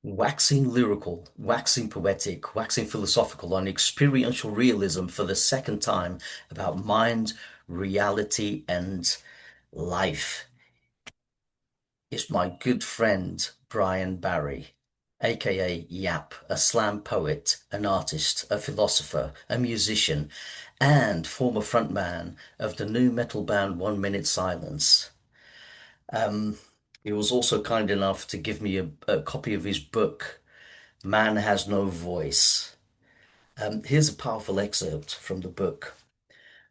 Waxing lyrical, waxing poetic, waxing philosophical on experiential realism for the second time about mind, reality, and life. It's my good friend Brian Barry, aka Yap, a slam poet, an artist, a philosopher, a musician, and former frontman of the new metal band 1 Minute Silence. Um, he was also kind enough to give me a copy of his book, Man Has No Voice. Here's a powerful excerpt from the book.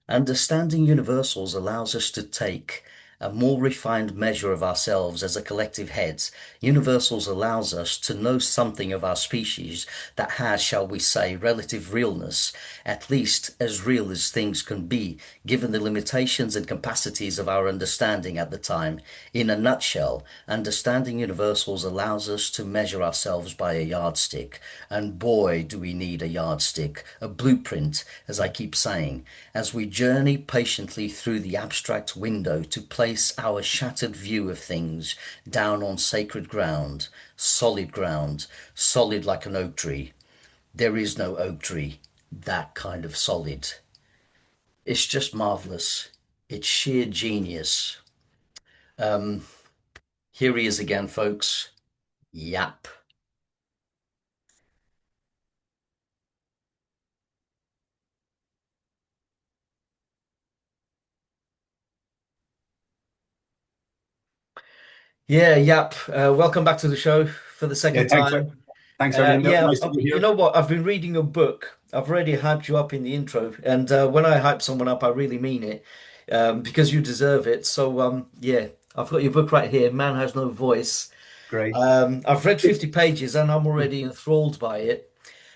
Understanding universals allows us to take a more refined measure of ourselves as a collective head. Universals allows us to know something of our species that has, shall we say, relative realness, at least as real as things can be, given the limitations and capacities of our understanding at the time. In a nutshell, understanding universals allows us to measure ourselves by a yardstick. And boy, do we need a yardstick, a blueprint, as I keep saying, as we journey patiently through the abstract window to place our shattered view of things down on sacred ground, solid like an oak tree. There is no oak tree that kind of solid. It's just marvelous. It's sheer genius. Um, Here he is again, folks. Yap. Yeah, Yap. Welcome back to the show for the Yeah, second time. thanks, Ernie. Yeah, Nice to be you here. know what? I've been reading a book. I've already hyped you up in the intro, and when I hype someone up, I really mean it, because you deserve it. So, yeah, I've got your book right here. Man Has No Voice. Great. I've read 50 pages, and I'm already enthralled by it.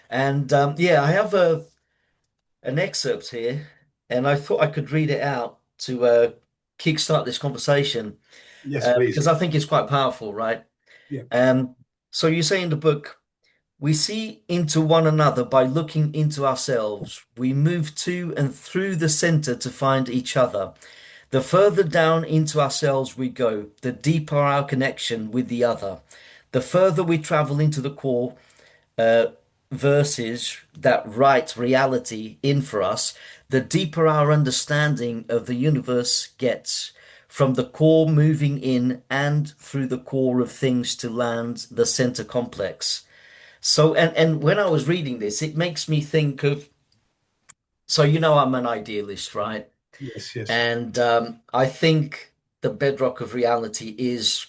And yeah, I have an excerpt here, and I thought I could read it out to kickstart this conversation, Yes, please. because I think it's quite powerful, right? Yeah. Um, so you say in the book. We see into one another by looking into ourselves. We move to and through the center to find each other. The further down into ourselves we go, the deeper our connection with the other. The further we travel into the core, uh, verses that write reality in for us, the deeper our understanding of the universe gets. From the core moving in and through the core of things to land the center complex. So, and when I was reading this, it makes me think of, so I'm an idealist, right? Yes, yes. And I think the bedrock of reality is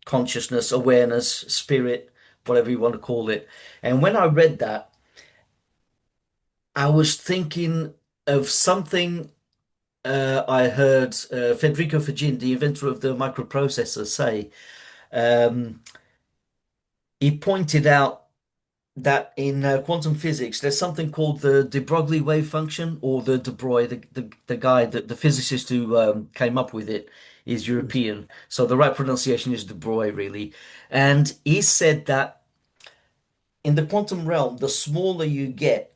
consciousness, awareness, spirit, whatever you want to call it. And when I read that, I was thinking of something I heard Federico Fagin, the inventor of the microprocessor, say. Um, he pointed out that in quantum physics, there's something called the de Broglie wave function, or the de Broglie. The guy, the physicist who came up with it, is Yes. European. So the right pronunciation is de Broglie, really. And he said that in the quantum realm, the smaller you get,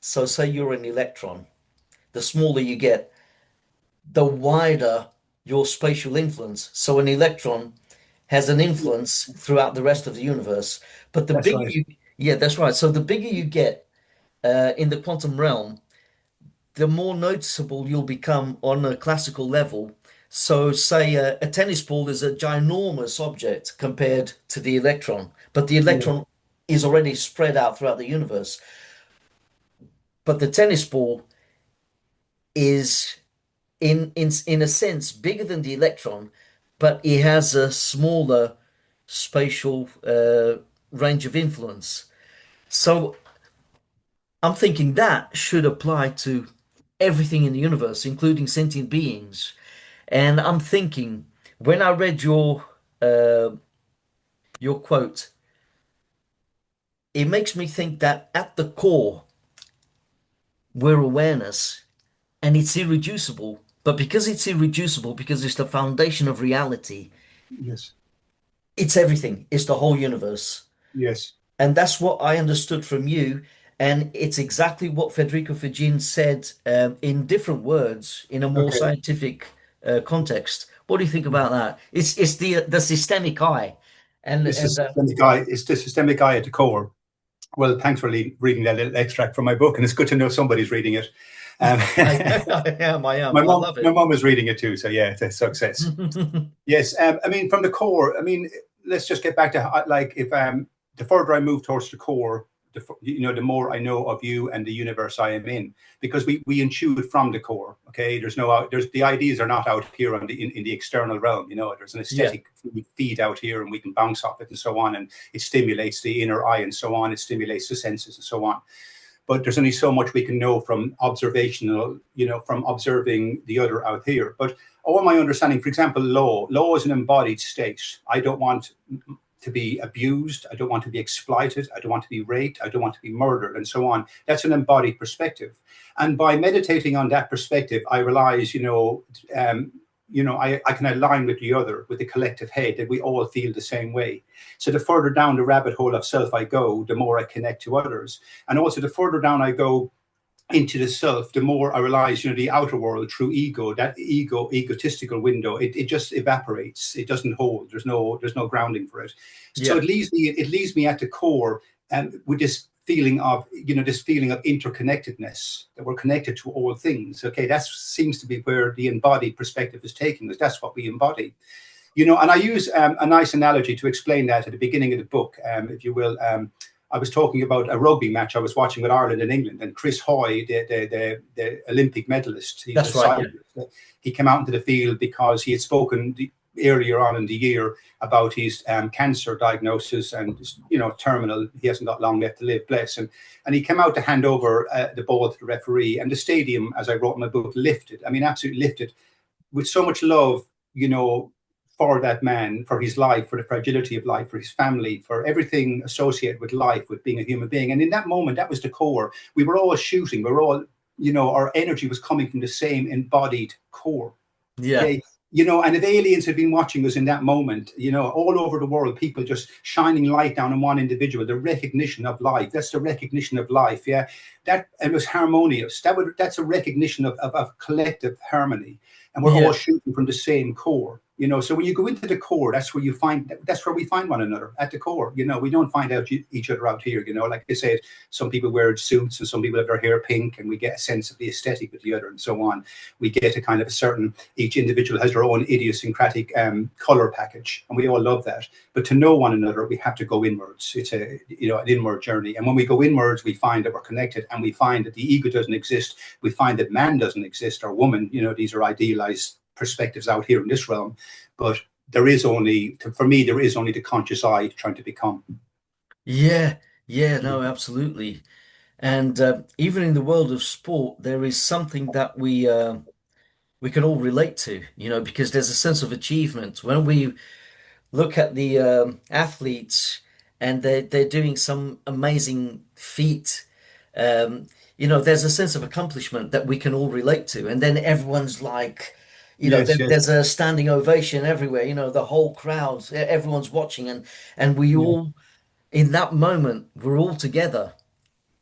so say you're an electron, the smaller you get, the wider your spatial influence. So an electron has an Yeah, influence throughout the rest of the universe. But the that's bigger right. you, yeah, that's right. So the bigger you get in the quantum realm, the more noticeable you'll become on a classical level. So, say a tennis ball is a ginormous object compared to the electron, but the Yeah, electron is already spread out throughout the universe. But the tennis ball is, in a sense, bigger than the electron, but it has a smaller spatial range of influence. So, I'm thinking that should apply to everything in the universe, including sentient beings. And I'm thinking, when I read your quote, it makes me think that at the core, we're awareness and it's irreducible. But because it's irreducible, because it's the foundation of reality, yes, it's everything. It's the whole universe. yes. And that's what I understood from you. And it's exactly what Federico Fagin said in different words in a more Okay. scientific context. What do you think about that? It's the systemic eye. And It's the and systemic guy. It's the systemic guy at the core. Well, thanks for reading that little extract from my book, and it's good to know somebody's reading it. I am. I love My it. mom is reading it too, so yeah, it's a success. Yes, I mean, from the core, I mean, let's just get back to like if the further I move towards the core, the more I know of you and the universe I am in, because we intuit from the core. Okay, there's the ideas are not out here in the external realm. There's an aesthetic feed out here, and we can bounce off it and so on, and it stimulates the inner eye and so on. It stimulates the senses and so on. But there's only so much we can know from observational, from observing the other out here. But all my understanding, for example, law is an embodied state. I don't want to be abused. I don't want to be exploited. I don't want to be raped. I don't want to be murdered, and so on. That's an embodied perspective. And by meditating on that perspective, I realize, I can align with the other, with the collective head, that we all feel the same way. So the further down the rabbit hole of self I go, the more I connect to others. And also the further down I go into the self, the more I realize, the outer world through ego, that egotistical window, it just evaporates. It doesn't hold. There's no grounding for it. So it leaves me at the core, and with this feeling of interconnectedness, that we're connected to all things. Okay, that seems to be where the embodied perspective is taking us. That's what we embody. And I use a nice analogy to explain that at the beginning of the book, if you will. I was talking about a rugby match I was watching with Ireland and England, and Chris Hoy, the Olympic medalist, that's right. He came out into the field because he had spoken earlier on in the year about his cancer diagnosis and terminal. He hasn't got long left to live, bless him. And he came out to hand over the ball to the referee, and the stadium, as I wrote in my book, lifted. I mean, absolutely lifted with so much love, for that man, for his life, for the fragility of life, for his family, for everything associated with life, with being a human being. And in that moment, that was the core. We were all shooting. We were all, our energy was coming from the same embodied core. Yeah. Okay? And if aliens had been watching us in that moment, all over the world, people just shining light down on one individual, the recognition of life. That's the recognition of life. Yeah. That it was harmonious. That's a recognition of collective harmony. And we're all shooting from the same core. So when you go into the core, that's where we find one another at the core. We don't find out each other out here. Like I said, some people wear suits and some people have their hair pink, and we get a sense of the aesthetic with the other and so on. We get a kind of each individual has their own idiosyncratic color package, and we all love that. But to know one another, we have to go inwards. It's an inward journey. And when we go inwards, we find that we're connected, and we find that the ego doesn't exist. We find that man doesn't exist, or woman. These are idealized perspectives out here in this realm, but for me there is only the conscious I trying to become. No, absolutely. And even in the world of sport, there is something that we can all relate to, because there's a sense of achievement when we look at the athletes, and they're doing some amazing feat. There's a sense of accomplishment that we can all relate to, and then everyone's like, there's a standing ovation everywhere. The whole crowd, everyone's watching, and we all, in that moment, we're all together.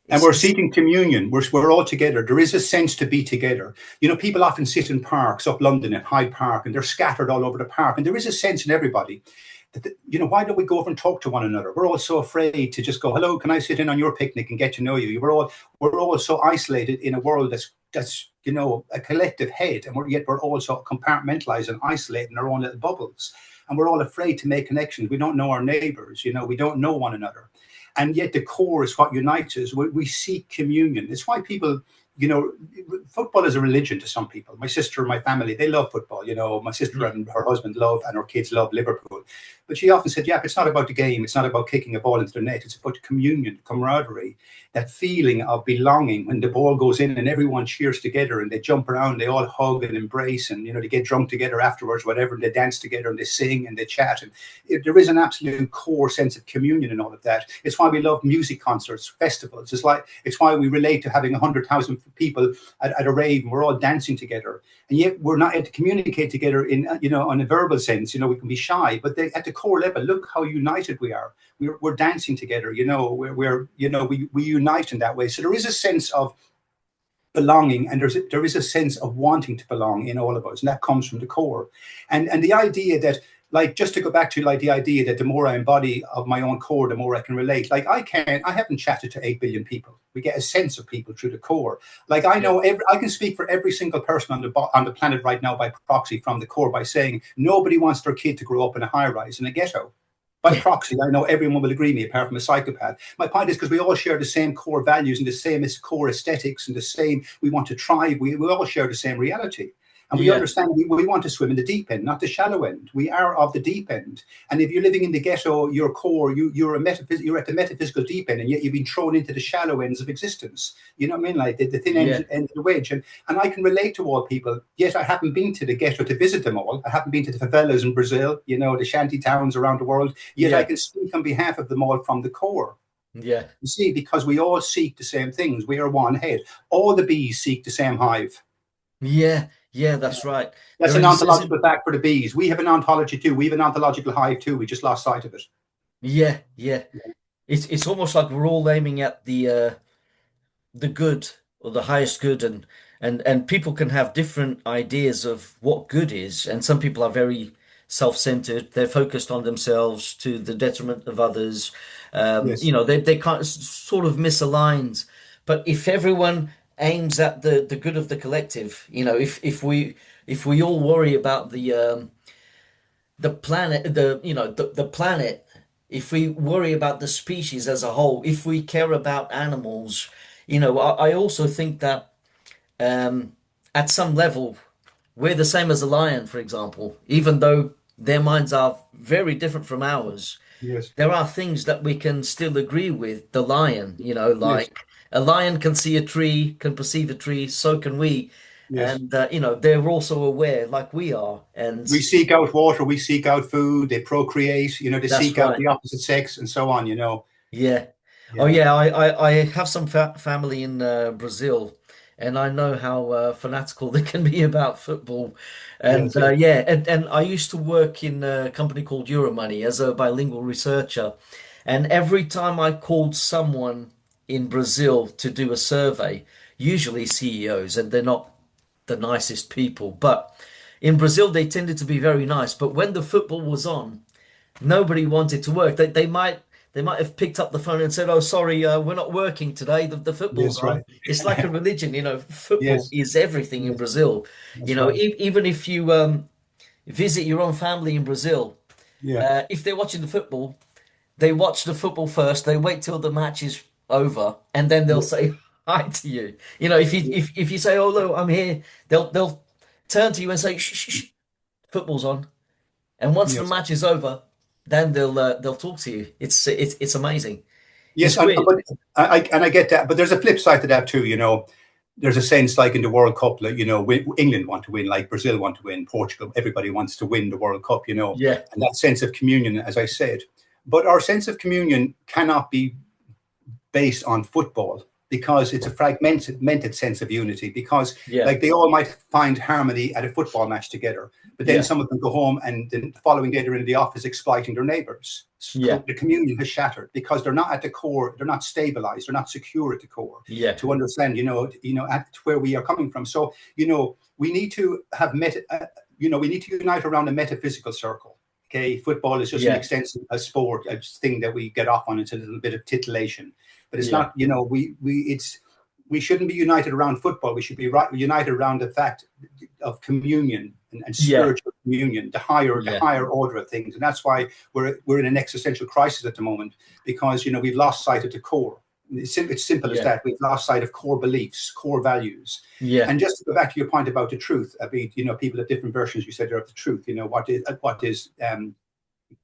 And we're seeking communion. We're all together. There is a sense to be together. People often sit in parks up London at Hyde Park, and they're scattered all over the park. And there is a sense in everybody that, why don't we go over and talk to one another? We're all so afraid to just go, hello, can I sit in on your picnic and get to know you? We're all so isolated in a world that's a collective head, and yet we're also compartmentalized and isolated in our own little bubbles. And we're all afraid to make connections. We don't know our neighbors. We don't know one another. And yet the core is what unites us. We seek communion. It's why people, football is a religion to some people. My sister and my family, they love football. My sister and her husband love, and her kids love Liverpool. But she often said, it's not about the game. It's not about kicking a ball into the net. It's about communion, camaraderie, that feeling of belonging when the ball goes in and everyone cheers together and they jump around, they all hug and embrace, and, they get drunk together afterwards, whatever, and they dance together and they sing and they chat. And there is an absolute core sense of communion in all of that. It's why we love music concerts, festivals. It's why we relate to having 100,000 people at a rave, and we're all dancing together. And yet we're not able to communicate together in, on a verbal sense. We can be shy, but at the core level, look how united we are. We're dancing together. We unite in that way. So there is a sense of belonging, and there is a sense of wanting to belong in all of us, and that comes from the core. And the idea that like, just to go back to like the idea that the more I embody of my own core, the more I can relate. Like, I haven't chatted to 8 billion people. We get a sense of people through the core. Like, I Yeah. know I can speak for every single person on the planet right now by proxy from the core, by saying nobody wants their kid to grow up in a high rise in a ghetto. By Yeah. proxy, I know everyone will agree with me, apart from a psychopath. My point is, because we all share the same core values and the same core aesthetics and the same, we want to thrive. We all share the same reality. And we Yeah. understand we want to swim in the deep end, not the shallow end. We are of the deep end. And if you're living in the ghetto, your core, you're at the metaphysical deep end, and yet you've been thrown into the shallow ends of existence. You know what I mean? Like the thin Yeah. end of the wedge. And I can relate to all people. Yet I haven't been to the ghetto to visit them all. I haven't been to the favelas in Brazil, the shanty towns around the world. Yet I Yeah. can speak on behalf of them all from the core. Yeah. You see, because we all seek the same things. We are one head. All the bees seek the same hive. Yeah. Yeah. That's right. That's There an is, ontological fact for the bees. We have an ontology too. We have an ontological hive too. We just lost sight of it. yeah. Yeah. It's almost like we're all aiming at the good or the highest good, and people can have different ideas of what good is, and some people are very self-centered. They're focused on themselves to the detriment of others. Yes. They kind of sort of misaligned. But if everyone aims at the good of the collective, if we all worry about the planet, the planet, if we worry about the species as a whole, if we care about animals, I also think that at some level we're the same as a lion, for example, even though their minds are very different from ours. Yes. There are things that we can still agree with the lion, Yes. like a lion can see a tree, can perceive a tree, so can we. Yes. And they're also aware like we are, and We seek out water. We seek out food. They procreate. They that's seek out right. the opposite sex and so on. Yeah. Oh Yeah. yeah, I have some family in Brazil, and I know how fanatical they can be about football. And Yes. Yes. yeah, and I used to work in a company called Euromoney as a bilingual researcher, and every time I called someone in Brazil to do a survey, usually CEOs, and they're not the nicest people, but in Brazil they tended to be very nice. But when the football was on, nobody wanted to work. They might have picked up the phone and said, "Oh, sorry, we're not working today. The football's Yes. on." Right. It's like a religion, Football Yes. is everything in Yes. Brazil. That's right. Even if you visit your own family in Brazil, Yeah. if they're watching the football, they watch the football first. They wait till the match is over, and then they'll Yeah. say hi to you. If you say, "Oh, look, I'm here," they'll turn to you and say, "Shh, shh, shh, football's on." And once the Yes. match is over, then they'll talk to you. It's amazing. Yes. It's And weird. but I get that, but there's a flip side to that too. There's a sense like in the World Cup, like, England want to win, like Brazil want to win, Portugal, everybody wants to win the World Cup, Yeah, and that sense of communion, as I said. But our sense of communion cannot be based on football because it's a fragmented sense of unity. Because yeah, like they all might find harmony at a football match together, but then yeah, some of them go home and then the following day they're in the office exploiting their neighbors. yeah, So the communion has shattered because they're not at the core, they're not stabilized, they're not secure at the core yeah, to understand, at where we are coming from. So, we need to have we need to unite around a metaphysical circle. Okay, football is just an yeah, extensive a sport, a thing that we get off on. It's a little bit of titillation, but it's yeah, not. We shouldn't be united around football. We should be united around the fact of communion and yeah, spiritual communion, the higher order of things, and that's why we're in an existential crisis at the moment because we've lost sight of the core. It's simple as yeah, that. We've lost sight of core beliefs, core values. yeah, And just to go back to your point about the truth, I mean, people have different versions. You said there of the truth. What is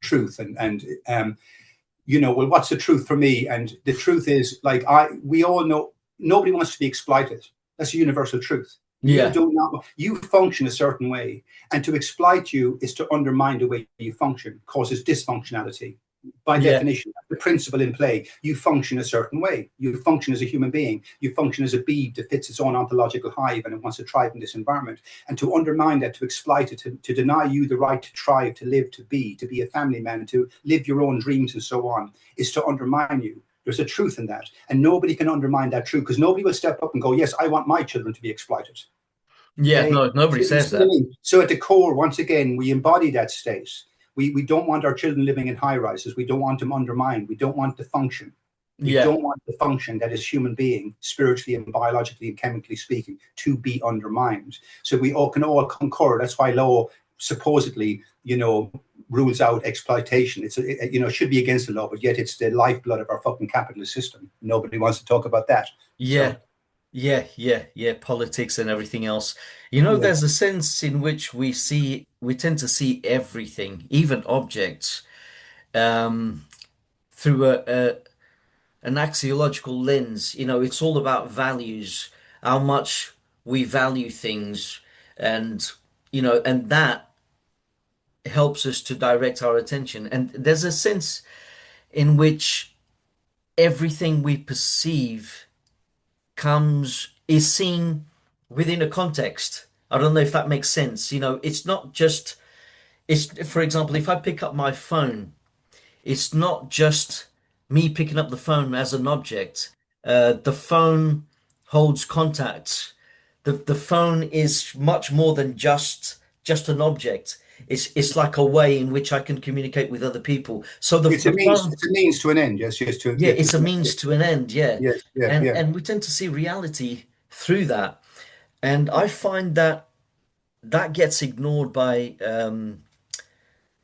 truth, well, what's the truth for me? And the truth is, like, we all know nobody wants to be exploited. That's a universal truth. You yeah, do not. You function a certain way, and to exploit you is to undermine the way you function, causes dysfunctionality. By yeah, definition, the principle in play, you function a certain way. You function as a human being. You function as a bee that fits its own ontological hive and it wants to thrive in this environment. And to undermine that, to exploit it, to deny you the right to thrive, to live, to be a family man, to live your own dreams and so on, is to undermine you. There's a truth in that. And nobody can undermine that truth because nobody will step up and go, yes, I want my children to be exploited. yeah. Okay. No, nobody So you says see what I that. mean? So at the core, once again, we embody that state. We don't want our children living in high rises. We don't want them undermined. We don't want the function. We Yeah. don't want the function that is human being, spiritually and biologically and chemically speaking, to be undermined. So we all can all concur. That's why law supposedly, rules out exploitation. It should be against the law, but yet it's the lifeblood of our fucking capitalist system. Nobody wants to talk about that. Yeah. So Yeah. Politics and everything else. yeah, There's a sense in which we tend to see everything, even objects, um, through an axiological lens. It's all about values, how much we value things, and and that helps us to direct our attention. And there's a sense in which everything we perceive is seen within a context. I don't know if that makes sense. It's not just it's for example, if I pick up my phone, it's not just me picking up the phone as an object. The phone holds contacts. The phone is much more than just an object. It's like a way in which I can communicate with other people. So it's a the means. phone, It's a means to an end. Yes, yes, to yeah, yes, it's a to, means to an end, yeah. yes, yeah, And yeah. and we tend to see reality through that. And I find that that gets ignored by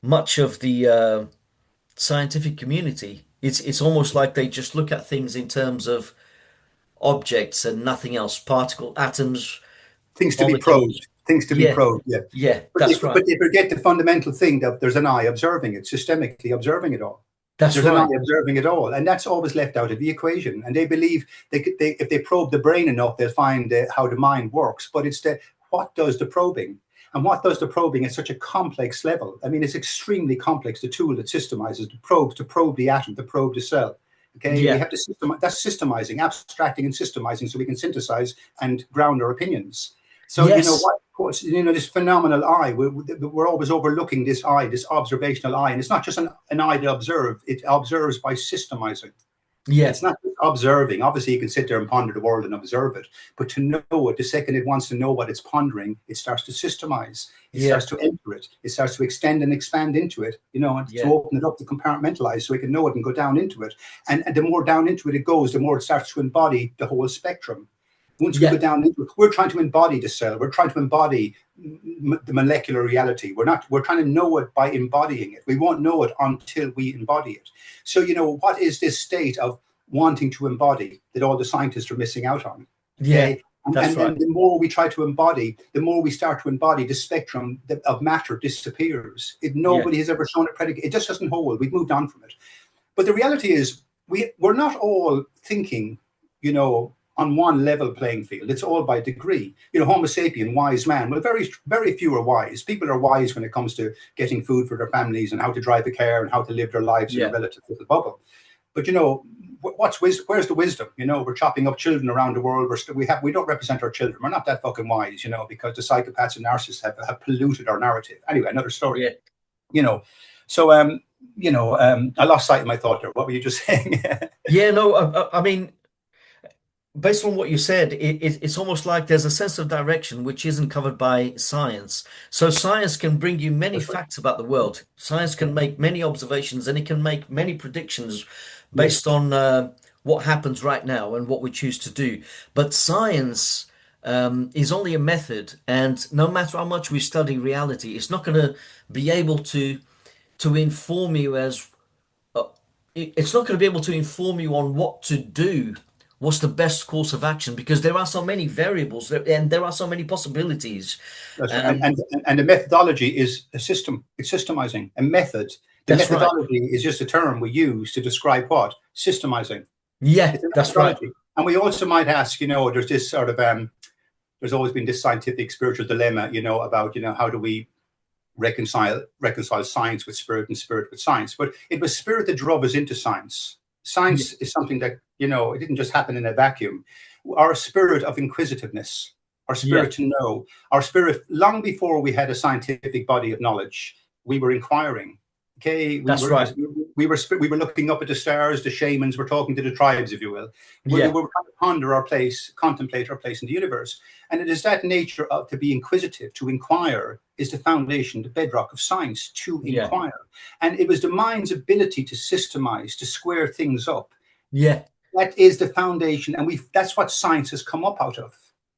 much of the scientific community. It's almost like they just look at things in terms of objects and nothing else. Particle, atoms, Things to be molecules. probed. Things to be Yeah, probed. Yeah. yeah, But that's right. they forget the fundamental thing that there's an eye observing it, systemically observing it all. That's There's an eye right. observing it all, and that's always left out of the equation. And they believe if they probe the brain enough, they'll find how the mind works. But it's what does the probing, and what does the probing at such a complex level? I mean, it's extremely complex. The tool that systemizes the probes to probe the atom, to probe the cell. Okay, we Yeah, have to that's systemizing, abstracting, and systemizing, so we can synthesize and ground our opinions. So yes, this phenomenal eye. We're always overlooking this eye, this observational eye, and it's not just an eye to observe. It observes by systemizing. yeah, It's not just observing. Obviously, you can sit there and ponder the world and observe it, but to know it, the second it wants to know what it's pondering, it starts to systemize. It yeah, starts to enter it. It starts to extend and expand into it, and to yeah, open it up, to compartmentalize so it can know it and go down into it. And the more down into it goes, the more it starts to embody the whole spectrum. Once we go yeah, down into it, we're trying to embody the cell. We're trying to embody the molecular reality. We're trying to know it by embodying it. We won't know it until we embody it. So, what is this state of wanting to embody that all the scientists are missing out on? yeah. Okay. And, That's and then right. the more we try to embody, the more we start to embody, the spectrum of matter disappears. Yeah, Nobody has ever shown a predicate. It just doesn't hold. We've moved on from it. But the reality is, we're not all thinking, on one level playing field. It's all by degree. Homo sapien, wise man. Well, very, very few are wise. People are wise when it comes to getting food for their families and how to drive a car and how to live their lives in a yeah, relative little bubble. But where's the wisdom? We're chopping up children around the world. We don't represent our children. We're not that fucking wise, because the psychopaths and narcissists have polluted our narrative. Anyway, another story. yeah. So I lost sight of my thought there. What were you just saying? Yeah, no, I mean, based on what you said, it's almost like there's a sense of direction which isn't covered by science. So science can bring you many That's right. facts about the world. Science Yeah. can make many observations and it can make many predictions Yeah. based on what happens right now and what we choose to do. But science is only a method, and no matter how much we study reality, it's not going to be able to inform you it's not going to be able to inform you on what to do, what's the best course of action, because there are so many variables and there are so many possibilities. That's right. Um, And the methodology is a system. It's systemizing a method. The that's right. methodology is just a term we use to describe what systemizing. Yeah, It's a that's right. methodology. And we also might ask, there's this sort of there's always been this scientific spiritual dilemma, about how do we reconcile science with spirit and spirit with science. But it was spirit that drove us into science. Yeah, Science is something that, it didn't just happen in a vacuum. Our spirit of inquisitiveness, our yeah, spirit to know, our spirit, long before we had a scientific body of knowledge, we were inquiring. Okay, that's right. we were looking up at the stars. The shamans were talking to the tribes, if you will. We Yeah, were trying to ponder our place, contemplate our place in the universe. And it is that nature of to be inquisitive, to inquire, is the foundation, the bedrock of science, to Yeah. inquire. And it was the mind's ability to systemize, to square things up. Yeah. That is the foundation, and that's what science has come up out of.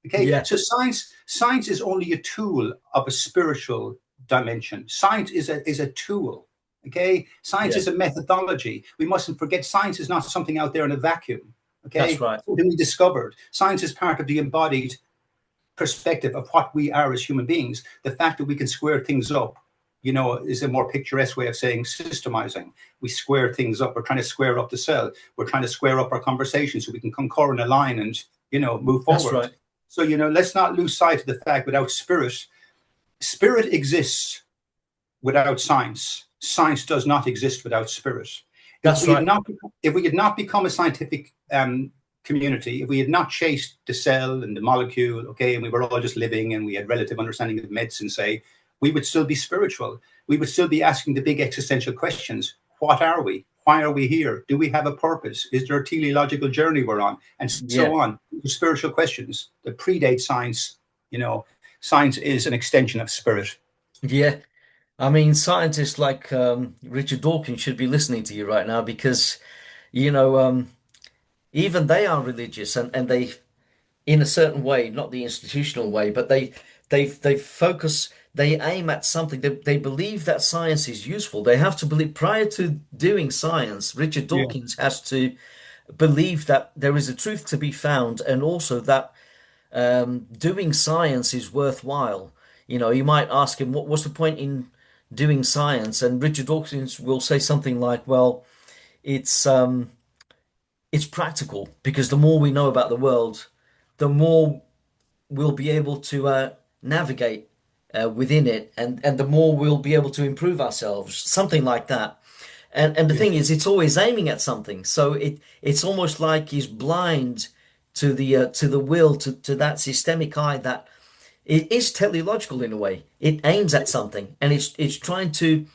Okay, Yeah. so science is only a tool of a spiritual dimension. Science is a tool. Okay, science Yeah. is a methodology. We mustn't forget science is not something out there in a vacuum. That's Okay, right. something we discovered. Science is part of the embodied perspective of what we are as human beings. The fact that we can square things up, is a more picturesque way of saying systemizing. We square things up. We're trying to square up the cell. We're trying to square up our conversation so we can concur in a line and, move That's forward. right. So, let's not lose sight of the fact without spirit exists without science. Science does not exist without spirit. If That's we had right. not, if we had not become a scientific community, if we had not chased the cell and the molecule, okay, and we were all just living and we had relative understanding of medicine, say, we would still be spiritual. We would still be asking the big existential questions. What are we? Why are we here? Do we have a purpose? Is there a teleological journey we're on? And so Yeah. on. Spiritual questions that predate science. Science is an extension of spirit. Yeah. I mean, scientists like Richard Dawkins should be listening to you right now because, you know, even they are religious and they, in a certain way, not the institutional way, but they focus, they aim at something. They believe that science is useful. They have to believe prior to doing science, Richard Yeah. Dawkins has to believe that there is a truth to be found and also that doing science is worthwhile. You might ask him, what's the point in doing science? And Richard Dawkins will say something like, well, it's um, it's practical because the more we know about the world, the more we'll be able to navigate within it, and the more we'll be able to improve ourselves, something like that. And the Yeah. thing is, it's always aiming at something. So it's almost like he's blind to the will to that systemic eye that it is teleological in a way. It aims at something, and it's trying to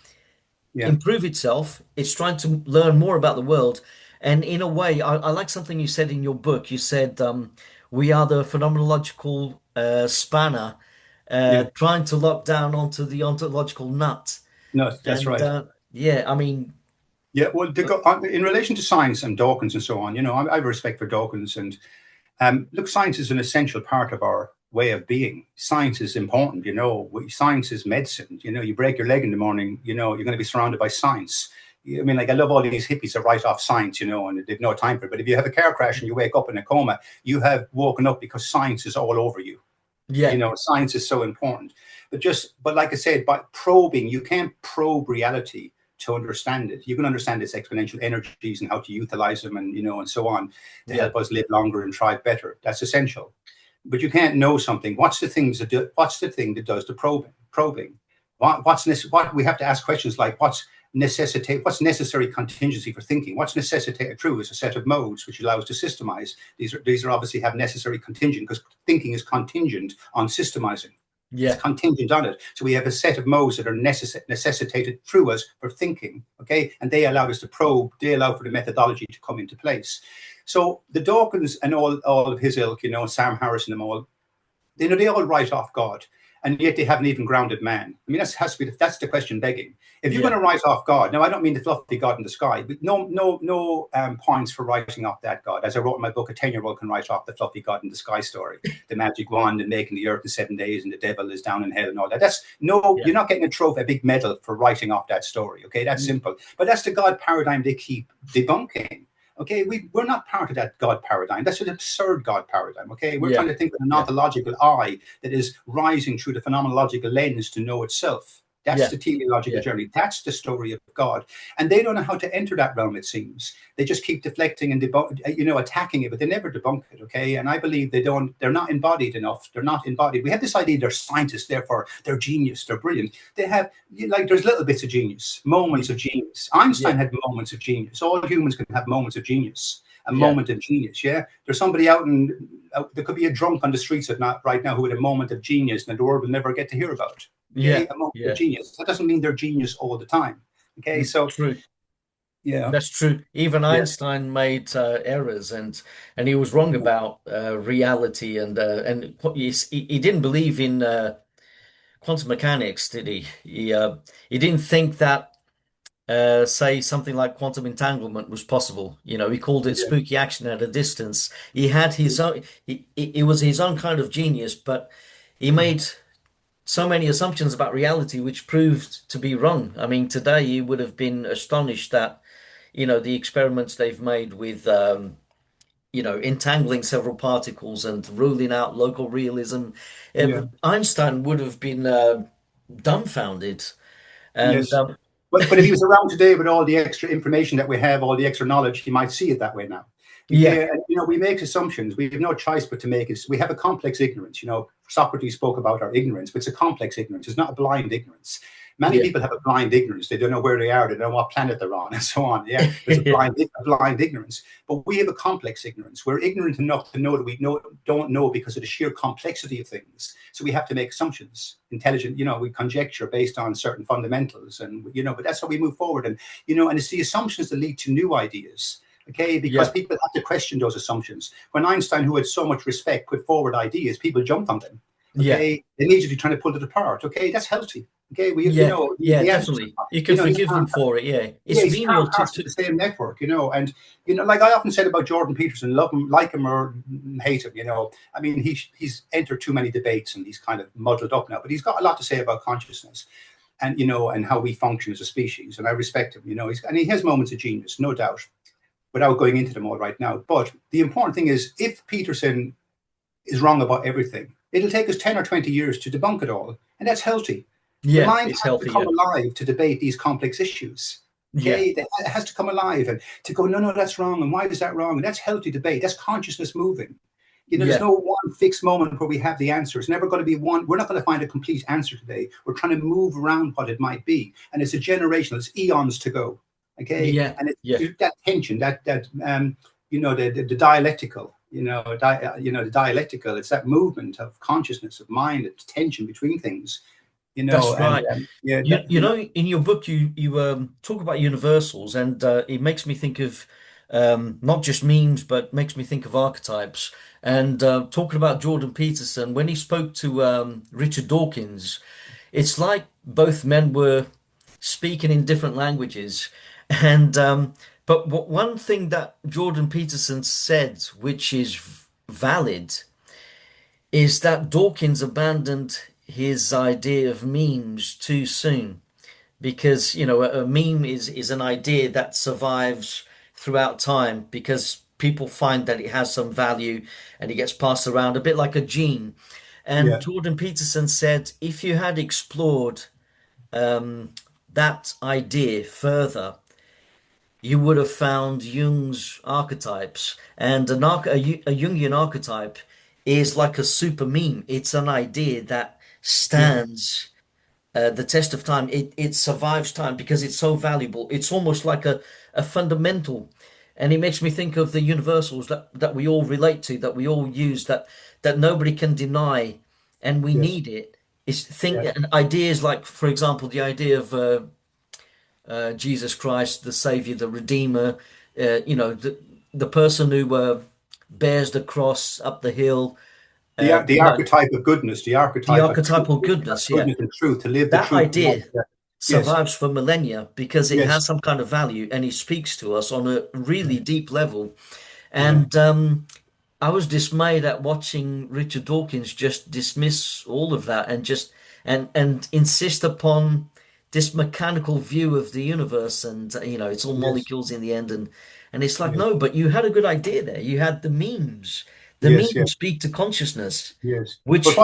Yeah. improve itself. It's trying to learn more about the world. And in a way, I like something you said in your book. You said we are the phenomenological spanner Yeah. trying to lock down onto the ontological nut. No, that's And right. yeah, I mean, Yeah, well, in relation to science and Dawkins and so on, I have respect for Dawkins. And look, science is an essential part of our way of being. Science is important. Science is medicine. You break your leg in the morning, you're going to be surrounded by science. I mean, like, I love all these hippies that write off science, and they've no time for it. But if you have a car crash and you wake up in a coma, you have woken up because science is all over you. yeah, Science is so important. But like I said, by probing, you can't probe reality to understand it. You can understand its exponential energies and how to utilize them, and so on, to yeah, help us live longer and thrive better. That's essential. But you can't know something. What's the thing that does the probing? What we have to ask questions like, what's necessary contingency for thinking? What's necessitated true is a set of modes which allows to systemize. These are obviously have necessary contingent, because thinking is contingent on systemizing. It's yeah, contingent on it. So we have a set of modes that are necessitated through us for thinking, okay? And they allow us to probe, they allow for the methodology to come into place. So the Dawkins and all of his ilk, Sam Harris and them all, they all write off God, and yet they haven't even grounded man. I mean, that's the question begging. If you're going yeah, to write off God, now I don't mean the fluffy God in the sky, but no points for writing off that God. As I wrote in my book, a 10-year-old can write off the fluffy God in the sky story, the magic wand and making the earth in 7 days, and the devil is down in hell and all that. yeah, You're not getting a trophy, a big medal for writing off that story. Okay, that's simple. But that's the God paradigm they keep debunking. Okay, we're not part of that God paradigm. That's an absurd God paradigm. Okay, we're trying yeah, to think with an yeah, ontological eye that is rising through the phenomenological lens to know itself. That's yeah, the teleological yeah, journey. That's the story of God. And they don't know how to enter that realm, it seems. They just keep deflecting and attacking it, but they never debunk it. Okay. And I believe they're not embodied enough. They're not embodied. We have this idea they're scientists, therefore they're genius, they're brilliant. They have, there's little bits of genius, moments of genius. Einstein yeah, had moments of genius. All humans can have moments of genius. A yeah, moment of genius, yeah. There's somebody there could be a drunk on the streets right now who had a moment of genius, and the world will never get to hear about. Okay, yeah, a moment of yeah. genius. That doesn't mean they're genius all the time. Okay, so True. yeah, That's true. Even yeah, Einstein made errors, and he was wrong about reality, and he didn't believe in quantum mechanics, did he? He didn't think that, say, something like quantum entanglement was possible. He called it Yeah, spooky action at a distance. He had his own. It was his own kind of genius, but he made so many assumptions about reality which proved to be wrong. I mean, today you would have been astonished that, the experiments they've made with, entangling several particles and ruling out local realism. yeah. Einstein would have been dumbfounded. And Yes. But if he was around today with all the extra information that we have, all the extra knowledge, he might see it that way now. yeah, Okay, and we make assumptions. We have no choice but to make it. We have a complex ignorance. Socrates spoke about our ignorance, but it's a complex ignorance. It's not a blind ignorance. Many yeah, people have a blind ignorance. They don't know where they are. They don't know what planet they're on, and so on. Yeah, there's a blind ignorance. But we have a complex ignorance. We're ignorant enough to know that don't know because of the sheer complexity of things. So we have to make assumptions. Intelligent, we conjecture based on certain fundamentals, and but that's how we move forward. And it's the assumptions that lead to new ideas. Okay, because yeah, people have to question those assumptions. When Einstein, who had so much respect, put forward ideas, people jumped on them. yeah. Okay, immediately trying to pull it apart. Okay, that's healthy. Okay, Yeah, yeah, the answers definitely. are, You can he's forgive part, them for it. Yeah, it's yeah, he's part venial and to, parcel of the same network, and like I often said about Jordan Peterson, love him, like him or hate him, I mean, he's entered too many debates and he's kind of muddled up now, but he's got a lot to say about consciousness and and how we function as a species, and I respect him. And he has moments of genius, no doubt, without going into them all right now. But the important thing is, if Peterson is wrong about everything, it'll take us 10 or 20 years to debunk it all. And that's healthy. The yeah, mind it's has to healthy. come Yeah, alive to debate these complex issues. yeah, Okay, it has to come alive and to go, no, that's wrong. And why is that wrong? And that's healthy debate. That's consciousness moving. There's yeah, no one fixed moment where we have the answer. It's never going to be one. We're not going to find a complete answer today. We're trying to move around what it might be. And it's a generational, it's eons to go. Okay. yeah, And yeah. it's that tension, the dialectical, the dialectical, it's that movement of consciousness, of mind, it's tension between things, That's and right. yeah, In your book, you talk about universals, and it makes me think of not just memes, but makes me think of archetypes. And talking about Jordan Peterson, when he spoke to Richard Dawkins, it's like both men were speaking in different languages. And but one thing that Jordan Peterson said, which is valid, is that Dawkins abandoned his idea of memes too soon because a meme is an idea that survives throughout time because people find that it has some value and it gets passed around a bit like a gene. And yeah, Jordan Peterson said if you had explored um, that idea further, you would have found Jung's archetypes. And a Jungian archetype is like a super meme. It's an idea that yeah, stands the test of time. It survives time because it's so valuable. It's almost like a fundamental. And it makes me think of the universals that we all relate to, that we all use, that nobody can deny, and we yes, need it. It's think yeah, and ideas like, for example, the idea of Jesus Christ, the Savior, the Redeemer, the person who bears the cross up the hill, the archetype of goodness, the the archetype of truth, archetypal goodness, yeah. goodness and truth, to live the That truth. idea Yes, survives for millennia because it yes, has some kind of value and it speaks to us on a really deep level. yeah, And I was dismayed at watching Richard Dawkins just dismiss all of that and just and insist upon this mechanical view of the universe and it's all yes, molecules in the end and it's like yes, no, but you had a good idea there. You had the memes. The yes, yes. memes speak to consciousness, Yes. which But he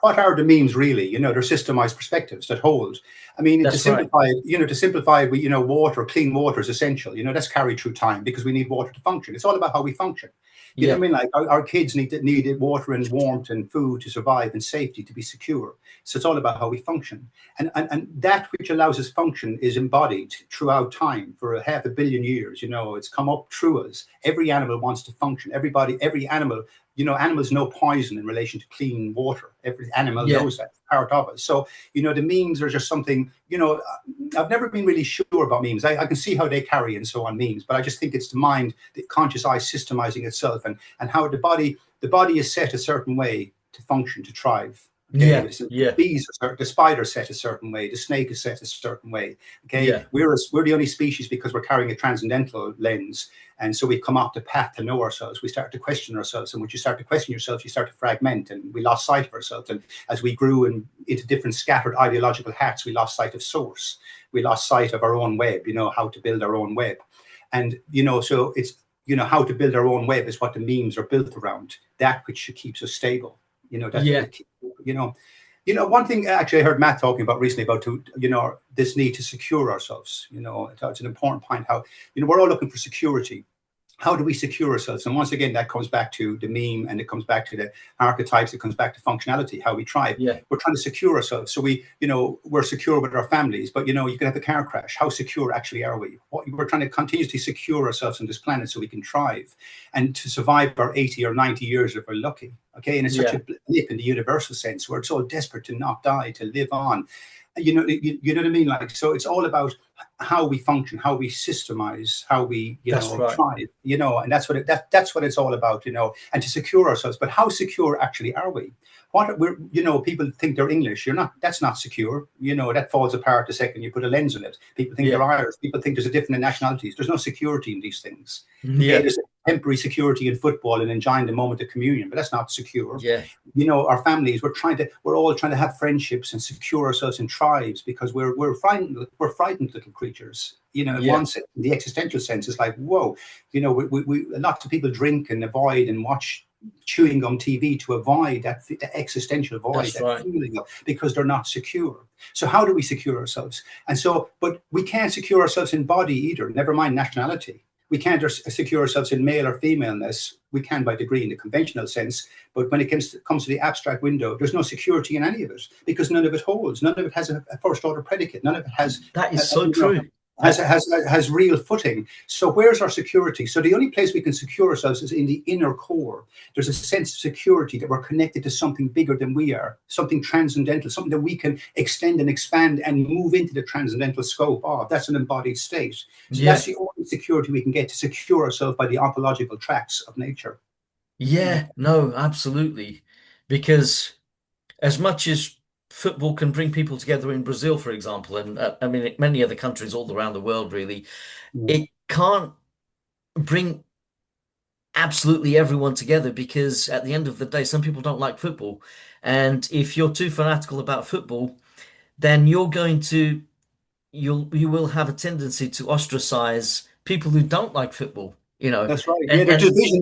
what are the memes really? They're systemized perspectives that hold. I mean, that's right. to simplify it, water, clean water is essential. That's carried through time because we need water to function. It's all about how we function. You know Yeah, what I mean? Like our kids need water and warmth and food to survive and safety to be secure. So it's all about how we function. And that which allows us function is embodied throughout time for a half a billion years. It's come up through us. Every animal wants to function. Every animal, animals know poison in relation to clean water. Every animal yeah. knows that, it's part of us. So, the memes are just something, I've never been really sure about memes. I can see how they carry and so on memes, but I just think it's the mind, the conscious eye systemizing itself and how the body is set a certain way to function, to thrive. Okay, Yeah. Yeah. the spider set a certain way, the snake is set a certain way. Okay, Yeah. we're the only species because we're carrying a transcendental lens, and so we've come off the path to know ourselves. We start to question ourselves, and once you start to question yourself, you start to fragment, and we lost sight of ourselves. And as we grew into different scattered ideological hats, we lost sight of source. We lost sight of our own web. How to build our own web, and so it's how to build our own web is what the memes are built around. That which keeps us stable. That's what Yeah. it keeps. One thing actually I heard Matt talking about recently about this need to secure ourselves. It's an important point. How we're all looking for security. How do we secure ourselves? And once again, that comes back to the meme, and it comes back to the archetypes. It comes back to functionality. How we thrive. Yeah. We're trying to secure ourselves. So we're secure with our families, but you can have a car crash. How secure actually are we? We're trying to continuously secure ourselves on this planet so we can thrive and to survive our 80 or 90 years if we're lucky. Okay, and it's such Yeah. a blip in the universal sense where it's all desperate to not die, to live on. You know what I mean? Like, so it's all about how we function, how we systemize, how we That's right. thrive. And that's what that's what it's all about. And to secure ourselves. But how secure actually are we? People think they're English. You're not. That's not secure. That falls apart the second you put a lens on it. People think they're Yeah. Irish. People think there's a different nationalities. There's no security in these things. Okay, Yeah. there's a temporary security in football and enjoying the moment of communion, but that's not secure. Yeah. Our families, we're all trying to have friendships and secure ourselves in tribes because we're frightened little creatures. In Yeah. one sense, in the existential sense, it's like, whoa, lots of people drink and avoid and watch chewing gum TV to avoid the existential void, That's that right. feeling of, because they're not secure. So how do we secure ourselves? And so, but we can't secure ourselves in body either, never mind nationality. We can't secure ourselves in male or femaleness. We can by degree in the conventional sense, but when it comes to the abstract window, there's no security in any of it because none of it holds. None of it has a first order predicate. None of it has, That is so true. has real footing. So where's our security? So the only place we can secure ourselves is in the inner core. There's a sense of security that we're connected to something bigger than we are, something transcendental, something that we can extend and expand and move into the transcendental scope of. That's an embodied state. So Yeah. that's the only security we can get to secure ourselves by the ontological tracks of nature. Yeah. No, absolutely. Because as much as football can bring people together in Brazil, for example, and I mean, many other countries all around the world, really, Mm. it can't bring absolutely everyone together because at the end of the day, some people don't like football. And if you're too fanatical about football, then you will have a tendency to ostracize people who don't like football, That's right. Yeah, and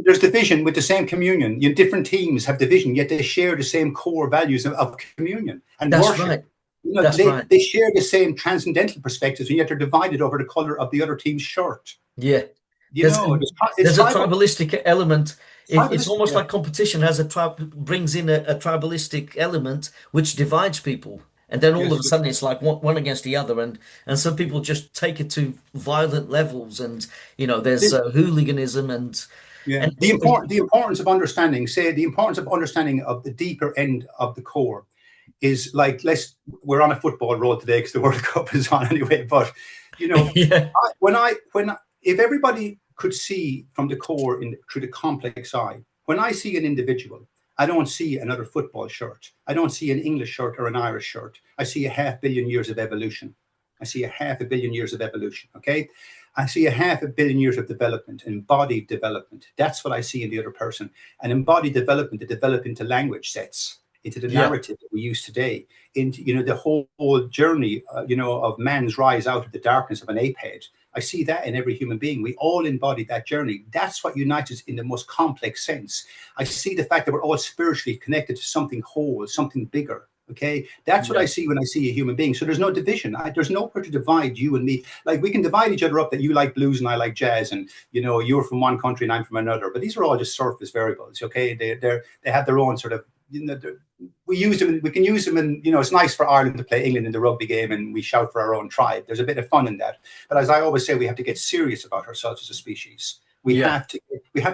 there's division with the same communion. Different teams have division, yet they share the same core values of communion and that's worship. right. That's right. They share the same transcendental perspectives, and yet they're divided over the color of the other team's shirt. Yeah. There's It's there's a tribal. tribalistic element. It's Tribalistic, almost yeah. like competition has brings in a tribalistic element which divides people. And then all Yes, of a sudden it's like one against the other, and some people just take it to violent levels, and there's yes. hooliganism and Yeah, and the importance of understanding. Say the importance of understanding of the deeper end of the core is like we're on a football road today because the World Cup is on anyway. But yeah, if everybody could see from the core through the complex eye, when I see an individual, I don't see another football shirt. I don't see an English shirt or an Irish shirt. I see a 500 million years of evolution. I see a 500 million years of evolution. Okay. I see a 500 million years of development, embodied development. That's what I see in the other person. And embodied development to develop into language sets, into the yeah, narrative that we use today, into the whole journey, of man's rise out of the darkness of an ape head. I see that in every human being. We all embody that journey. That's what unites us in the most complex sense. I see the fact that we're all spiritually connected to something whole, something bigger. Okay, that's what I yeah, see when I see a human being. So there's no division. There's nowhere to divide you and me. Like we can divide each other up that you like blues and I like jazz, and you're from one country and I'm from another. But these are all just surface variables. Okay, they have their own sort of we use them. We can use them, and it's nice for Ireland to play England in the rugby game, and we shout for our own tribe. There's a bit of fun in that. But as I always say, we have to get serious about ourselves as a species. We yeah, have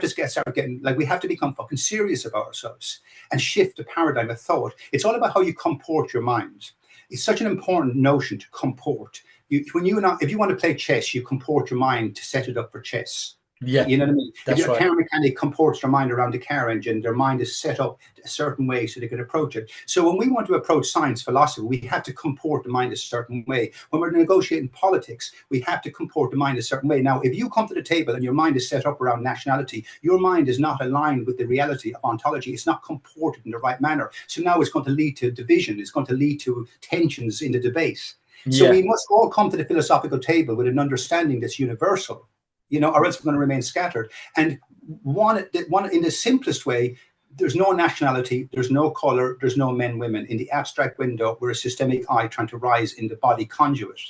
to start getting we have to become fucking serious about ourselves and shift the paradigm of thought. It's all about how you comport your mind. It's such an important notion to comport. If you want to play chess, you comport your mind to set it up for chess. Yeah, You know what I mean? If that's your right. car mechanic comports their mind around the car engine, their mind is set up a certain way so they can approach it. So when we want to approach science philosophy, we have to comport the mind a certain way. When we're negotiating politics, we have to comport the mind a certain way. Now, if you come to the table and your mind is set up around nationality, your mind is not aligned with the reality of ontology. It's not comported in the right manner. So now it's going to lead to division. It's going to lead to tensions in the debate. So we Yeah, must all come to the philosophical table with an understanding that's universal, or else we're going to remain scattered. And one in the simplest way, there's no nationality, there's no color, there's no men, women. In the abstract window, we're a systemic I trying to rise in the body conduit.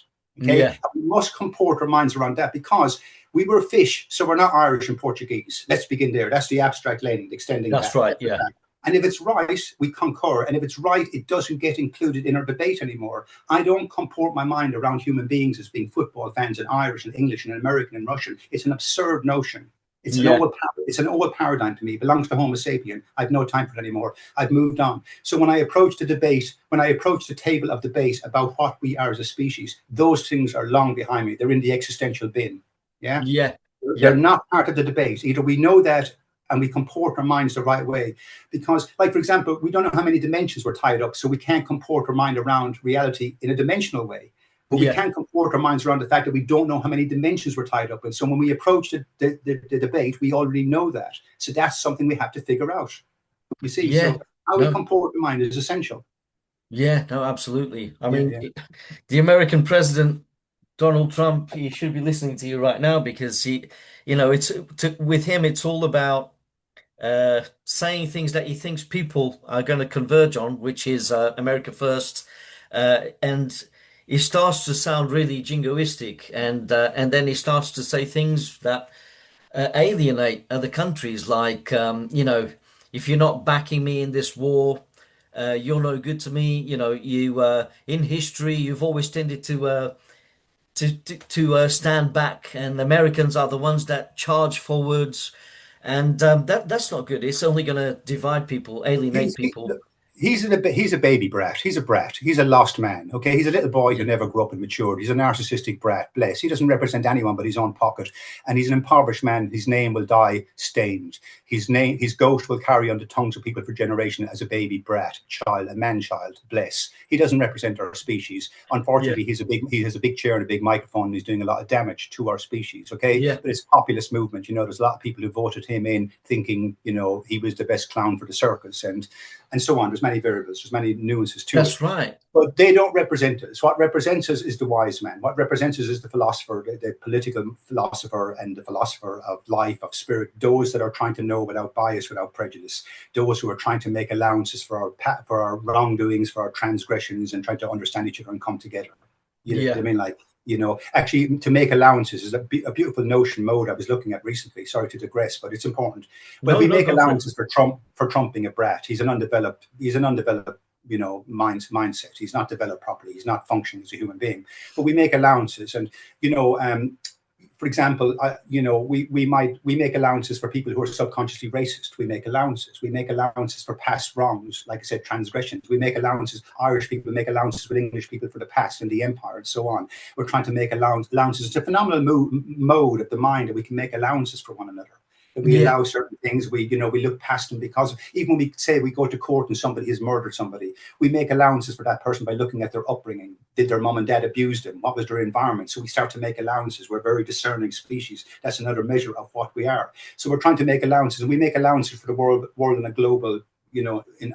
Okay, yeah, and we must comport our minds around that because we were fish, so we're not Irish and Portuguese. Let's begin there. That's the abstract lane, extending that's that. right. Yeah, And if it's right, we concur. And if it's right, it doesn't get included in our debate anymore. I don't comport my mind around human beings as being football fans and Irish and English and American and Russian. It's an absurd notion. yeah, It's an old paradigm to me. It belongs to Homo sapien. I've no time for it anymore. I've moved on. So when I approach the debate, when I approach the table of debate about what we are as a species, those things are long behind me. They're in the existential bin. Yeah, yeah, they're yeah, not part of the debate. Either we know that and we comport our minds the right way. Because, like, for example, we don't know how many dimensions we're tied up, so we can't comport our mind around reality in a dimensional way. But we yeah. can comport our minds around the fact that we don't know how many dimensions we're tied up in. So when we approach the debate, we already know that. So that's something we have to figure out. You see, Yeah. so how we No, comport the mind is essential. yeah, no, absolutely. I Yeah, mean, yeah. the American president, Donald Trump, he should be listening to you right now because with him, it's all about saying things that he thinks people are going to converge on, which is America first, and he starts to sound really jingoistic, and then he starts to say things that alienate other countries, like if you're not backing me in this war, you're no good to me. You in history, you've always tended to stand back, and Americans are the ones that charge forwards, and that's not good. It's only going to divide people, alienate He's people. he's a baby brat. He's a brat. He's a lost man. Okay, he's a little boy who Yeah, never grew up and matured. He's a narcissistic brat. Bless. He doesn't represent anyone but his own pocket, and he's an impoverished man. His name will die stained. His ghost will carry on the tongues of people for generations as a baby brat, child, a man child. Bless. He doesn't represent our species. yeah, Unfortunately, he has a big chair and a big microphone. And he's doing a lot of damage to our species. Okay, yeah. but it's a populist movement. There's a lot of people who voted him in, thinking he was the best clown for the circus, and so on. There's many variables, there's many nuances to it. That's right. But they don't represent us. What represents us is the wise man. What represents us is the philosopher, the political philosopher, and the philosopher of life, of spirit. Those that are trying to know without bias, without prejudice. Those who are trying to make allowances for our wrongdoings, for our transgressions, and trying to understand each other and come together. You know what I Yeah. mean? Like, actually, to make allowances is a beautiful notion mode I was looking at recently. Sorry to digress, but it's important. Well, No, we no, make go for it. allowances for Trump being a brat. He's an undeveloped mindset. He's not developed properly. He's not functioning as a human being. But we make allowances, and for example, we make allowances for people who are subconsciously racist. We make allowances. We make allowances for past wrongs, like I said, transgressions. We make allowances. Irish people make allowances with English people for the past and the empire and so on. We're trying to make allowances. It's a phenomenal mode of the mind that we can make allowances for one another. That we Yeah. allow certain things. We look past them because even when we say we go to court and somebody has murdered somebody, we make allowances for that person by looking at their upbringing. Did their mom and dad abuse them? What was their environment? So we start to make allowances. We're a very discerning species. That's another measure of what we are. So we're trying to make allowances, and we make allowances for the world in a global,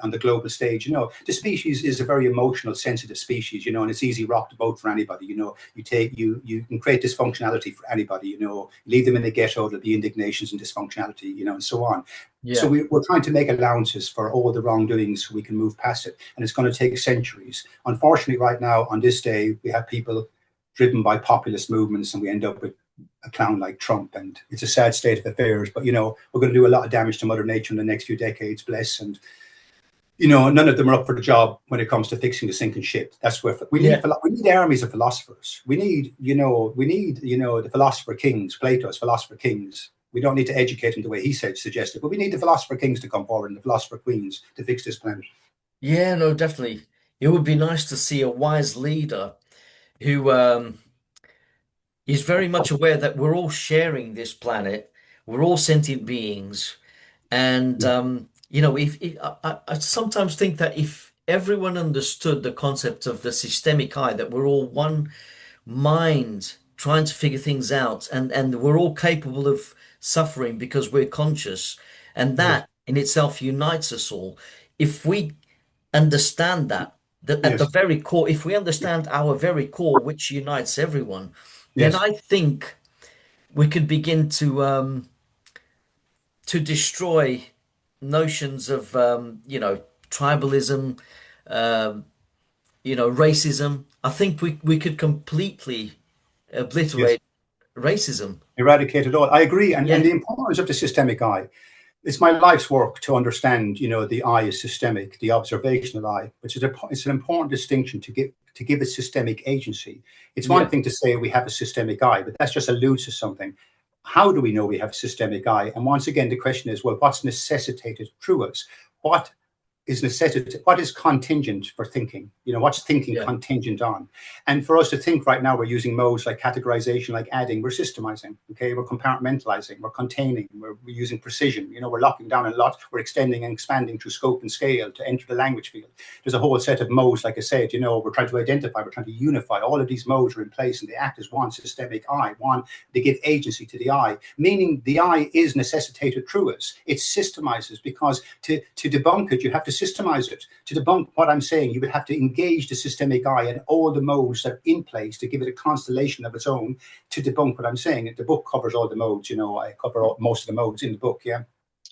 on the global stage. The species is a very emotional, sensitive species. And it's easy rock the boat for anybody. You can create dysfunctionality for anybody. Leave them in the ghetto, there'll be indignations and dysfunctionality. And so on. So Yeah. we're trying to make allowances for all the wrongdoings so we can move past it. And it's going to take centuries. Unfortunately, right now, on this day, we have people driven by populist movements, and we end up with a clown like Trump. And it's a sad state of affairs. But, we're going to do a lot of damage to Mother Nature in the next few decades, bless. And, none of them are up for the job when it comes to fixing the sinking ship. That's where Yeah. we need armies of philosophers. We need the philosopher kings, Plato's philosopher kings. We don't need to educate them the way he suggested, but we need the philosopher kings to come forward and the philosopher queens to fix this planet. Yeah, no, definitely. It would be nice to see a wise leader who is very much aware that we're all sharing this planet. We're all sentient beings. And, I sometimes think that if everyone understood the concept of the systemic I, that we're all one mind trying to figure things out, and we're all capable of suffering because we're conscious, and Yes, that in itself unites us all. If we understand that at the yes, very core, if we understand our very core, which unites everyone, then yes, I think we could begin to destroy notions of tribalism, um, racism. I think we could completely yes. obliterate racism. Eradicate it all. I agree. And Yeah, the importance of the systemic I. It's my life's work to understand, the I is systemic, the observational I, which is it's an important distinction to give it systemic agency. It's one yeah, thing to say we have a systemic I, but that's just alludes to something. How do we know we have systemic I? And once again, the question is, well, what's necessitated through us? What is necessity, what is contingent for thinking? What's thinking yeah. contingent on? And for us to think right now, we're using modes like categorization, like adding, we're systemizing, okay? We're compartmentalizing, we're containing, we're using precision, we're locking down a lot, we're extending and expanding through scope and scale to enter the language field. There's a whole set of modes, like I said, we're trying to identify, we're trying to unify. All of these modes are in place and they act as one systemic I, they give agency to the I, meaning the I is necessitated through us. It systemizes, because to debunk it, you have to systemize it. To debunk what I'm saying, you would have to engage the systemic I and all the modes that are in place to give it a constellation of its own to debunk what I'm saying. The book covers all the modes, I cover most of the modes in the book, yeah.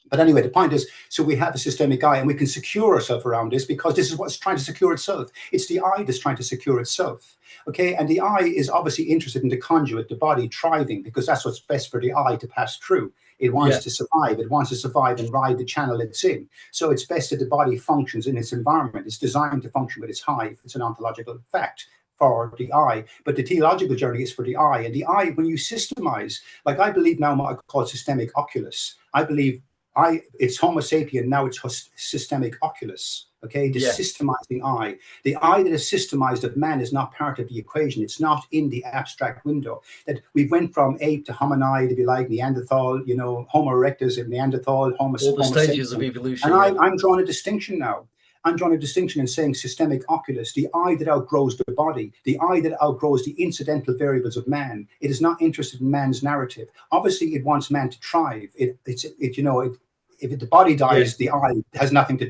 But anyway, the point is, so we have a systemic I and we can secure ourselves around this because this is what's trying to secure itself. It's the I that's trying to secure itself. Okay. And the I is obviously interested in the conduit, the body thriving, because that's what's best for the I to pass through. It wants Yeah. to survive. It wants to survive and ride the channel it's in. So it's best that the body functions in its environment. It's designed to function with its hive. It's an ontological fact for the I, but the teleological journey is for the I. And the I, when you systemize, like I believe now what I call systemic oculus, I believe it's Homo sapien, now it's systemic oculus. Okay, the Yeah. systemizing I. The I that is systemized of man is not part of the equation. It's not in the abstract window. That we went from ape to hominid, if you like, Neanderthal, Homo erectus and Neanderthal, Homo All the stages of sapien. And evolution. Yeah. I'm drawing a distinction now. I'm drawing a distinction in saying systemic oculus, the I that outgrows the body, the I that outgrows the incidental variables of man. It is not interested in man's narrative. Obviously, it wants man to thrive. If the body Yeah. dies, the I has nothing to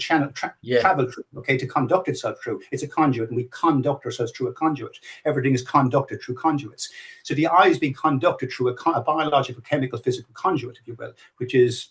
Yeah. travel through, okay, to conduct itself through. It's a conduit, and we conduct ourselves through a conduit. Everything is conducted through conduits. So the I is being conducted through a biological, chemical, physical conduit, if you will, which is,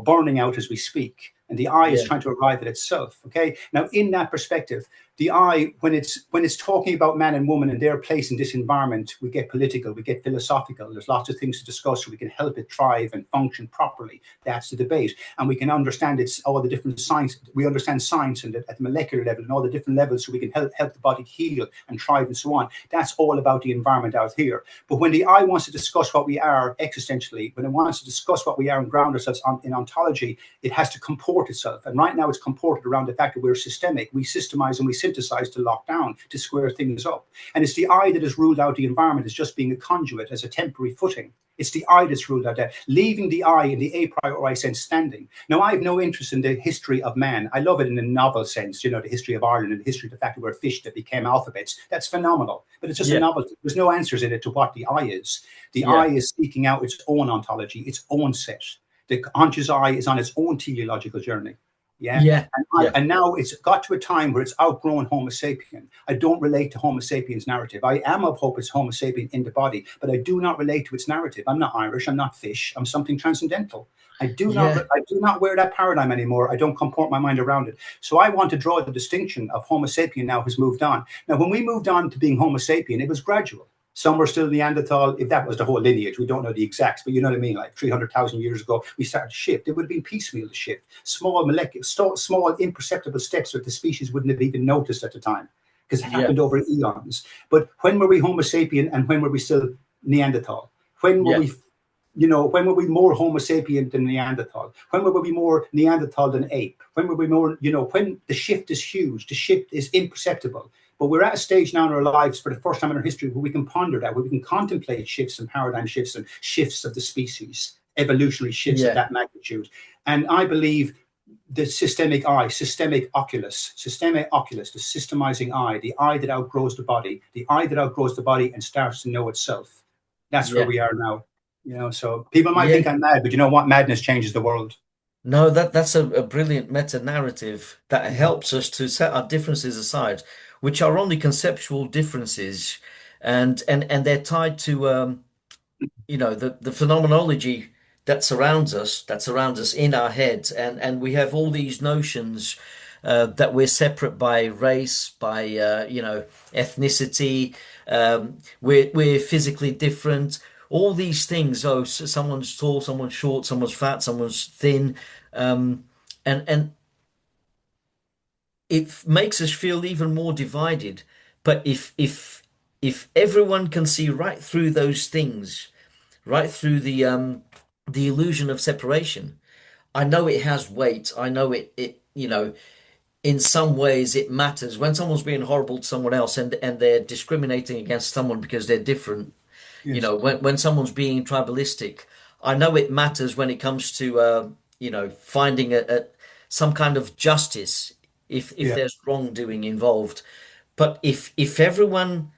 burning out as we speak. And the I is Yeah. trying to arrive at itself. Okay. Now, in that perspective, the I, when it's talking about man and woman and their place in this environment, we get political, we get philosophical. There's lots of things to discuss so we can help it thrive and function properly. That's the debate. And we can understand all the different science. We understand science and at the molecular level and all the different levels so we can help the body heal and thrive and so on. That's all about the environment out here. But when the I wants to discuss what we are existentially, when it wants to discuss what we are and ground ourselves in ontology, it has to comport itself. And right now it's comported around the fact that we're systemic. We systemize and we synthesize to lock down, to square things up. And it's the I that has ruled out the environment as just being a conduit, as a temporary footing. It's the I that's ruled out that, leaving the I in the a priori sense standing. Now, I have no interest in the history of man. I love it in a novel sense, the history of Ireland and the history of the fact that we're fish that became alphabets. That's phenomenal. But it's just a Yeah. novelty. There's no answers in it to what the I is. The I Yeah. is seeking out its own ontology, its own set. The conscious I is on its own teleological journey. Yeah. Yeah. Yeah. And now it's got to a time where it's outgrown Homo sapien. I don't relate to Homo sapiens narrative. I am of hope it's Homo sapien in the body, but I do not relate to its narrative. I'm not Irish. I'm not fish. I'm something transcendental. I do Yeah. not wear that paradigm anymore. I don't comport my mind around it. So I want to draw the distinction of Homo sapien now has moved on. Now, when we moved on to being Homo sapien, it was gradual. Some were still Neanderthal, if that was the whole lineage. We don't know the exacts, but you know what I mean? Like 300,000 years ago, we started to shift. It would have been piecemeal to shift. Small imperceptible steps that the species wouldn't have even noticed at the time because it Yeah. happened over eons. But when were we Homo sapien and when were we still Neanderthal? When were Yeah. we when were we more Homo sapien than Neanderthal? When were we more Neanderthal than ape? When were we more, when the shift is huge, the shift is imperceptible. But we're at a stage now in our lives for the first time in our history where we can ponder that, where we can contemplate shifts and paradigm shifts and shifts of the species evolutionary shifts of Yeah. that magnitude. And I believe the systemic eye, systemic oculus, the systemizing eye, the eye that outgrows the body, and starts to know itself. That's where Yeah. we are now. So people might Yeah. think I'm mad, but you know what? Madness changes the world. No, that's a brilliant meta narrative that helps us to set our differences aside, which are only conceptual differences, and they're tied to the phenomenology that surrounds us in our heads, and we have all these notions that we're separate by race, by ethnicity, we're physically different. All these things. Oh, someone's tall, someone's short, someone's fat, someone's thin, and it makes us feel even more divided. But if everyone can see right through those things, right through the illusion of separation. I know it has weight. I know it in some ways it matters when someone's being horrible to someone else and they're discriminating against someone because they're different. Yes. When someone's being tribalistic, I know it matters when it comes to finding some kind of justice if Yeah. there's wrongdoing involved. But if everyone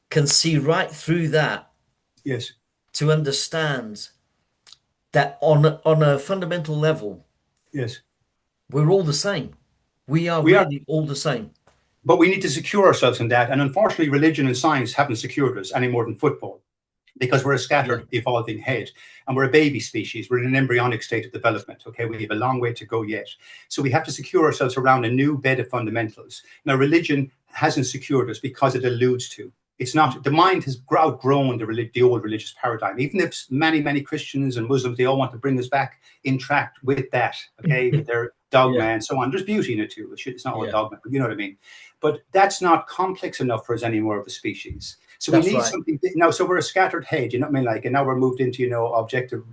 can see right through that Yes. to understand that on a fundamental level, Yes. we're all the same. We are We are, really all the same. but we need to secure ourselves in that. And unfortunately, religion and science haven't secured us any more than football, because we're a Yeah, scattered, evolving head, and we're a baby species. We're in an embryonic state of development. Okay, we have a long way to go yet. So we have to secure ourselves around a new bed of fundamentals. Now, religion hasn't secured us because it alludes to. It's not, the mind has outgrown the old religious paradigm. Even if many, many Christians and Muslims, they all want to bring us back in track with that, okay, with their dogma yeah, and so on. There's beauty in it too. It's not all yeah. dogma, but you know what I mean. But that's not complex enough for us anymore of a species. So we That's need right. something now. So we're a scattered head, you know what I mean? Like, and now we're moved into, objective,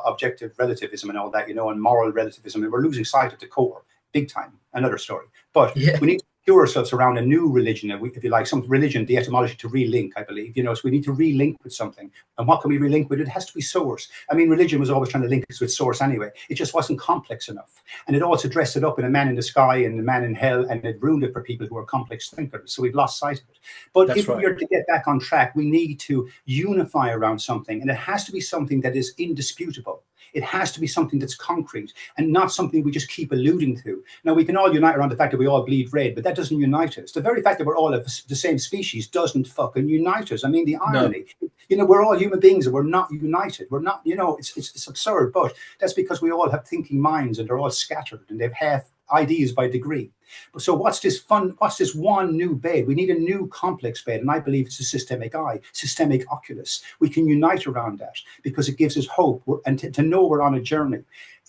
objective relativism and all that, and moral relativism, and we're losing sight of the core big time. Another story. But Yeah, we need to secure ourselves around a new religion, if you like, some religion, the etymology to relink, I believe, so we need to relink with something. And what can we relink with? It has to be source. I mean, religion was always trying to link us with source anyway. It just wasn't complex enough. And it also dressed it up in a man in the sky and a man in hell, and it ruined it for people who are complex thinkers. So we've lost sight of it. But that's if we right. are to get back on track, we need to unify around something. And it has to be something that is indisputable. It has to be something that's concrete and not something we just keep alluding to. Now, we can all unite around the fact that we all bleed red, but that doesn't unite us. The very fact that we're all of the same species doesn't fucking unite us. I mean, the No. irony, we're all human beings and we're not united. We're not, it's absurd, but that's because we all have thinking minds and they're all scattered and they've half ideas by degree. So what's this one new bed? We need a new complex bed, and I believe it's a systemic eye, systemic oculus. We can unite around that because it gives us hope and to know we're on a journey.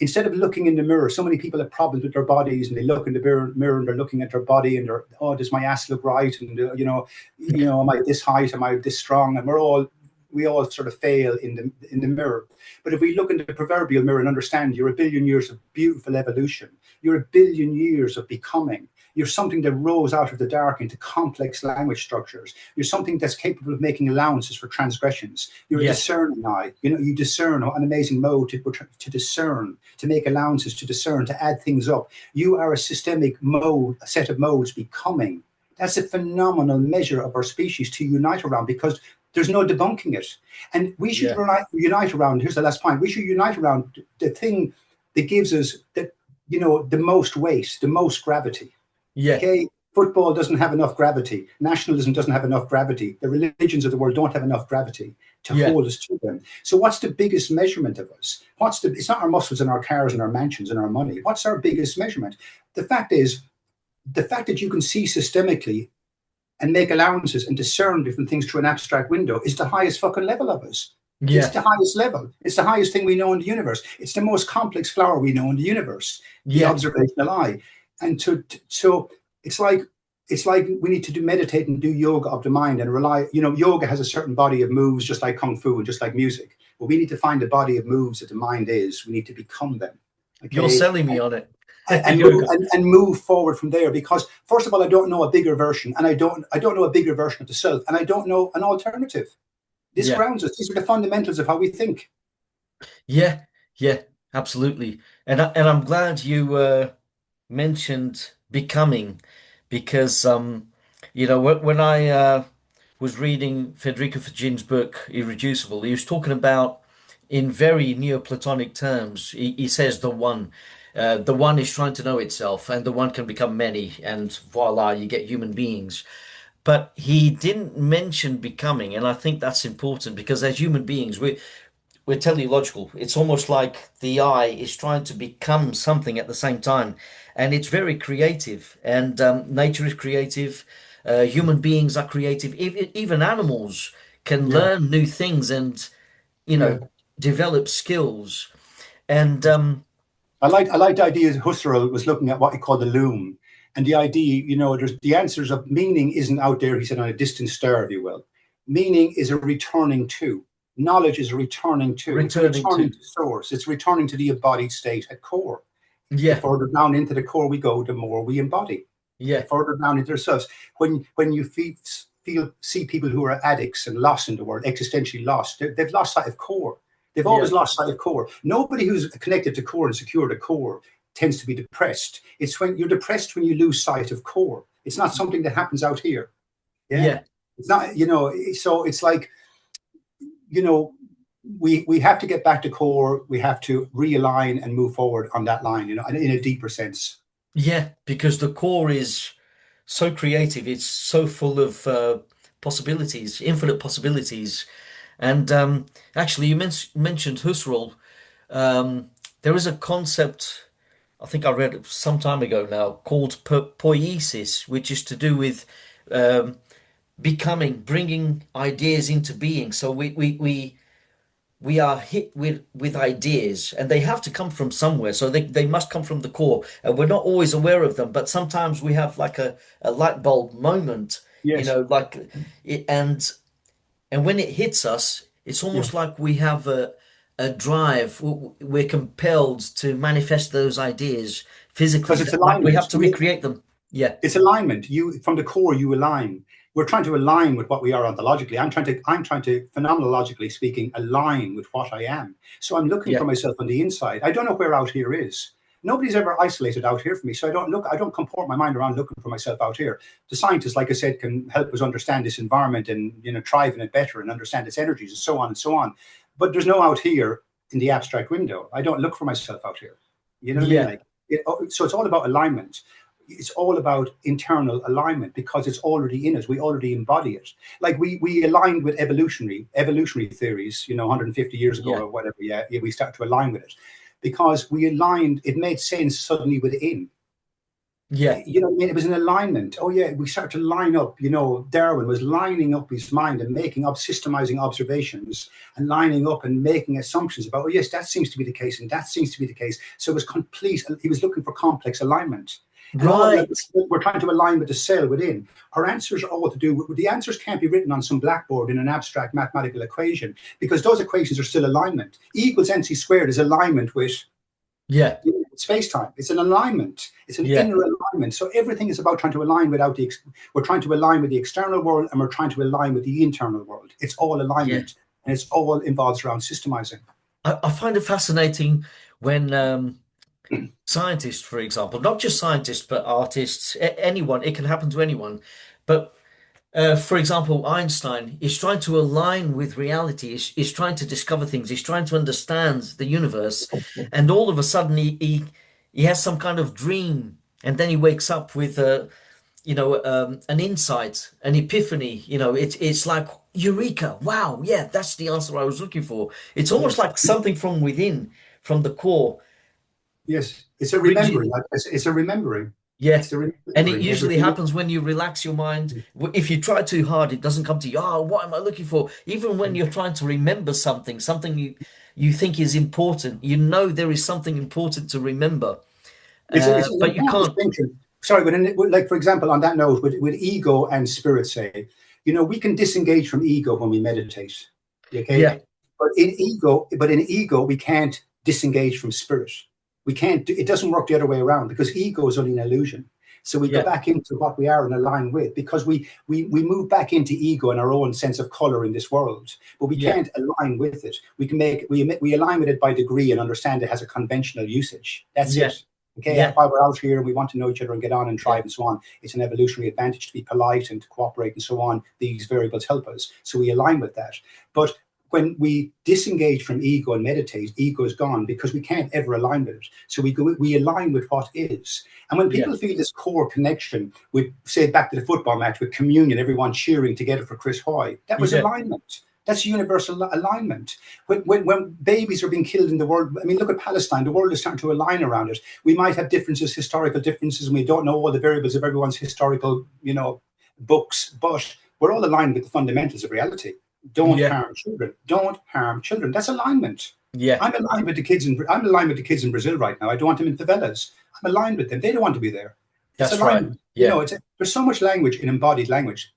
Instead of looking in the mirror, so many people have problems with their bodies, and they look in the mirror and they're looking at their body and they're, oh, does my ass look right? And am I this height? Am I this strong? And we all sort of fail in the mirror. But if we look in the proverbial mirror and understand you're a billion years of beautiful evolution, you're a billion years of becoming, you're something that rose out of the dark into complex language structures. You're something that's capable of making allowances for transgressions. You're a Yes. discerning eye. You discern, an amazing mode to discern, to make allowances, to discern, to add things up. You are a systemic mode, a set of modes becoming. That's a phenomenal measure of our species to unite around, because there's no debunking it. And we should Yeah. unite around, here's the last point, we should unite around the thing that gives us the most weight, the most gravity. Yeah. Okay? Football doesn't have enough gravity. Nationalism doesn't have enough gravity. The religions of the world don't have enough gravity to Yeah. hold us to them. So what's the biggest measurement of us? It's not our muscles and our cars and our mansions and our money. What's our biggest measurement? The fact that you can see systemically and make allowances and discern different things through an abstract window is the highest fucking level of us. It's Yeah. the highest level. It's the highest thing we know in the universe. It's the most complex flower we know in the universe, the Yeah. observational eye. And so it's like we need to meditate and do yoga of the mind and rely. Yoga has a certain body of moves, just like kung fu and just like music. But we need to find the body of moves that the mind is. We need to become them. You're Okay, selling me on it. and move Yoga. and move forward from there, because first of all, I don't know a bigger version, and I don't know a bigger version of the self, and I don't know an alternative. This Yeah. grounds us. These are the fundamentals of how we think. Yeah, yeah, absolutely. And I'm glad you mentioned becoming, because when I was reading Federico Fagini's book Irreducible, he was talking about, in very Neoplatonic terms, he says the one is trying to know itself, and the one can become many, and voila, you get human beings. But he didn't mention becoming, and I think that's important because as human beings, we're teleological. It's almost like the eye is trying to become something at the same time, and it's very creative. And nature is creative. Human beings are creative. Even animals can Yeah, learn new things and you yeah. know develop skills. And I like the idea Husserl was looking at what he called the loom. And the idea, there's the answers of meaning isn't out there, he said, on a distant star, if you will. Meaning is a returning to. Knowledge is a returning to. It's a returning returning to, to source. It's returning to the embodied state at core. The yeah, further down into the core we go, the more we embody. The yeah, further down into ourselves. When you see people who are addicts and lost in the world, existentially lost, they've lost sight of core. They've yeah, always lost sight of core. Nobody who's connected to core and secure to core tends to be depressed. It's when you're depressed when you lose sight of core. It's not something that happens out here. Yeah. yeah. It's not, so it's like, you know, we have to get back to core. We have to realign and move forward on that line, in a deeper sense. Yeah, because the core is so creative. It's so full of possibilities, infinite possibilities. And actually, you mentioned Husserl. There is a concept I think I read it some time ago now called poiesis, which is to do with um, becoming, bringing ideas into being. So we are hit with ideas, and they have to come from somewhere, so they must come from the core, and we're not always aware of them, but sometimes we have like a light bulb moment, Yes. like it. And when it hits us, it's Yeah. almost like we have a drive. We're compelled to manifest those ideas Because physically, it's like we alignment. have to recreate them. Yeah, It's alignment. You from the core, you align. We're trying to align with what we are ontologically. I'm trying to phenomenologically speaking, align with what I am. So I'm looking for yeah, myself on the inside. I don't know where out here is. Nobody's ever isolated out here for me. So I don't comport my mind around looking for myself out here. The scientists, like I said, can help us understand this environment and thrive in it better and understand its energies and so on and so on. But there's no out here in the abstract window. I don't look for myself out here. You know what I mean? yeah, Like so it's all about alignment. It's all about internal alignment because it's already in us. We already embody it. Like we aligned with evolutionary theories, 150 years ago yeah, or whatever. Yeah, we start to align with it because we aligned. It made sense suddenly within. yeah, What I mean? It was an alignment. Oh yeah, we started to line up. Darwin was lining up his mind and making up, systemizing observations and lining up and making assumptions about. Oh yes, that seems to be the case, and that seems to be the case. So it was complete. He was looking for complex alignment, and all like right. we're trying to align with the cell within. Our answers are all to do. The answers can't be written on some blackboard in an abstract mathematical equation because those equations are still alignment. E equals mc squared is alignment with Yeah, space time. It's an alignment. It's an yeah, inner alignment. So everything is about trying to align we're trying to align with the external world and we're trying to align with the internal world. It's all yeah. alignment and it's all involves around systemizing. I find it fascinating when scientists, for example, not just scientists, but artists, anyone, it can happen to anyone. But for example, Einstein is trying to align with reality, is trying to discover things, he's trying to understand the universe, and all of a sudden he has some kind of dream, and then he wakes up with an insight, an epiphany. It's like eureka! Wow, yeah, that's the answer I was looking for. It's almost Yes. like something from within, from the core, Yes. It's a brings remembering. you. It's a remembering. Yeah. It's the And it remembering usually everything. happens when you relax your mind. If you try too hard, it doesn't come to you. Oh, what am I looking for? Even when you're trying to remember something, something you think is important, there is something important to remember, It's an but you important can't. distinction. Sorry, but like for example, on that note, with ego and spirit, say, we can disengage from ego when we meditate. Okay, Yeah, but in ego, we can't disengage from spirit. We can't. It doesn't work the other way around because ego is only an illusion. So we go Yeah. back into what we are and align with, because we move back into ego and our own sense of color in this world, but we Yeah. can't align with it. We can make we align with it by degree and understand it has a conventional usage. That's Yeah. it. Okay, Yeah. while we're out here and we want to know each other and get on and Yeah. thrive and so on, it's an evolutionary advantage to be polite and to cooperate and so on. These variables help us. So we align with that. But when we disengage from ego and meditate, ego is gone because we can't ever align with it. So we align with what is. And when Yeah. people feel this core connection with, say, back to the football match with communion, everyone cheering together for Chris Hoy, that was Yeah. alignment. That's universal alignment. When babies are being killed in the world, I mean, look at Palestine. The world is starting to align around it. We might have differences, historical differences, and we don't know all the variables of everyone's historical, books, but we're all aligned with the fundamentals of reality. Don't Yeah. harm children. Don't harm children. That's alignment. Yeah. I'm aligned with the kids in Brazil right now. I don't want them in favelas. I'm aligned with them. They don't want to be there. It's That's right. alignment. Yeah. There's so much language in embodied language.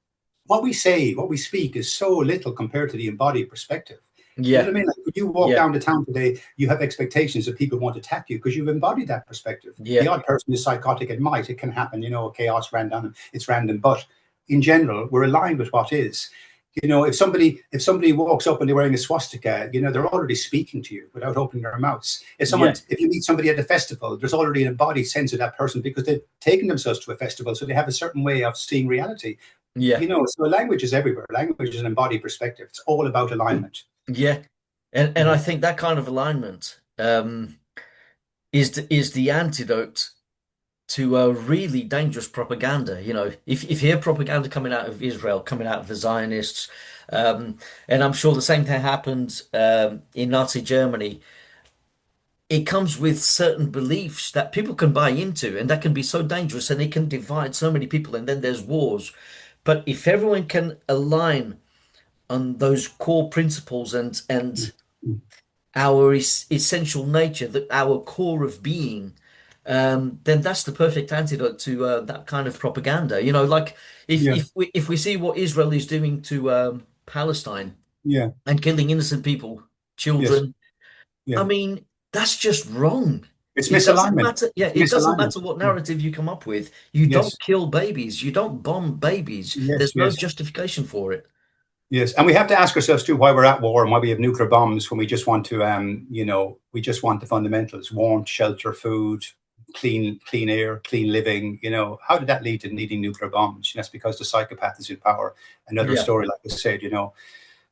What we say, what we speak is so little compared to the embodied perspective. You know Yeah. what I mean? Like when you walk Yeah. down to town today, you have expectations that people won't attack you because you've embodied that perspective. The Yeah. odd person is psychotic, it can happen, chaos random, it's random. But in general, we're aligned with what is. If somebody walks up and they're wearing a swastika, they're already speaking to you without opening their mouths. Yeah. If you meet somebody at a festival, there's already an embodied sense of that person because they've taken themselves to a festival, so they have a certain way of seeing reality. Yeah. So language is everywhere. Language is an embodied perspective. It's all about alignment. Yeah. And I think that kind of alignment is the antidote to really dangerous propaganda. If you hear propaganda coming out of Israel, coming out of the Zionists, and I'm sure the same thing happened in Nazi Germany, it comes with certain beliefs that people can buy into, and that can be so dangerous, and it can divide so many people, and then there's wars. But if everyone can align on those core principles and our essential nature, that our core of being, then that's the perfect antidote to that kind of propaganda. Like if Yeah, if we see what Israel is doing to Palestine yeah, and killing innocent people, yes, children, I yeah. mean, that's just wrong. It's It doesn't misalignment. matter. Yeah, It's it doesn't misalignment. matter what Yeah. narrative you come up with. You don't Yes, kill babies. You don't bomb babies. yes, There's no yes, justification for it. yes. And we have to ask ourselves too why we're at war and why we have nuclear bombs when we just want to, we just want the fundamentals: warmth, shelter, food, clean air, clean living. How did that lead to needing nuclear bombs? That's because the psychopath is in power. Another Yeah, story, like I said.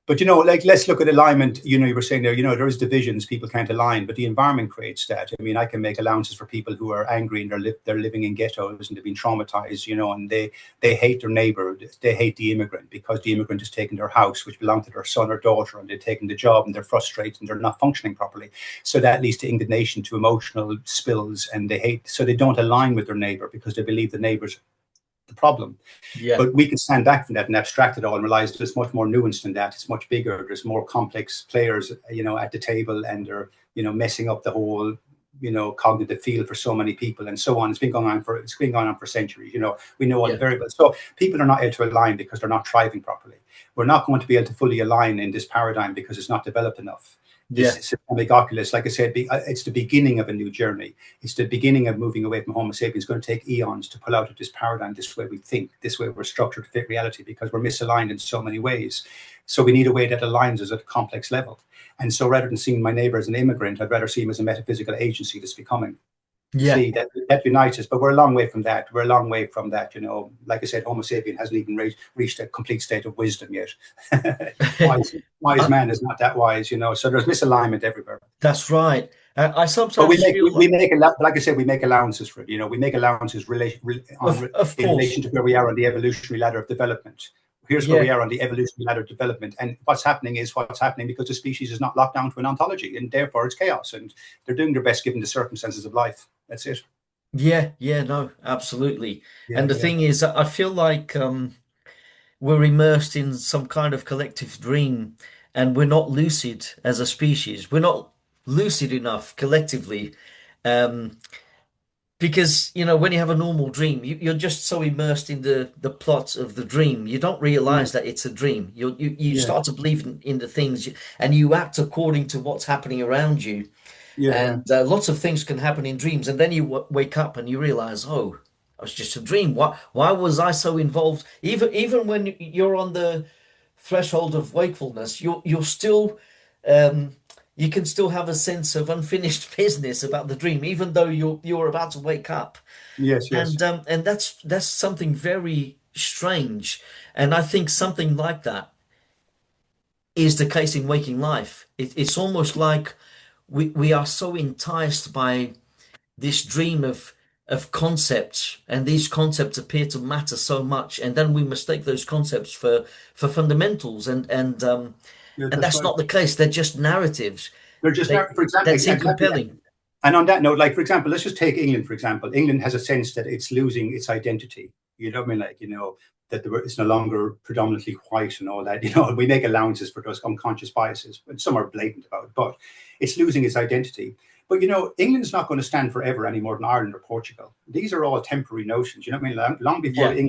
But like let's look at alignment. You were saying there is divisions. People can't align, but the environment creates that. I mean, I can make allowances for people who are angry and they're living in ghettos and they've been traumatized. And they hate their neighbor. They hate the immigrant because the immigrant has taken their house, which belonged to their son or daughter, and they've taken the job and they're frustrated and they're not functioning properly. So that leads to indignation, to emotional spills, and they hate. So they don't align with their neighbor because they believe the neighbor's the problem. yeah, But we can stand back from that and abstract it all and realize there's much more nuance than that. It's much bigger. There's more complex players, at the table, and they're, messing up the whole, cognitive field for so many people and so on. It's been going on for centuries. We know all the yeah, variables. So people are not able to align because they're not thriving properly. We're not going to be able to fully align in this paradigm because it's not developed enough. This yeah, systemic oculus, like I said, it's the beginning of a new journey. It's the beginning of moving away from Homo sapiens. It's going to take eons to pull out of this paradigm, this way we think, this way we're structured to fit reality, because we're misaligned in so many ways. So we need a way that aligns us at a complex level. And so rather than seeing my neighbor as an immigrant, I'd rather see him as a metaphysical agency that's becoming. yeah. See, that unites us, but we're a long way from that. We're a long way from that. Like I said, Homo sapien hasn't even reached a complete state of wisdom yet. wise Uh, man is not that wise. So there's misalignment everywhere. that's right. I But we sometimes make feel we make a lot, like I said, we make allowances for it. We make allowances of in course, relation to where we are on the evolutionary ladder of development. Here's where we yeah, are on the evolutionary ladder of development, and what's happening because the species is not locked down to an ontology, and therefore it's chaos. And they're doing their best given the circumstances of life. That's it. yeah, yeah. No, absolutely. Yeah, And the yeah, thing is, I feel like we're immersed in some kind of collective dream, and we're not lucid as a species. We're not lucid enough collectively. Um, Because, when you have a normal dream, you're just so immersed in the plot of the dream, you don't yeah, realize that it's a dream. You yeah, start to believe in the things, and you act according to what's happening around you. yeah, yeah, And lots of things can happen in dreams, and then you w wake up and you realize, oh, was just a dream. Why was I so involved? Even when you're on the threshold of wakefulness, you're still um, you can still have a sense of unfinished business about the dream, even though you're about to wake up. Yes, yes. And that's something very strange. And I think something like that is the case in waking life. It's almost like we are so enticed by this dream of concepts, and these concepts appear to matter so much, and then we mistake those concepts for fundamentals, Yeah, and that's that's right. not the case. They're just narratives. They're just They not, for example, that seem exactly. compelling. And on that note, like for example, let's just take England for example. England has a sense that it's losing its identity. You know what I mean? Like that it's no longer predominantly white and all that. We make allowances for those unconscious biases, but some are blatant about it. But it's losing its identity. But England's not going to stand forever any more than Ireland or Portugal. These are all temporary notions. You know what I mean? Long before Yeah,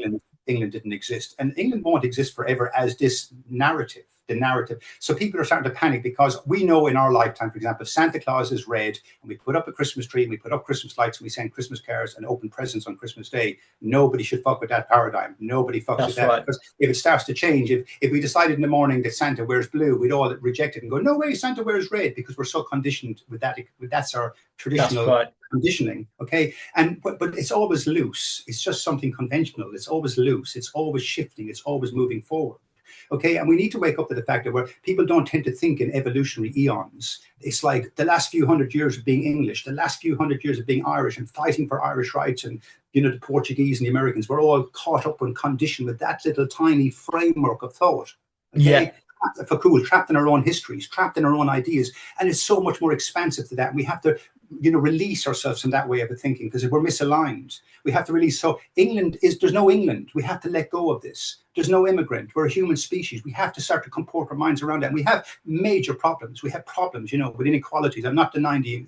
England didn't exist, and England won't exist forever as this narrative. The narrative. So people are starting to panic because we know in our lifetime, for example, if Santa Claus is red and we put up a Christmas tree and we put up Christmas lights and we send Christmas cards and open presents on Christmas Day, nobody should fuck with that paradigm. Nobody fucks with that's that right. because if it starts to change, if we decided in the morning that Santa wears blue, we'd all reject it and go, no way, Santa wears red because we're so conditioned with that. That's our That's traditional right. conditioning. Okay. But it's always loose. It's just something conventional. It's always loose. It's always shifting. It's always moving forward. Okay, and we need to wake up to the fact that where people don't tend to think in evolutionary eons. It's like the last few hundred years of being English, the last few hundred years of being Irish and fighting for Irish rights, and the Portuguese and the Americans were all caught up and conditioned with that little tiny framework of thought. Yeah, Okay, for cool, trapped in our own histories, trapped in our own ideas, and it's so much more expansive to that. We have to, release ourselves from that way of thinking because if we're misaligned, we have to release. So there's no England. We have to let go of this. There's no immigrant. We're a human species. We have to start to comport our minds around that. And we have major problems. We have problems, with inequalities. I'm not denying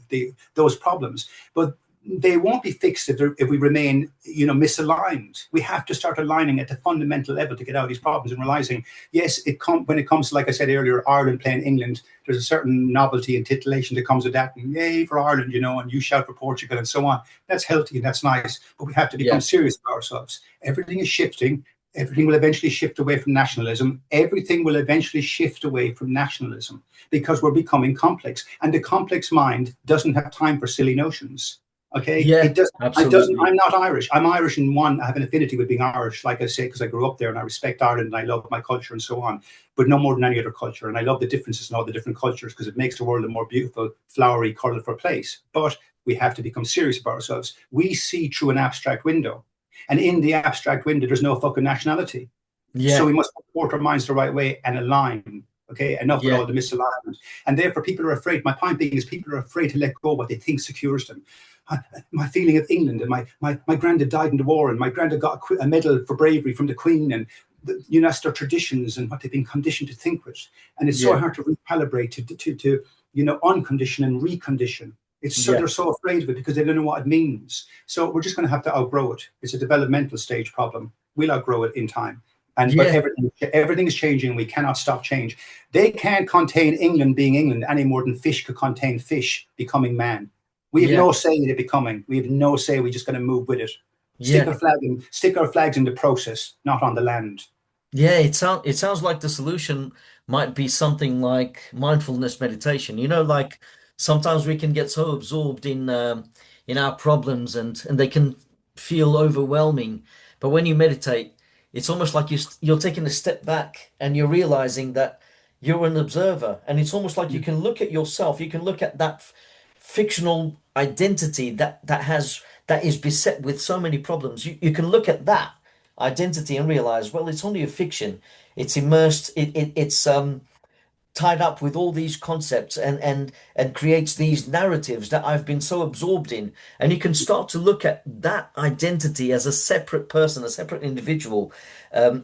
those problems, but they won't be fixed if we remain, misaligned. We have to start aligning at the fundamental level to get out of these problems and realizing, yes, when it comes to, like I said earlier, Ireland playing England, there's a certain novelty and titillation that comes with that. And yay for Ireland, and you shout for Portugal and so on. That's healthy and that's nice, but we have to become yeah, serious about ourselves. Everything is shifting. Everything will eventually shift away from nationalism. Everything will eventually shift away from nationalism because we're becoming complex. And the complex mind doesn't have time for silly notions. Okay, yeah, it doesn't. I doesn't. absolutely. I'm not Irish. I'm Irish in one. I have an affinity with being Irish, like I say, because I grew up there and I respect Ireland and I love my culture and so on. But no more than any other culture. And I love the differences in all the different cultures because it makes the world a more beautiful, flowery, colourful place. But we have to become serious about ourselves. We see through an abstract window, and in the abstract window, there's no fucking nationality. So Yeah, we must port our minds the right way and align. Okay, enough with yeah, all the misalignment. And therefore, people are afraid. My point being is, people are afraid to let go of what they think secures them. My feeling of England, and my granddad died in the war, and my granddad got a medal for bravery from the Queen, and that's their traditions and what they've been conditioned to think with. And it's so yeah, hard to recalibrate, to uncondition and recondition. It's so yeah, they're so afraid of it because they don't know what it means. So we're just going to have to outgrow it. It's a developmental stage problem. We'll outgrow it in time. But yeah, everything is changing. We cannot stop change. They can't contain England being England any more than fish could contain fish becoming man. We have yeah, no say in it becoming. We have no say. We're just going to move with it. yeah. Stick our flags in the process, not on the land. Yeah, it sounds like the solution might be something like mindfulness meditation. Like sometimes we can get so absorbed in our problems, and they can feel overwhelming. But when you meditate, it's almost like you're taking a step back and you're realizing that you're an observer, and it's almost like you Yeah. can look at yourself, you can look at that fictional identity that is beset with so many problems. You can look at that identity and realize, well, it's only a fiction. It's immersed. It's tied up with all these concepts and creates these narratives that I've been so absorbed in. And you can start to look at that identity as a separate person, a separate individual,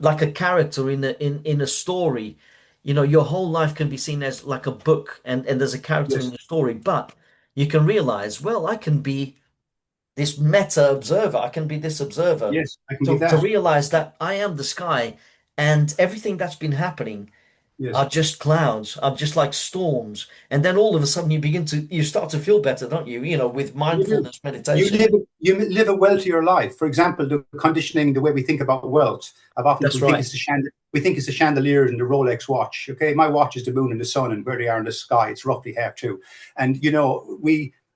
like a character in a story. Your whole life can be seen as like a book, and there's a character in Yes. the story, but you can realize, well, I can be this meta observer. I can be this observer Yes. I can be to that. realize that I am the sky, and everything that's been happening, Yes. are just clouds, are just like storms. And then all of a sudden you start to feel better, don't you? With You do. mindfulness You meditation. live you live a wealthier life. For example, the conditioning, the way we think about wealth. I've often That's right. we think it's the chandeliers and the Rolex watch. Okay, my watch is the moon and the sun and where they are in the sky. It's roughly half two. And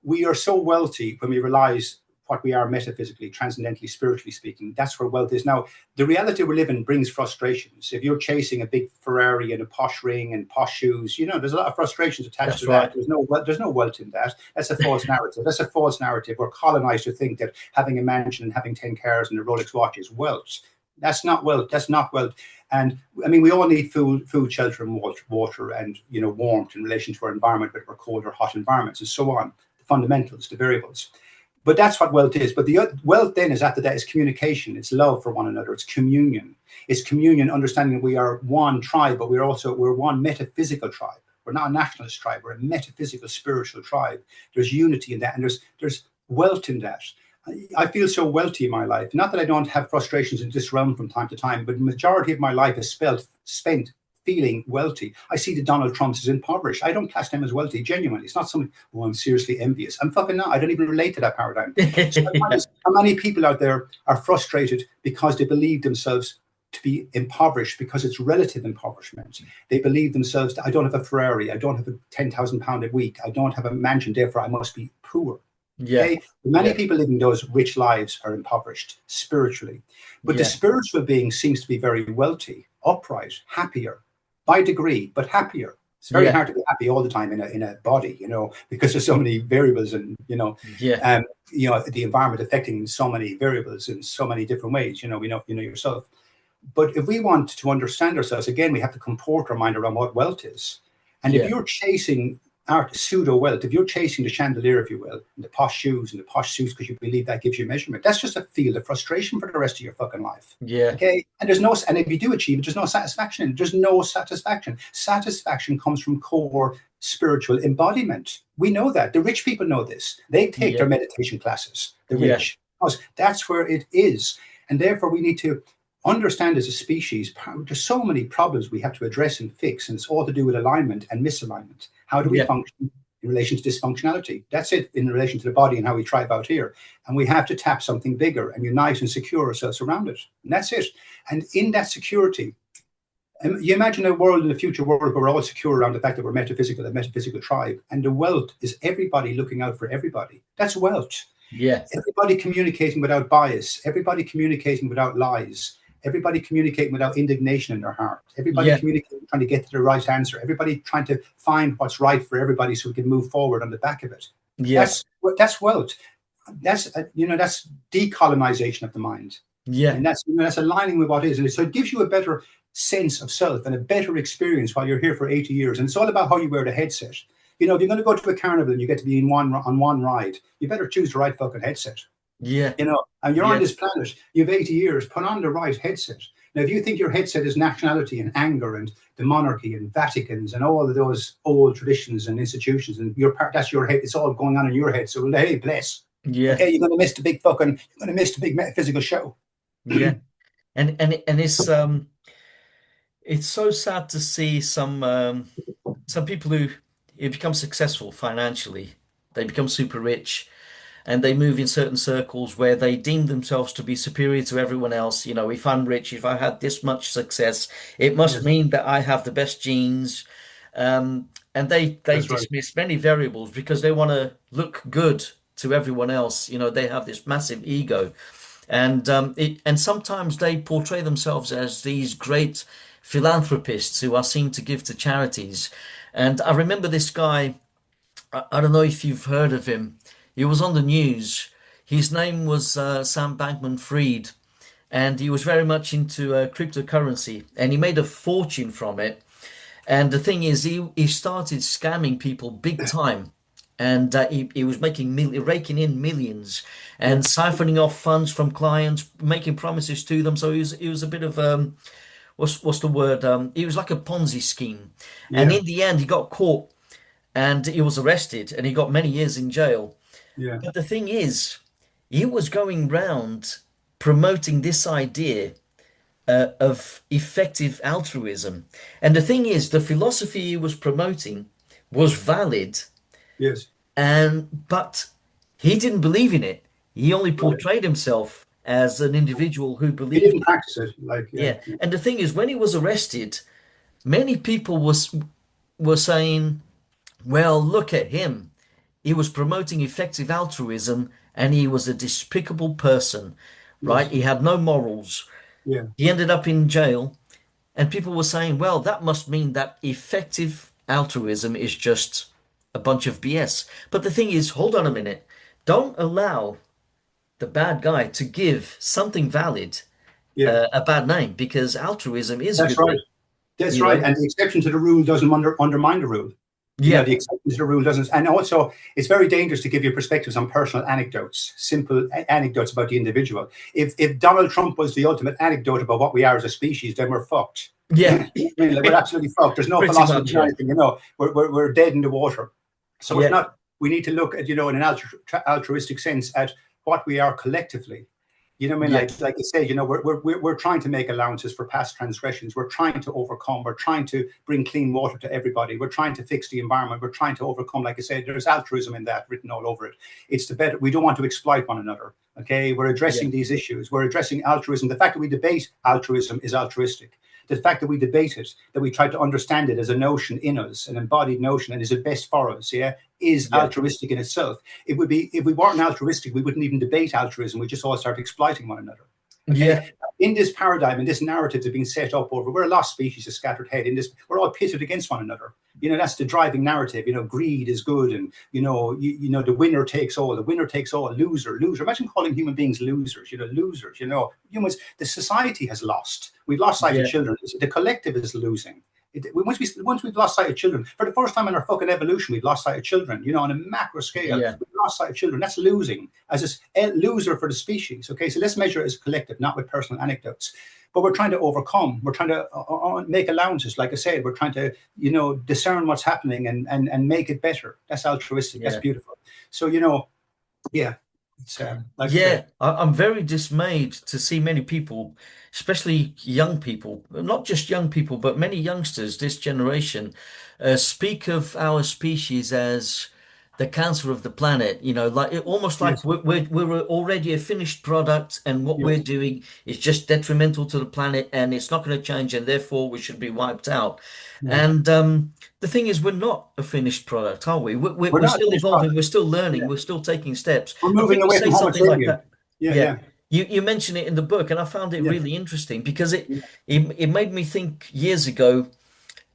we are so wealthy when we realize what we are metaphysically, transcendentally, spiritually speaking. That's where wealth is. Now, the reality we live in brings frustrations. If you're chasing a big Ferrari and a posh ring and posh shoes, there's a lot of frustrations attached That's to that. right. There's no wealth in that. That's a false narrative. That's a false narrative. We're colonized to think that having a mansion and having 10 cars and a Rolex watch is wealth. That's not wealth. That's not wealth. And I mean, we all need food, shelter, and water, and warmth in relation to our environment, whether we're cold or hot environments, and so on. The fundamentals, the variables. But that's what wealth is. But the wealth then is after that is communication. It's love for one another. It's communion. It's communion, understanding that we are one tribe, but we're one metaphysical tribe. We're not a nationalist tribe. We're a metaphysical, spiritual tribe. There's unity in that, and there's wealth in that. I feel so wealthy in my life. Not that I don't have frustrations in this realm from time to time, but the majority of my life is spent feeling wealthy. I see the Donald Trumps as impoverished. I don't class them as wealthy, genuinely. It's not something, oh, I'm seriously envious. I'm fucking not. I don't even relate to that paradigm. So Yeah. how many people out there are frustrated because they believe themselves to be impoverished because it's relative impoverishment. They believe themselves that I don't have a Ferrari, I don't have a £10,000 a week, I don't have a mansion, therefore I must be poor. Yeah. Okay, many Yeah. people living those rich lives are impoverished spiritually, but the Yeah. spiritual being seems to be very wealthy, upright, happier by degree, but happier. It's very Yeah. hard to be happy all the time in a body, because there's so many variables, and Yeah. the environment affecting so many variables in so many different ways. You know yourself. But if we want to understand ourselves, again, we have to comport our mind around what wealth is. And if Yeah. you're chasing art pseudo wealth, if you're chasing the chandelier, if you will, and the posh shoes and the posh suits because you believe that gives you measurement, that's just a field of frustration for the rest of your fucking life. Yeah. Okay. And and if you do achieve it, there's no satisfaction in it. There's no satisfaction. Satisfaction comes from core spiritual embodiment. We know that. The rich people know this. They take their Yeah. meditation classes, the Yeah. rich, because that's where it is. And therefore we need to understand as a species, there's so many problems we have to address and fix, and it's all to do with alignment and misalignment. How do we Yeah. function in relation to dysfunctionality? That's it, in relation to the body and how we thrive out here. And we have to tap something bigger and unite and secure ourselves around it. And that's it. And in that security, you imagine a world, in the future world, where we're all secure around the fact that we're metaphysical, a metaphysical tribe, and the wealth is everybody looking out for everybody. That's wealth. Yeah. Everybody communicating without bias, everybody communicating without lies, everybody communicating without indignation in their heart, everybody Yeah. communicating trying to get to the right answer, everybody trying to find what's right for everybody so we can move forward on the back of it. Yeah. That's wealth. That's decolonization of the mind, Yeah. and that's aligning with what is. And so it gives you a better sense of self and a better experience while you're here for 80 years. And it's all about how you wear the headset. If you're going to go to a carnival and you get to be on one ride, you better choose the right fucking headset. Yeah. And you're on Yeah. this planet, you have 80 years, put on the right headset. Now, if you think your headset is nationality and anger and the monarchy and Vaticans and all of those old traditions and institutions, and that's your head, it's all going on in your head. So, hey, bless. Yeah. Okay, you're going to miss the big metaphysical show. Yeah. And it's so sad to see some people who become successful financially. They become super rich and they move in certain circles where they deem themselves to be superior to everyone else. If I'm rich, if I had this much success, it must Yes, mean that I have the best genes. And they that's right. dismiss many variables because they want to look good to everyone else. They have this massive ego. And sometimes they portray themselves as these great philanthropists who are seen to give to charities. And I remember this guy, I don't know if you've heard of him. He was on the news. His name was Sam Bankman-Fried, and he was very much into cryptocurrency, and he made a fortune from it. And the thing is, he started scamming people big time. And he was raking in millions Yeah, and siphoning off funds from clients, making promises to them. So he was a bit of what's the word? He was like a Ponzi scheme. And yeah, in the end, he got caught and he was arrested and he got many years in jail. yeah, But the thing is, he was going round promoting this idea of effective altruism. And the thing is, the philosophy he was promoting was valid, Yes. and but he didn't believe in it. He only Right. portrayed himself as an individual who He believed didn't it. practice it. Like, yeah, Yeah. And the thing is, when he was arrested, many people were saying, well, look at him. He was promoting effective altruism and he was a despicable person, right? yes, He had no morals. yeah, He ended up in jail, and people were saying, well, that must mean that effective altruism is just a bunch of BS. But the thing is, hold on a minute. Don't allow the bad guy to give something valid yeah. a bad name, because altruism is a That's good right. thing, That's you right. know? And the exception to the rule doesn't undermine the rule. You know, Yeah, the exception to the rule doesn't. And also, it's very dangerous to give your perspectives on personal anecdotes, simple anecdotes about the individual. If Donald Trump was the ultimate anecdote about what we are as a species, then we're fucked. yeah, I mean, like, we're absolutely fucked. There's no pretty philosophy, much, no yeah. anything. You know, we're dead in the water. So it's Yeah, not. We need to look at, in an altruistic sense, at what we are collectively. You know what I mean? yeah, Like I say, we're trying to make allowances for past transgressions. We're trying to overcome. We're trying to bring clean water to everybody. We're trying to fix the environment. We're trying to overcome. Like I said, there's altruism in that written all over it. It's the better. We don't want to exploit one another. Okay, we're yeah, addressing these issues. We're addressing altruism. The fact that we debate altruism is altruistic. The fact that we debate it, that we try to understand it as a notion in us, an embodied notion, and is it best for us? Yeah, is yeah, altruistic in itself. It would be, if we weren't altruistic, we wouldn't even debate altruism. We just all start exploiting one another. Okay, yeah, in this paradigm, in this narrative that's been set up over, we're a lost species, a scattered head. In this, we're all pitted against one another. You know, that's the driving narrative. You know, greed is good, and the winner takes all. The winner takes all. Loser, loser. Imagine calling human beings losers. You know, losers. You know, humans. The society has lost. We've lost sight of yeah, children. The collective is losing. Once we've lost sight of children, for the first time in our fucking evolution, we've lost sight of children. You know, on a macro scale, yeah, we've lost sight of children. That's losing as a loser for the species. Okay, so let's measure it as a collective, not with personal anecdotes. But we're trying to overcome. We're trying to make allowances. Like I said, we're trying to discern what's happening and make it better. That's altruistic. That's yeah. beautiful. So yeah, it's like I say, Yeah, I'm very dismayed to see many people, especially young people, not just young people, but many youngsters, this generation, speak of our species as the cancer of the planet. You know, like almost like yes, we're already a finished product, and what we're yes, doing is just detrimental to the planet, and it's not going to change, and therefore we should be wiped out. yeah. And the thing is, we're not a finished product, are we? We're We're not a still finished evolving, product. we're still learning, Yeah, we're still taking steps. we're I think moving you away say from Homo something like sapien. that. Yeah, Yeah. yeah, You mention it in the book, and I found it yeah, really interesting because yeah. it made me think years ago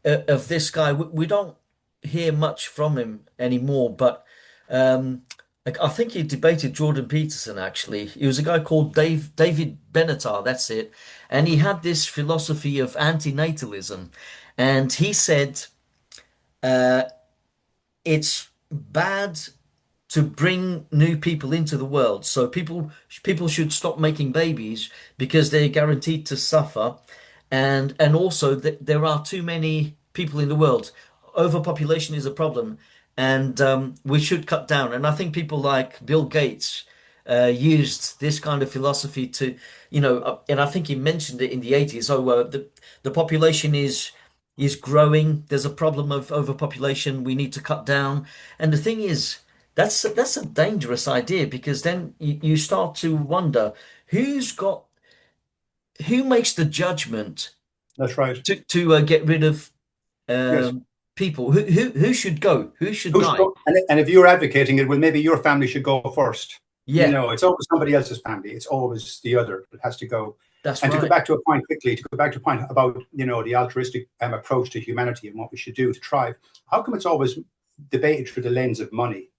of this guy. We don't hear much from him anymore, but like, I think he debated Jordan Peterson actually. He was a guy called David Benatar, that's it. And he had this philosophy of antinatalism. And he said it's bad to bring new people into the world. So people should stop making babies because they're guaranteed to suffer, and also that there are too many people in the world. Overpopulation is a problem, and we should cut down. And I think people like Bill Gates used this kind of philosophy to, and I think he mentioned it in the 80s. Oh, the population is growing. There's a problem of overpopulation. We need to cut down. And the thing is, that's a dangerous idea because then you start to wonder who's got who makes the judgment That's right. to get rid of Yes. people who should go, who should Who should die. go? And if you're advocating it, well, maybe your family should go first. You Yeah, know, it's always somebody else's family. It's always the other that has to go. that's And to go right. back to a point quickly, to go back to a point about the altruistic approach to humanity and what we should do to thrive. How come it's always debated through the lens of money?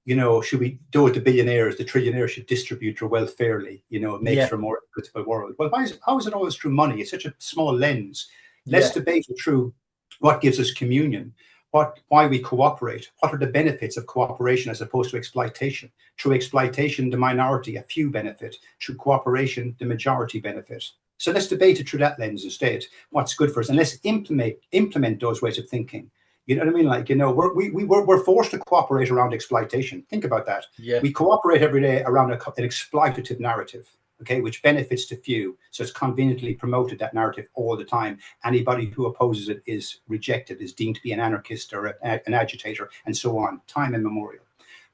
You know, should we do it to billionaires? The trillionaires should distribute their wealth fairly. You know, it makes Yeah, for a more equitable world. Well, how is it always through money? It's such a small lens. Let's yeah, debate it through what gives us communion, why we cooperate, what are the benefits of cooperation as opposed to exploitation. Through exploitation, the minority, a few benefit. Through cooperation, the majority benefit. So let's debate it through that lens instead. What's good for us, and let's implement those ways of thinking. You know what I mean? Like, we're forced to cooperate around exploitation. Think about that. yeah, We cooperate every day around an exploitative narrative. okay, which benefits the few. So it's conveniently promoted, that narrative, all the time. Anybody who opposes it is rejected, is deemed to be an anarchist or an agitator, and so on, time immemorial.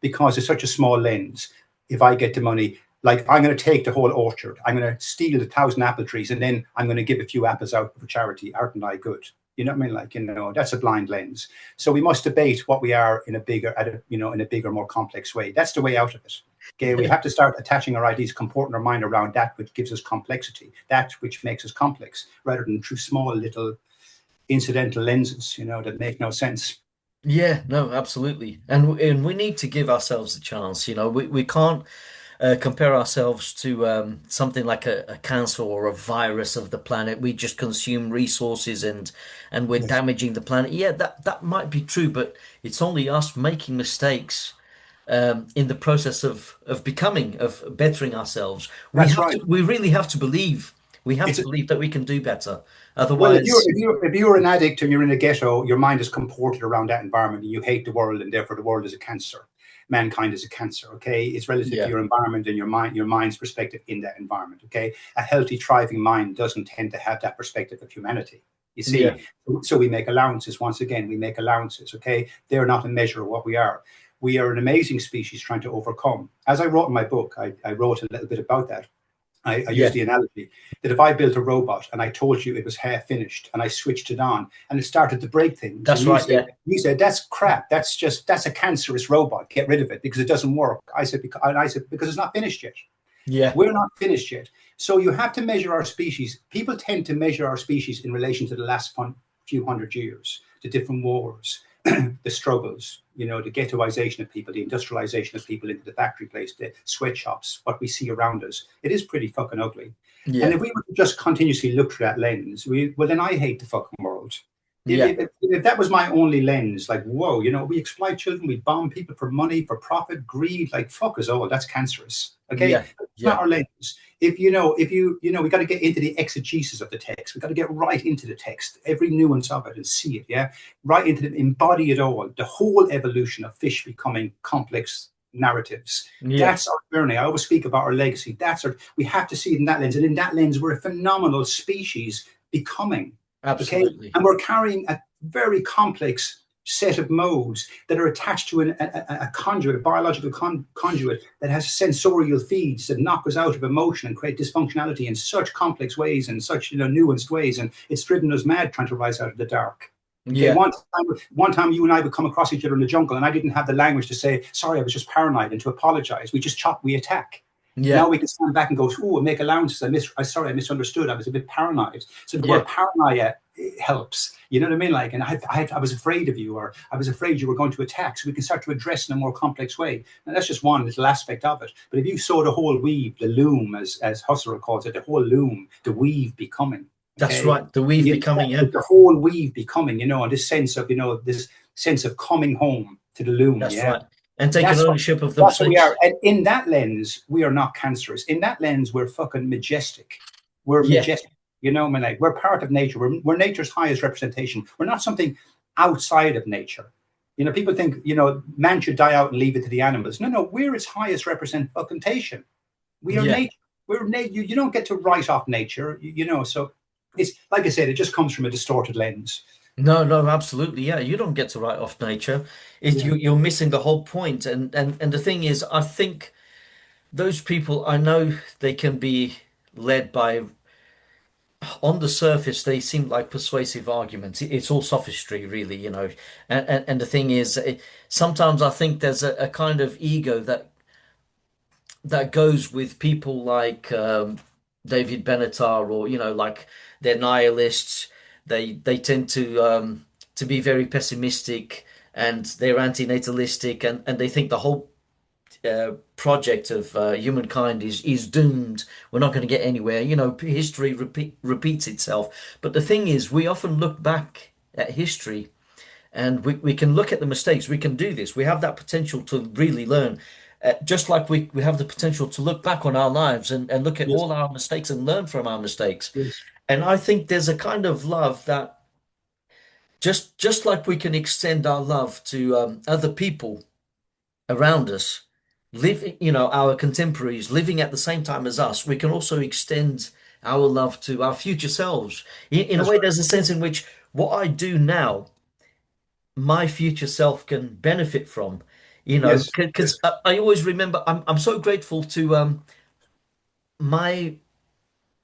Because it's such a small lens. If I get the money, like I'm going to take the whole orchard, I'm going to steal 1,000 apple trees, and then I'm going to give a few apples out for charity. Aren't I good? You know what I mean? Like, that's a blind lens. So we must debate what we are in a bigger, in a bigger, more complex way. That's the way out of it. Okay, we have to start attaching our ideas, comporting our mind around that which gives us complexity, that which makes us complex, rather than through small little incidental lenses, that make no sense. Yeah, no, absolutely. And we need to give ourselves a chance. We can't compare ourselves to something like a cancer or a virus of the planet. We just consume resources and we're Yes, damaging the planet. Yeah, that might be true, but it's only us making mistakes in the process of becoming, of bettering ourselves. that's right. We really have to believe. We have It's to believe that we can do better. Well, if you're Otherwise, if you if you're an addict and you're in a ghetto, your mind is comported around that environment, and you hate the world, and therefore the world is a cancer. Mankind is a cancer. Okay, it's relative to yeah, your environment and your mind's perspective in that environment. Okay, a healthy, thriving mind doesn't tend to have that perspective of humanity. You yeah, see, so we make allowances. Once again, we make allowances. Okay, they're not a measure of what we are. We are an amazing species trying to overcome. As I wrote in my book, I wrote a little bit about that. I use yeah. the analogy that if I built a robot and I told you it was half finished and I switched it on and it started to break things, and That's right. Yeah, you said that's crap, that's a cancerous robot, get rid of it because it doesn't work. I said because it's not finished yet. yeah, We're not finished yet. So you have to measure our species. People tend to measure our species in relation to the last few hundred years, the different wars, the struggles, the ghettoization of people, the industrialization of people into the factory place, the sweatshops, what we see around us. It is pretty fucking ugly. And yeah, if we were to just continuously look through that lens, well, then I hate the fucking world. If, yeah, if that was my only lens, like, whoa, we exploit children, we bomb people for money, for profit, greed, like, fuck us all. That's cancerous. Okay. yeah, It's not yeah, our lens. We got to get into the exegesis of the text. We got to get right into the text, every nuance of it, and see it. Yeah. Right into the, embody it all, the whole evolution of fish becoming complex narratives. yeah. That's our journey. I always speak about our legacy. We have to see it in that lens. And in that lens, we're a phenomenal species becoming. Okay. Absolutely. And we're carrying a very complex set of modes that are attached to a conduit, a biological conduit that has sensorial feeds that knock us out of emotion and create dysfunctionality in such complex ways and such nuanced ways. And it's driven us mad trying to rise out of the dark. Okay, Yeah, one time you and I would come across each other in the jungle, and I didn't have the language to say sorry, I was just paranoid, and to apologize. We just chop, we attack. Now yeah, we can stand back and go, oh, and make allowances. I misunderstood. I was a bit paranoid. So the yeah, word paranoia helps. You know what I mean? Like, and I was afraid of you, or I was afraid you were going to attack. So we can start to address in a more complex way. And that's just one little aspect of it. But if you saw the whole weave, the loom, as Husserl calls it, the whole loom, the weave becoming, that's okay, right. The weave becoming, yeah, the whole weave becoming, and this sense of coming home to the loom, that's yeah. right. And taking That's what ownership of the that's what we are. mistakes. And in that lens, we are not cancerous. In that lens, we're fucking majestic. We're Yeah, majestic. I mean, like, we're part of nature. We're nature's highest representation. We're not something outside of nature. People think, man should die out and leave it to the animals. No, no, we're its highest representation. We are yeah. nature. You don't get to write off nature, So it's like I said, it just comes from a distorted lens. No, no, absolutely. Yeah, you don't get to write off nature. Yeah. You're missing the whole point. And the thing is, I think those people, I know they can be led by, on the surface, they seem like persuasive arguments. It's all sophistry, really, And the thing is, sometimes I think there's a kind of ego that goes with people like David Benatar, or like they're nihilists. They tend to be very pessimistic, and they're anti-natalistic, and they think the whole project of humankind is doomed. We're not going to get anywhere. History repeats itself. But the thing is, we often look back at history, and we can look at the mistakes. We can do this. We have that potential to really learn. Just like we have the potential to look back on our lives and look at Yes. all our mistakes and learn from our mistakes. Yes. And I think there's a kind of love that just like we can extend our love to other people around us, living, our contemporaries living at the same time as us, we can also extend our love to our future selves. In a That's way, right. there's a sense in which what I do now, my future self can benefit from, Yes, because yes, I always remember, I'm so grateful to my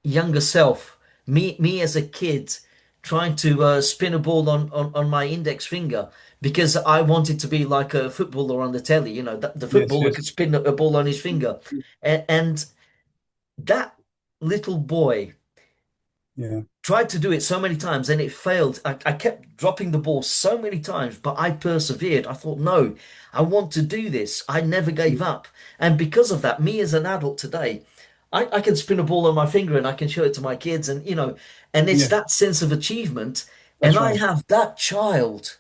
younger self, me as a kid, trying to spin a ball on my index finger because I wanted to be like a footballer on the telly. The yes, footballer yes. could spin a ball on his finger, and that little boy Yeah, tried to do it so many times and it failed. I kept dropping the ball so many times, but I persevered. I thought, no, I want to do this. I never gave up. And because of that, me as an adult today, I can spin a ball on my finger and I can show it to my kids and it's yeah. that sense of achievement. And That's I right. have that child,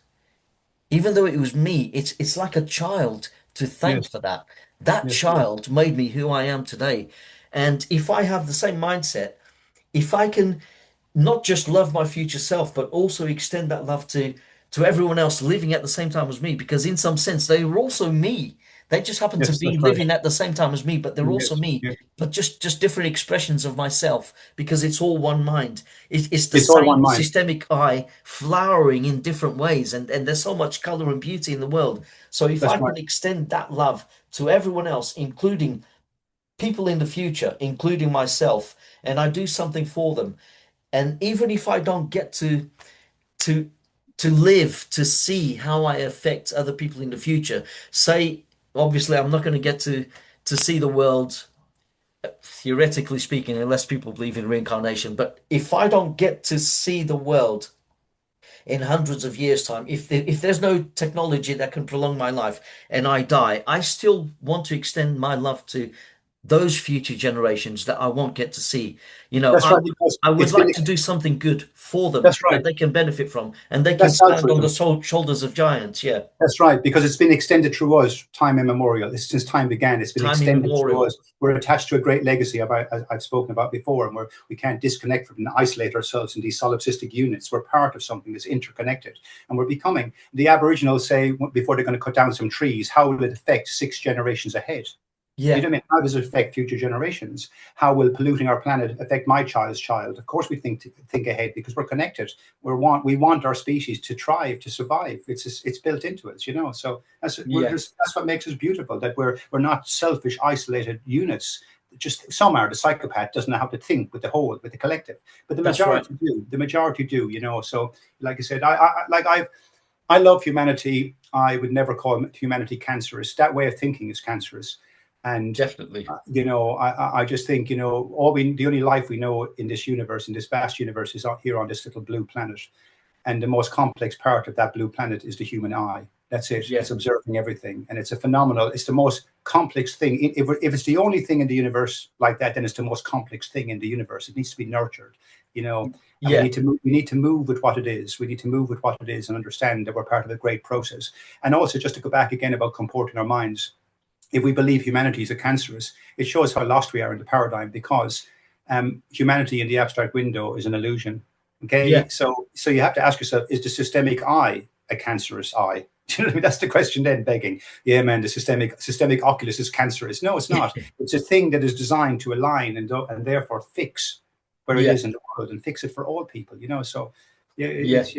even though it was me, it's like a child to thank Yes, for that. That yes, child made me who I am today. And if I have the same mindset, if I can not just love my future self, but also extend that love to everyone else living at the same time as me, because in some sense they were also me. They just happen to yes. be That's right. living at the same time as me, but they're also Yes, me, yes. but just different expressions of myself, because it's all one mind. It's the It's all one same mind. systemic eye flowering in different ways, and there's so much color and beauty in the world. So if That's I right. can extend that love to everyone else, including people in the future, including myself, and I do something for them, and even if I don't get to to live to see how I affect other people in the future, say obviously I'm not going to get to see the world theoretically speaking, unless people believe in reincarnation. But if I don't get to see the world in hundreds of years' time, if there's no technology that can prolong my life and I die, I still want to extend my love to those future generations that I won't get to see. That's right. Because I would it's been. like to do something good for them That's that right. they can benefit from and they can That's stand on the altruism. shoulders of giants. Yeah. That's right, because it's been extended through us time immemorial. Since time began, it's been Time extended through immemorial. us. We're attached to a great legacy I've spoken about before, and we can't disconnect from and isolate ourselves in these solipsistic units. We're part of something that's interconnected, and we're becoming. The Aboriginals say before they're going to cut down some trees, how will it affect 6 generations ahead? You know Yeah. what I mean? How does it affect future generations? How will polluting our planet affect my child's child? Of course, we think ahead because we're connected. We want our species to thrive, to survive. It's built into us, you know. So Yeah. that's what makes us beautiful. That we're not selfish, isolated units. Just some are. The psychopath doesn't know how to think with the whole, with the collective, but the That's right. majority do. The majority do, you know. So, like I said, I love humanity. I would never call humanity cancerous. That way of thinking is cancerous. And, Definitely. I just think, the only life we know in this universe, in this vast universe, is out here on this little blue planet. And the most complex part of that blue planet is the human eye. That's it. Yeah. It's observing everything. And it's a phenomenal, it's the most complex thing. If it's the only thing in the universe like that, then it's the most complex thing in the universe. It needs to be nurtured, and we Yeah. need to move, we need to move with what it is. We need to move with what it is and understand that we're part of a great process. And also, just to go back again about comporting our minds, if we believe humanity is a cancerous, it shows how lost we are in the paradigm, because humanity in the abstract window is an illusion. Yeah. Okay, so you have to ask yourself: is the systemic I a cancerous I? Do you know what I mean? That's the question then begging. Yeah, man, the systemic oculus is cancerous. No, it's not. It's a thing that is designed to align and therefore fix where it Yeah. is in the world and fix it for all people. So yeah, Yeah. it's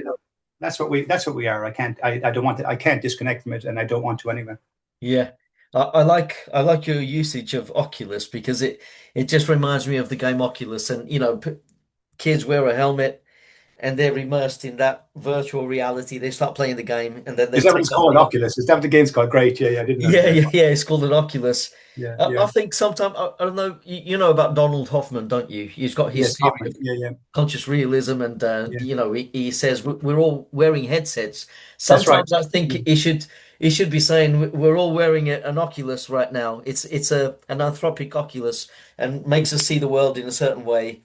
that's what we are. I don't want to, I can't disconnect from it, and I don't want to anyway. Yeah. I like your usage of Oculus because it just reminds me of the game Oculus and kids wear a helmet and they're immersed in that virtual reality. They start playing the game and then they Is that what it's take off called? the Oculus. Is that what the game's called? Great. Yeah, yeah. I didn't know. yeah, Yeah, yeah, yeah. It's called an Oculus. yeah, I yeah. think sometimes I don't know. You know about Donald Hoffman, don't you? He's got his Yes, theory Hoffman. of Yeah, yeah, conscious realism, and yeah. he says we're all wearing headsets. That's right. Sometimes I think Yeah, he should be saying we're all wearing an Oculus right now. It's an anthropic Oculus and makes us see the world in a certain way.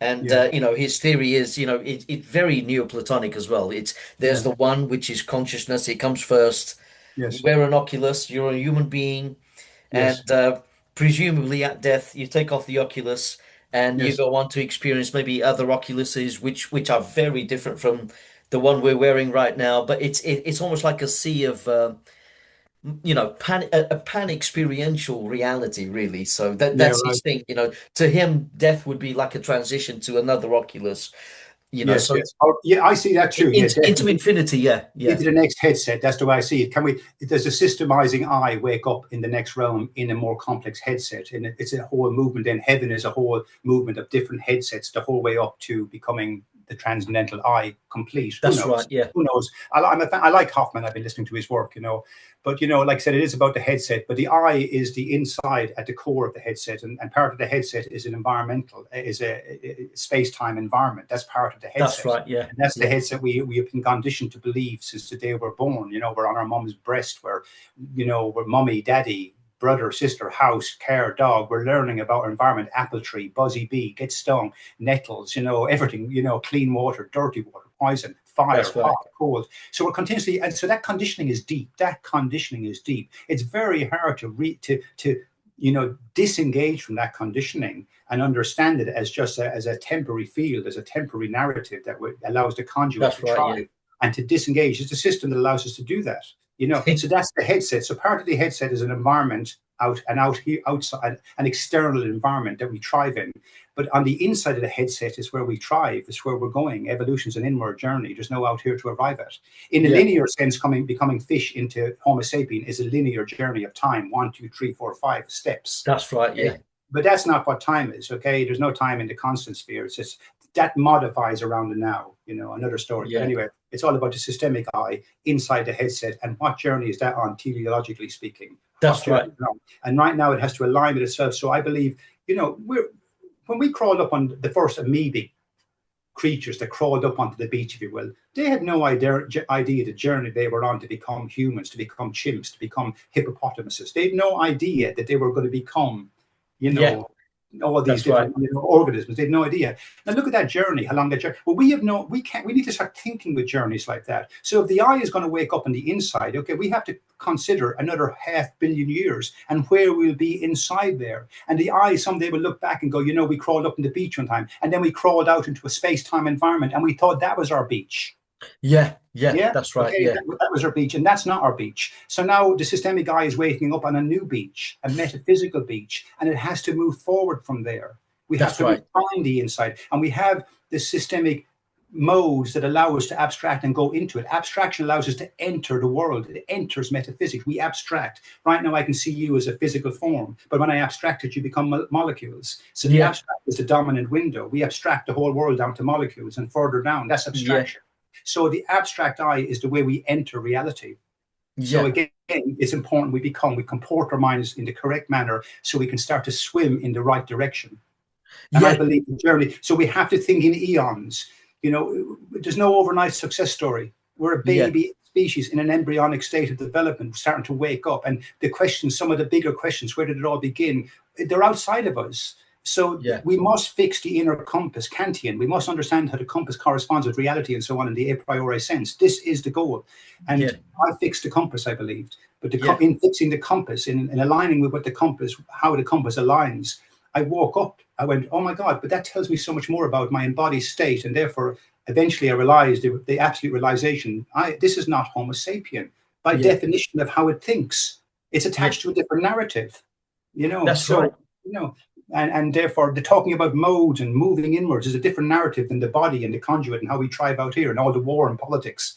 And yeah, his theory is it's very Neoplatonic as well. There's yeah. the one which is consciousness. It comes first. You Yes, wear an Oculus. You're a human being. yes, And presumably at death, you take off the Oculus and you yes. go on to experience maybe other Oculuses, which are very different from the one we're wearing right now. But it's almost like a sea of a pan experiential reality, really. So Yeah, that's right. his thing. To him, death would be like a transition to another Oculus. Yes, So yes. Oh, yeah, I see that too. Yeah, into definitely. infinity. Yeah, yeah, Into the next headset. That's the way I see it. Can we? Does a systemizing I wake up in the next realm in a more complex headset? And it's a whole movement. Then heaven is a whole movement of different headsets, the whole way up to becoming the transcendental I complete. Who that's right. knows? Yeah, Who knows? I like Hoffman. I've been listening to his work, but like I said, it is about the headset. But the I is the inside at the core of the headset, and part of the headset is an environmental, is a space-time environment. That's part of the that's headset. right. Yeah, And that's the yeah, headset we have been conditioned to believe since the day we're born. We're on our mom's breast, we're mummy, daddy, brother, sister, house, car, dog. We're learning about our environment, apple tree, buzzy bee, get stung, nettles, everything, clean water, dirty water, poison, fire, that's right. hot, cold. So we're continuously, and so that conditioning is deep. That conditioning is deep. It's very hard to disengage from that conditioning and understand it as just as a temporary field, as a temporary narrative that allows the conduit That's to right. Yeah, thrive and to disengage. It's a system that allows us to do that. So that's the headset. So part of the headset is an environment out here outside, an external environment that we thrive in. But on the inside of the headset is where we thrive. It's where we're going. Evolution's an inward journey. There's no out here to arrive at. In a yeah, linear sense, becoming fish into Homo sapien is a linear journey of time. 1, 2, 3, 4, 5 steps. that's right. Okay? Yeah, But that's not what time is. Okay, there's no time in the constant sphere. It's just that modifies around the now. Another story. But yeah, anyway, it's all about the systemic I inside the headset and what journey is that on, teleologically speaking. What that's journey right. is that on? And right now, it has to align with itself. So I believe, we're when we crawled up on the first amoebic creatures that crawled up onto the beach, if you will, they had no idea the journey they were on to become humans, to become chimps, to become hippopotamuses. They had no idea that they were going to become, you Yeah, know, all these that's right. different organisms. They had no idea. Now look at that journey, how long that journey. Well, we need to start thinking with journeys like that. So if the eye is going to wake up on the inside, okay, we have to consider another 500,000,000 years and where we'll be inside there. And the eye someday will look back and go, we crawled up on the beach one time, and then we crawled out into a space-time environment, and we thought that was our beach. Yeah, yeah, Yeah. that's right. Okay. Yeah, That was our beach, and that's not our beach. So now the systemic eye is waking up on a new beach, a metaphysical beach, and it has to move forward from there. We have that's to right. refine the inside, and we have the systemic modes that allow us to abstract and go into it. Abstraction allows us to enter the world. It enters metaphysics. We abstract. Right now, I can see you as a physical form, but when I abstract it, you become molecules. So the Yeah, abstract is the dominant window. We abstract the whole world down to molecules and further down. That's yeah, abstraction. So the abstract eye is the way we enter reality. So yeah, again, it's important we comport our minds in the correct manner so we can start to swim in the right direction. And I yeah, believe the journey. So we have to think in eons. There's no overnight success story. We're a yeah, baby species in an embryonic state of development, starting to wake up. And the questions, some of the bigger questions, where did it all begin? They're outside of us. So yeah, we must fix the inner compass, Kantian. We must understand how the compass corresponds with reality and so on in the a priori sense. This is the goal. yeah, And I fixed the compass, I believed. But yeah, in fixing the compass, in aligning with what the compass, how the compass aligns, I woke up. I went, oh my God, but that tells me so much more about my embodied state. And therefore, eventually I realized the absolute realization, this is not Homo sapien. By yeah, definition of how it thinks, it's yeah, attached to a different narrative, that's right. So, and therefore the talking about modes and moving inwards is a different narrative than the body and the conduit and how we thrive out here and all the war and politics.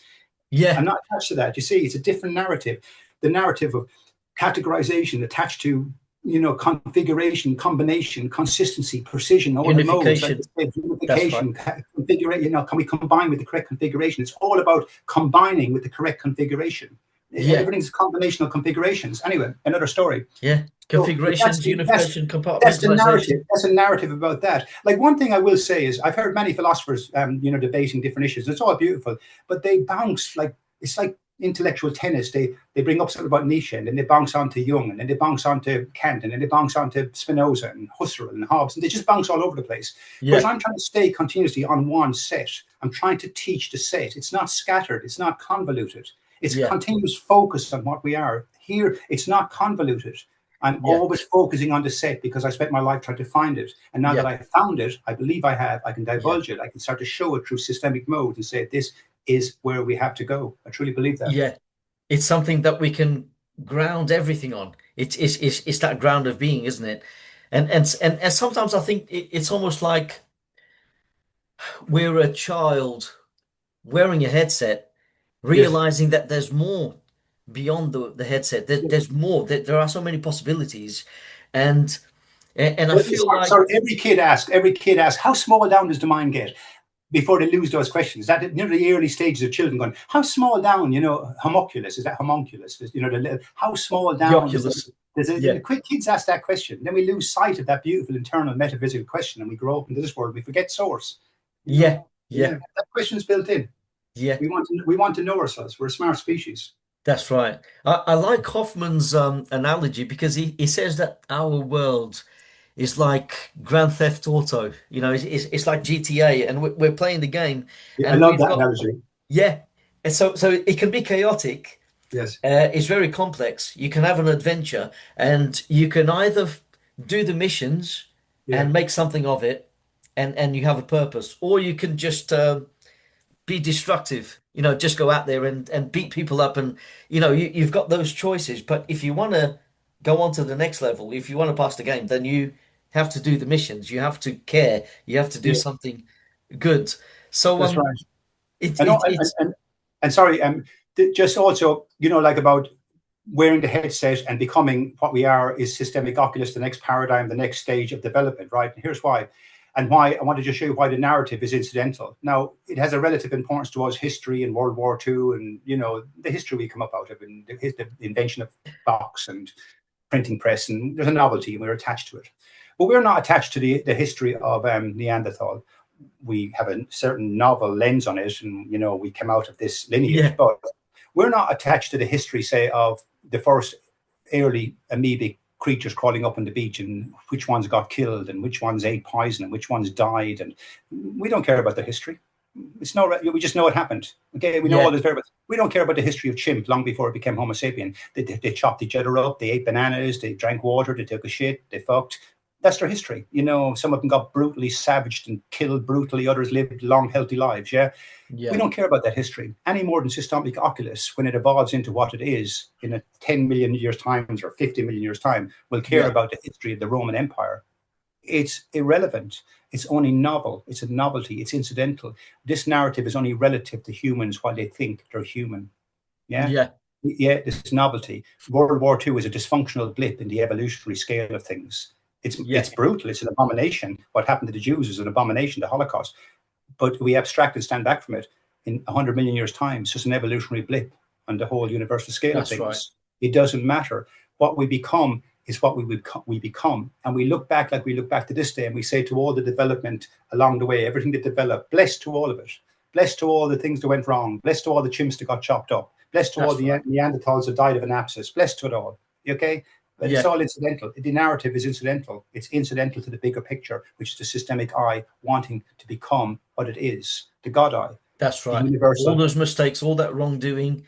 I'm Yeah, not attached to that. You see, it's a different narrative. The narrative of categorization attached to configuration, combination, consistency, precision, all the modes, like unification. I said, That's right. unification, configuration. Can we combine with the correct configuration? It's all about combining with the correct configuration. Yeah, Everything's combinational configurations. Anyway, another story. yeah. So Configurations, unification, that's the narrative. compartmentalisation. That's a narrative about that. Like one thing I will say is I've heard many philosophers, debating different issues. It's all beautiful, but they bounce like it's like intellectual tennis. They bring up something about Nietzsche, and then they bounce onto Jung, and then they bounce onto Kant, and then they bounce onto Spinoza and Husserl and Hobbes, and they just bounce all over the place. Whereas Yeah, I'm trying to stay continuously on one set. I'm trying to teach the set. It's not scattered. It's not convoluted. It's yeah, continuous focus on what we are. Here, it's not convoluted. I'm yeah, always focusing on the set because I spent my life trying to find it. And now that yeah, I found it, I believe I have, I can yeah, divulge it. I can start to show it through systemic modes and say, this is where we have to go. I truly believe that. yeah. It's something that we can ground everything on. It's that ground of being, isn't it? And sometimes I think it's almost like we're a child wearing a headset, Yes. realizing that there's more beyond the headset. There's more. There are so many possibilities, and and I Well, feel sorry, like sorry, every kid asks, how small down does the mind get before they lose those questions? That near the early stages of children going, how small down, homunculus, is that homunculus? How small the down Oculus. the Yeah, quick kids ask that question. Then we lose sight of that beautiful internal metaphysical question and we grow up into this world. We forget source. yeah, Yeah, yeah, that question is built in. yeah. We want to know ourselves. We're a smart species. That's right. I like Hoffman's analogy because he says that our world is like Grand Theft Auto. It's like GTA, and we're playing the game, Yeah, I and love we've that got analogy. yeah. And so it can be chaotic. Yes. It's very complex. You can have an adventure, and you can either do the missions Yeah. and make something of it, and you have a purpose, or you can just be destructive. Just go out there and beat people up, and you've got those choices. But if you want to go on to the next level, if you want to pass the game, then you have to do the missions. You have to care. You have to do Yeah. something good. So That's right. it I know, it it's and sorry, just also, like about wearing the headset and becoming what we are is systemic oculus, the next paradigm, the next stage of development, right? And here's why. And why I want to just show you why the narrative is incidental. Now, it has a relative importance to us, history and World War II, and the history we come up out of, and the invention of Fox and printing press, and there's a novelty, and we're attached to it. But we're not attached to the history of Neanderthal. We have a certain novel lens on it, and we come out of this lineage, yeah, but we're not attached to the history, say, of the first early amoebic creatures crawling up on the beach, and which ones got killed, and which ones ate poison, and which ones died, and we don't care about the history. It's no, we just know it happened. Okay, we know all yeah, this, but we don't care about the history of chimp long before it became Homo sapien. They chopped each other up, they ate bananas, they drank water, they took a shit, they fucked. That's their history. Some of them got brutally savaged and killed brutally, others lived long, healthy lives. Yeah, we yeah, don't care about that history any more than systemic oculus, when it evolves into what it is in a 10 million years' time or 50 million years' time, will care yeah. about the history of the Roman Empire. It's irrelevant. It's only novel. It's a novelty. It's incidental. This narrative is only relative to humans while they think they're human. Yeah. Yeah, Yeah, this novelty. World War II is a dysfunctional blip in the evolutionary scale of things. It's yeah, brutal. It's an abomination. What happened to the Jews is an abomination, the Holocaust. But we abstract and stand back from it in 100 million years' time. It's just an evolutionary blip on the whole universal scale of that's right. things. It doesn't matter. What we become is what we become. And we look back like we look back to this day, and we say to all the development along the way, everything that developed, blessed to all of it. Blessed to all the things that went wrong. Blessed to all the chimps that got chopped up. Blessed to all That's the right. Neanderthals that died of an abscess. Blessed to it all. Okay? But it's Yeah, all incidental. The narrative is incidental. It's incidental to the bigger picture, which is the systemic I wanting to become what it is, the God I, that's the right. All universal. those mistakes, all that wrongdoing,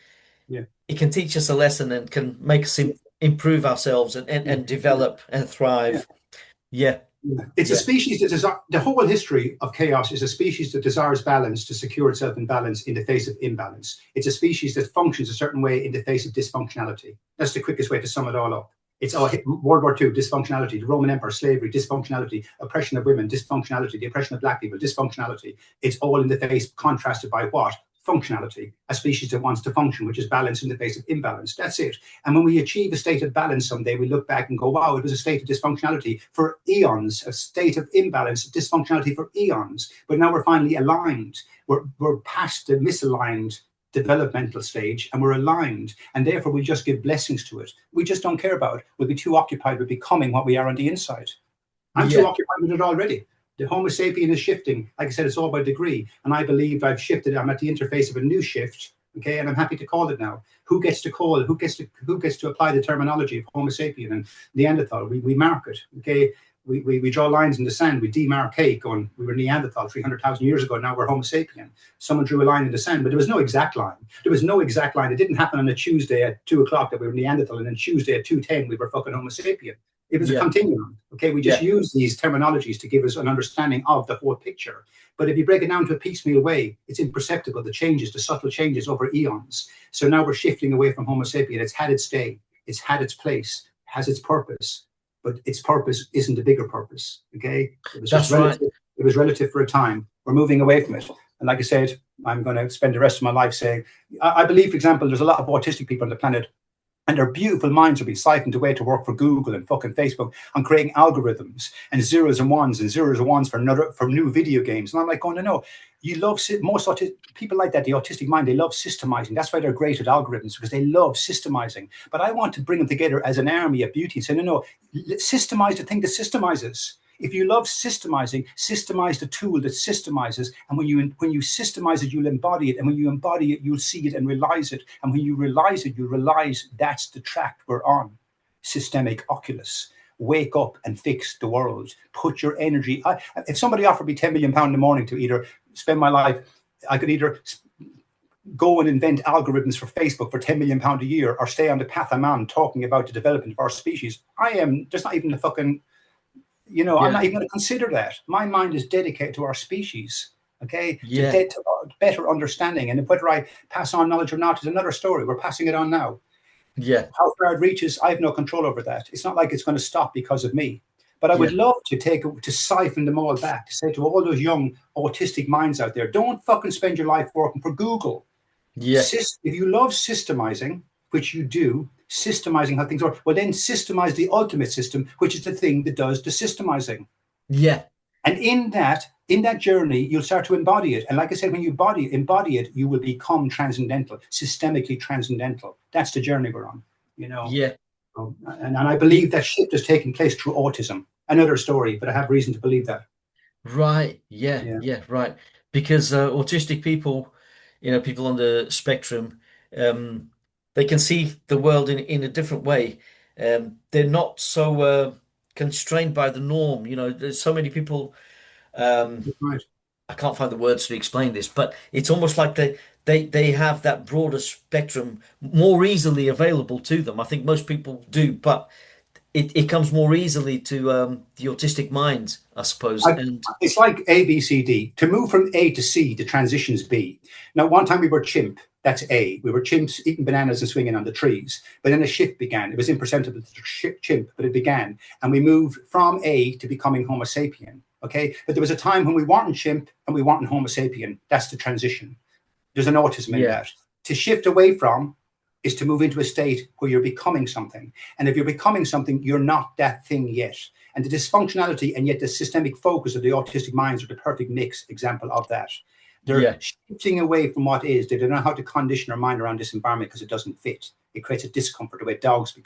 Yeah, it can teach us a lesson and can make us yeah, improve ourselves and, yeah, and develop and yeah. thrive. Yeah, Yeah. It's a yeah, species that the whole history of chaos is a species that desires balance to secure itself in balance in the face of imbalance. It's a species that functions a certain way in the face of dysfunctionality. That's the quickest way to sum it all up. It's all World War II, dysfunctionality, the Roman Empire, slavery, dysfunctionality, oppression of women, dysfunctionality, the oppression of black people, dysfunctionality. It's all in the face, contrasted by what? Functionality, a species that wants to function, which is balance in the face of imbalance. That's it. And when we achieve a state of balance someday, we look back and go, wow, it was a state of dysfunctionality for eons, a state of imbalance, dysfunctionality for eons. But now we're finally aligned. We're past the misaligned developmental stage and we're aligned. And therefore, we just give blessings to it. We just don't care about it. We'll be too occupied with becoming what we are on the inside. I'm too yeah, occupied with it already. The Homo sapien is shifting. Like I said, it's all by degree. And I believe I've shifted. I'm at the interface of a new shift. Okay, and I'm happy to call it now. Who gets to call? Who gets to apply the terminology of Homo sapien and Neanderthal? We mark it. Okay, we draw lines in the sand. We demarcate. Going, we were Neanderthal 300,000 years ago. Now we're Homo sapien. Someone drew a line in the sand, but there was no exact line. There was no exact line. It didn't happen on a Tuesday at 2 o'clock that we were Neanderthal, and then Tuesday at 2:10 we were fucking Homo sapien. It was a yeah, continuum. Okay, we just yeah. use these terminologies to give us an understanding of the whole picture. But if you break it down to a piecemeal way, it's imperceptible. The changes, the subtle changes over eons. So now we're shifting away from Homo sapien. It's had its day. It's had its place, has its purpose, but its purpose isn't a bigger purpose. Okay, it was just That's right. relative. It was relative for a time. We're moving away from it. And like I said, I'm going to spend the rest of my life saying, I believe, for example, there's a lot of autistic people on the planet, and their beautiful minds will be siphoned away to work for Google and fucking Facebook on creating algorithms and zeros and ones for new video games. And I'm like, going, no, you love most people like that. The autistic mind, they love systemizing. That's why they're great at algorithms, because they love systemizing. But I want to bring them together as an army of beauty and say, no, systemize the thing that systemizes. If you love systemizing, systemize the tool that systemizes. And when you systemize it, you'll embody it. And when you embody it, you'll see it and realize it. And when you realize it, you'll realize that's the track we're on. Systemic oculus. Wake up and fix the world. Put your energy. If somebody offered me £10 million in the morning to either spend my life, I could either go and invent algorithms for Facebook for £10 million a year, or stay on the path I'm on talking about the development of our species. There's not even the fucking, I'm Yeah. not even going to consider that. My mind is dedicated to our species, okay? Yeah. To better understanding. And whether I pass on knowledge or not is another story. We're passing it on now. Yeah. How far it reaches, I have no control over that. It's not like it's going to stop because of me. But I would Yeah. love to siphon them all back, to say to all those young autistic minds out there, don't fucking spend your life working for Google. Yeah. If you love systemizing, which you do, systemizing how things work, well, then systemize the ultimate system, which is the thing that does the systemizing. Yeah. And in that journey, you'll start to embody it. And like I said, when you embody it, you will become transcendental, systemically transcendental. That's the journey we're on, you know. Yeah. And I believe that shift is taking place through autism. Another story, but I have reason to believe that. Right. Yeah. Yeah, Yeah. Right. Because autistic people, people on the spectrum, um, they can see the world in a different way. They're not so constrained by the norm. There's so many people. Um, right. I can't find the words to explain this, but it's almost like they have that broader spectrum more easily available to them. I think most people do, but it comes more easily to the autistic mind, I suppose. I, And it's like A, B, C, D. To move from A to C, the transition is B. Now, one time we were chimp. That's A. We were chimps eating bananas and swinging on the trees. But then a shift began. It was imperceptible to chimp, but it began. And we moved from A to becoming Homo sapien. Okay. But there was a time when we weren't chimp and we weren't Homo sapien. That's the transition. There's an autism in yeah, that. To shift away from is to move into a state where you're becoming something. And if you're becoming something, you're not that thing yet. And the dysfunctionality and yet the systemic focus of the autistic minds are the perfect mix example of that. They're yeah, shifting away from what is. They don't know how to condition their mind around this environment because it doesn't fit. It creates a discomfort. The way dogs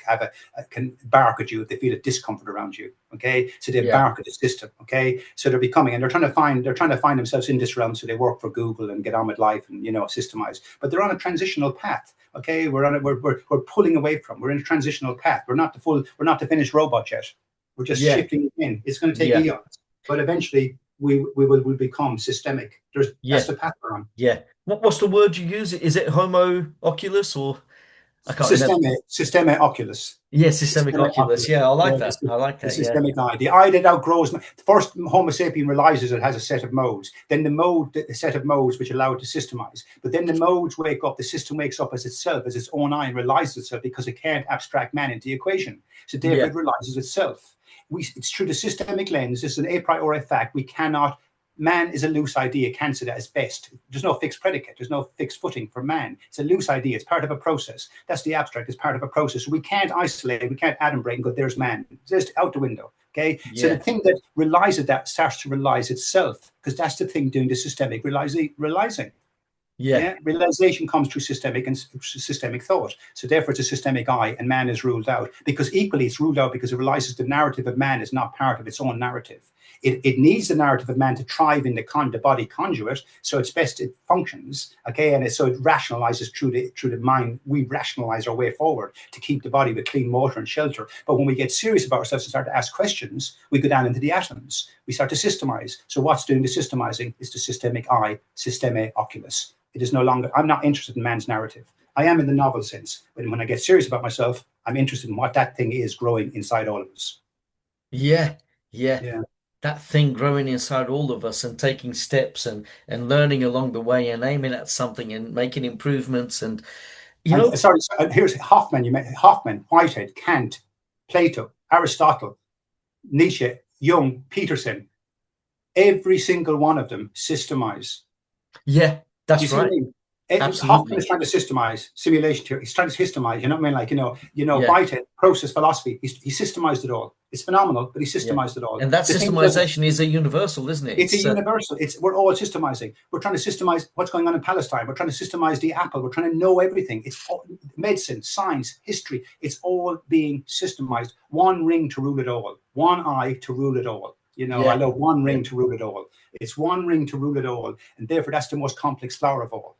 can bark at you if they feel a discomfort around you. Okay, so they yeah, bark at the system. Okay, so they're becoming, and they're trying to find themselves in this realm. So they work for Google and get on with life and systemize. But they're on a transitional path. Okay, we're pulling away from. We're in a transitional path. We're not the finished robot yet. We're just yeah, shifting in. It's going to take yeah, eons, but eventually we will become systemic. That's yeah, the path we're on. yeah. What's the word you use? Is it Homo oculus or I can't remember? Systemic oculus. Yeah, systemic Systemic oculus. oculus. Yeah, I Yeah, like that. I like the that. Yeah, systemic eye. The eye that outgrows. First, Homo sapien realizes it has a set of modes. Then the set of modes which allow it to systemize. But then the modes wake up. The system wakes up as itself, as its own eye, and realizes itself because it can't abstract man into the equation. So therefore, yeah, it realizes itself. It's through the systemic lens. This is an a priori fact. We cannot. Man is a loose idea, cancelled at its best. There's no fixed predicate. There's no fixed footing for man. It's a loose idea. It's part of a process. That's the abstract. It's part of a process. So we can't isolate. We can't atom break and go, there's man. It's just out the window. Okay. So the yeah, thing that relies at that starts to realize itself, because that's the thing doing the systemic realizing. yeah, Yeah, realization comes through systemic thought. So therefore, it's a systemic eye, and man is ruled out. Because equally, it's ruled out because it realizes the narrative of man is not part of its own narrative. It needs the narrative of man to thrive in the body conduit, so it's best it functions. Okay, and so it rationalizes through the mind. We rationalize our way forward to keep the body with clean water and shelter. But when we get serious about ourselves and start to ask questions, we go down into the atoms. We start to systemize. So what's doing the systemizing is the systemic eye, systeme oculus. It is no longer, I'm not interested in man's narrative. I am in the novel sense, but when I get serious about myself, I'm interested in what that thing is growing inside all of us. yeah, yeah. Yeah. That thing growing inside all of us and taking steps and learning along the way and aiming at something and making improvements and You And know, sorry, here's Hoffman. You met Hoffman, Whitehead, Kant, Plato, Aristotle, Nietzsche, Jung, Peterson. Every single one of them systemize. yeah, You that's see what I right. mean? Hoffman is Absolutely. trying to systemize simulation theory. He's trying to systemize. You know what I mean? Like Yeah, Whitehead, process philosophy. He systemized it all. It's phenomenal, but he yeah. systemized it all. And that The thing he doesn't. systemization is a universal, isn't it? It's a universal. We're all systemizing. We're trying to systemize what's going on in Palestine. We're trying to systemize the apple. We're trying to know everything. It's all, medicine, science, history. It's all being systemized. One ring to rule it all. One eye to rule it all. I Yeah, love one yeah, ring to rule it all. It's one ring to rule it all, and therefore that's the most complex flower of all.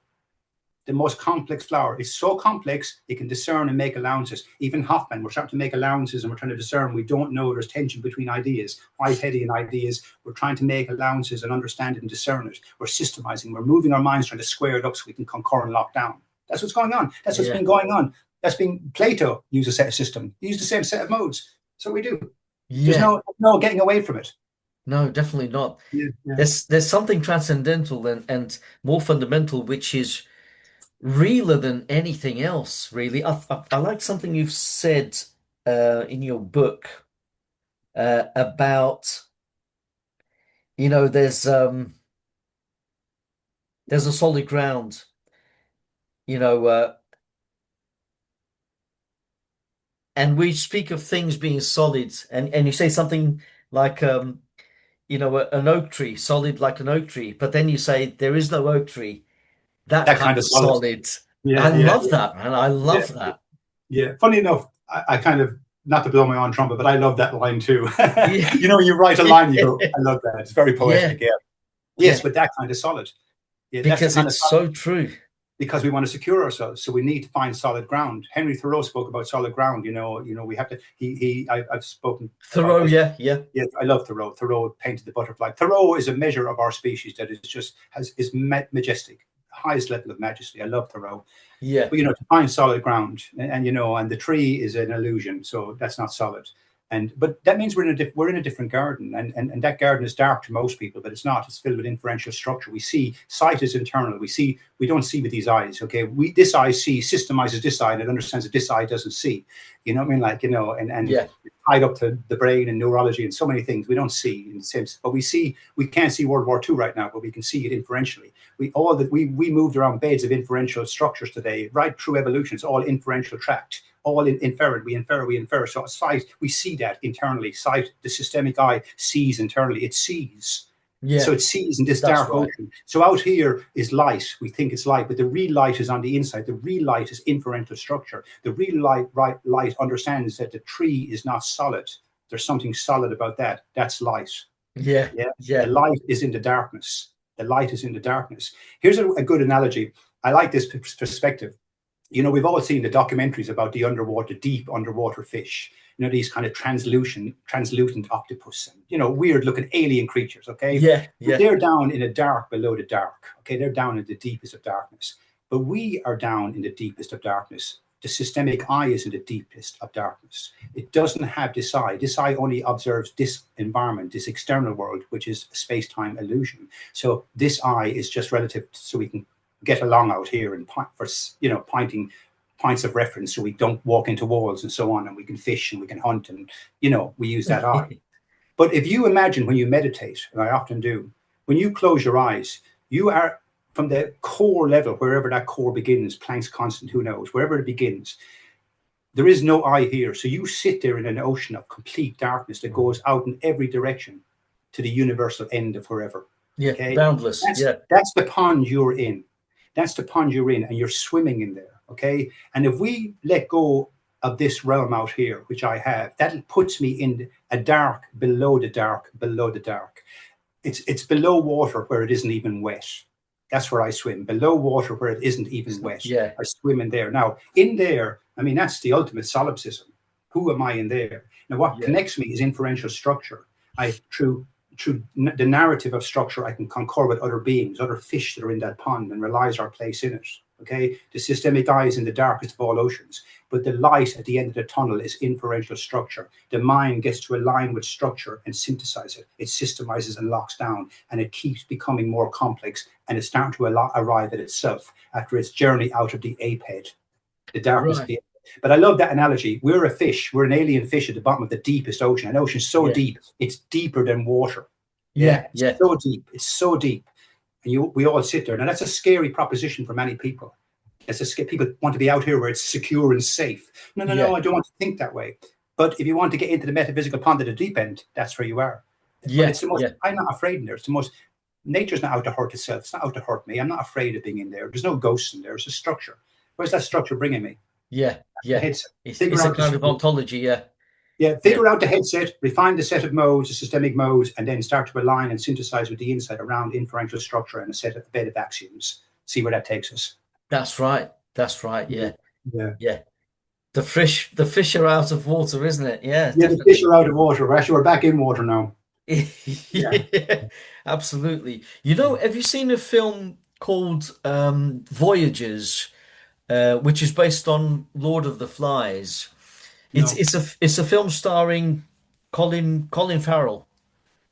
The most complex flower. It's so complex, it can discern and make allowances. Even Hoffman, we're starting to make allowances and we're trying to discern. We don't know there's tension between ideas, Whiteheadian ideas. We're trying to make allowances and understand it and discern it. We're systemizing. We're moving our minds, trying to square it up so we can concur and lock down. That's what's going on. That's what's yeah, been going on. That's been Plato used a set of system. He used the same set of modes. So we do. There's yeah. no getting away from it. No, definitely not. Yeah, yeah. There's something transcendental and more fundamental, which is realer than anything else, really. I like something you've said in your book about, there's a solid ground, you know, and we speak of things being solid, and you say something like, an oak tree, solid like an oak tree, but then you say there is no oak tree that That kind kind of of solid. solid. I Yeah, yeah, love that, man. I yeah. love that. Yeah, funny enough, I kind of, not to blow my own trumpet, but I love that line too. Yeah, When you write a line, you go, I love that. It's very yeah, poetic. Yeah. Yes, yeah, but that kind of solid. Yeah, that's the because kind of it's so true. because we want to secure ourselves. So we need to find solid ground. Henry Thoreau spoke about solid ground. We have to. I've spoken about. Thoreau, yeah, yeah, Yes, I love Thoreau. Thoreau painted the butterfly. Thoreau is a measure of our species that is majestic, highest level of majesty. I love Thoreau. yeah, But to find solid ground, and the tree is an illusion, so that's not solid. But that means we're in a different garden, and that garden is dark to most people, but it's not. It's filled with inferential structure. We see sight is internal. We don't see with these eyes. Okay, this eye sees, systemizes this eye, and it understands that this eye doesn't see. You know what I mean? Like and yeah, tied up to the brain and neurology and so many things we don't see in the sense, but we can't see World War II right now, but we can see it inferentially. We moved around beds of inferential structures today, right through evolution. It's all inferential tract, all inferred. We infer. So sight, we see that internally. Sight, the systemic eye sees internally. It sees. So yeah. it sees in this That's dark right. ocean. So out here is light. We think it's light, but the real light is on the inside. The real light is inferential structure. The real light understands that the tree is not solid. There's something solid about that. That's light. Yeah, Yeah. The yeah. light is in the darkness. The light is in the darkness. Here's a good analogy. I like this perspective. We've all seen the documentaries about the deep underwater fish. These kind of translucent octopus and, weird looking alien creatures. Okay. Yeah, But yeah, they're down in the dark below the dark. Okay. They're down in the deepest of darkness. But we are down in the deepest of darkness. The systemic eye is in the deepest of darkness. It doesn't have this eye. This eye only observes this environment, this external world, which is a space-time illusion. So this eye is just relative, so we can get along out here and pointing points of reference, so we don't walk into walls and so on, and we can fish and we can hunt, and we use that eye. But if you imagine when you meditate, and I often do, when you close your eyes, you are from the core level, wherever that core begins, Planck's constant, who knows, wherever it begins, there is no eye here. So you sit there in an ocean of complete darkness that goes out in every direction to the universal end of wherever. yeah. Okay. Boundless. Yeah, That's the pond you're in. That's the pond you're in, and you're swimming in there. Okay. And if we let go of this realm out here, which I have, that puts me in a dark below the dark, below the dark. It's below water where it isn't even wet. That's where I swim, below water where it isn't even wet. yeah, I swim in there. Now, in there, I mean, that's the ultimate solipsism. Who am I in there? Now, what yeah, connects me is inferential structure. Through the narrative of structure, I can concur with other beings, other fish that are in that pond, and realize our place in it. Okay, the systemic eye is in the darkest of all oceans, but the light at the end of the tunnel is inferential structure. The mind gets to align with structure and synthesize it. It systemizes and locks down, and it keeps becoming more complex, and it's starting to arrive at itself after its journey out of the ape head. the darkness at Right. the end. But I love that analogy. We're a fish. We're an alien fish at the bottom of the deepest ocean. An ocean so Yeah. deep, it's deeper than water. Yeah. Yeah, it's Yeah. so deep. It's so deep. And we all sit there. Now, that's a scary proposition for many people. People want to be out here where it's secure and safe. No, no, no, Yeah. I don't want to think that way. But if you want to get into the metaphysical pond at the deep end, that's where you are. But Yeah. it's the most, Yeah. I'm not afraid in there. It's the most, nature's not out to hurt itself. It's not out to hurt me. I'm not afraid of being in there. There's no ghosts in there. It's a structure. Where's that structure bringing me? Yeah. The Yeah. headset. It's Figure a out kind of the ontology. Yeah. yeah, Yeah. figure out the headset, refine the set of modes, the systemic modes, and then start to align and synthesize with the insight around inferential structure and a bed of axioms. See where that takes us. That's right. That's right. Yeah. Yeah. Yeah. Yeah. The fish are out of water, isn't it? Yeah, Yeah, the fish definitely. are out of water. Actually, we're back in water now. Yeah. Yeah, absolutely. You know, have you seen a film called Voyagers, which is based on Lord of the Flies? It's No. it's a it's a film starring Colin Farrell,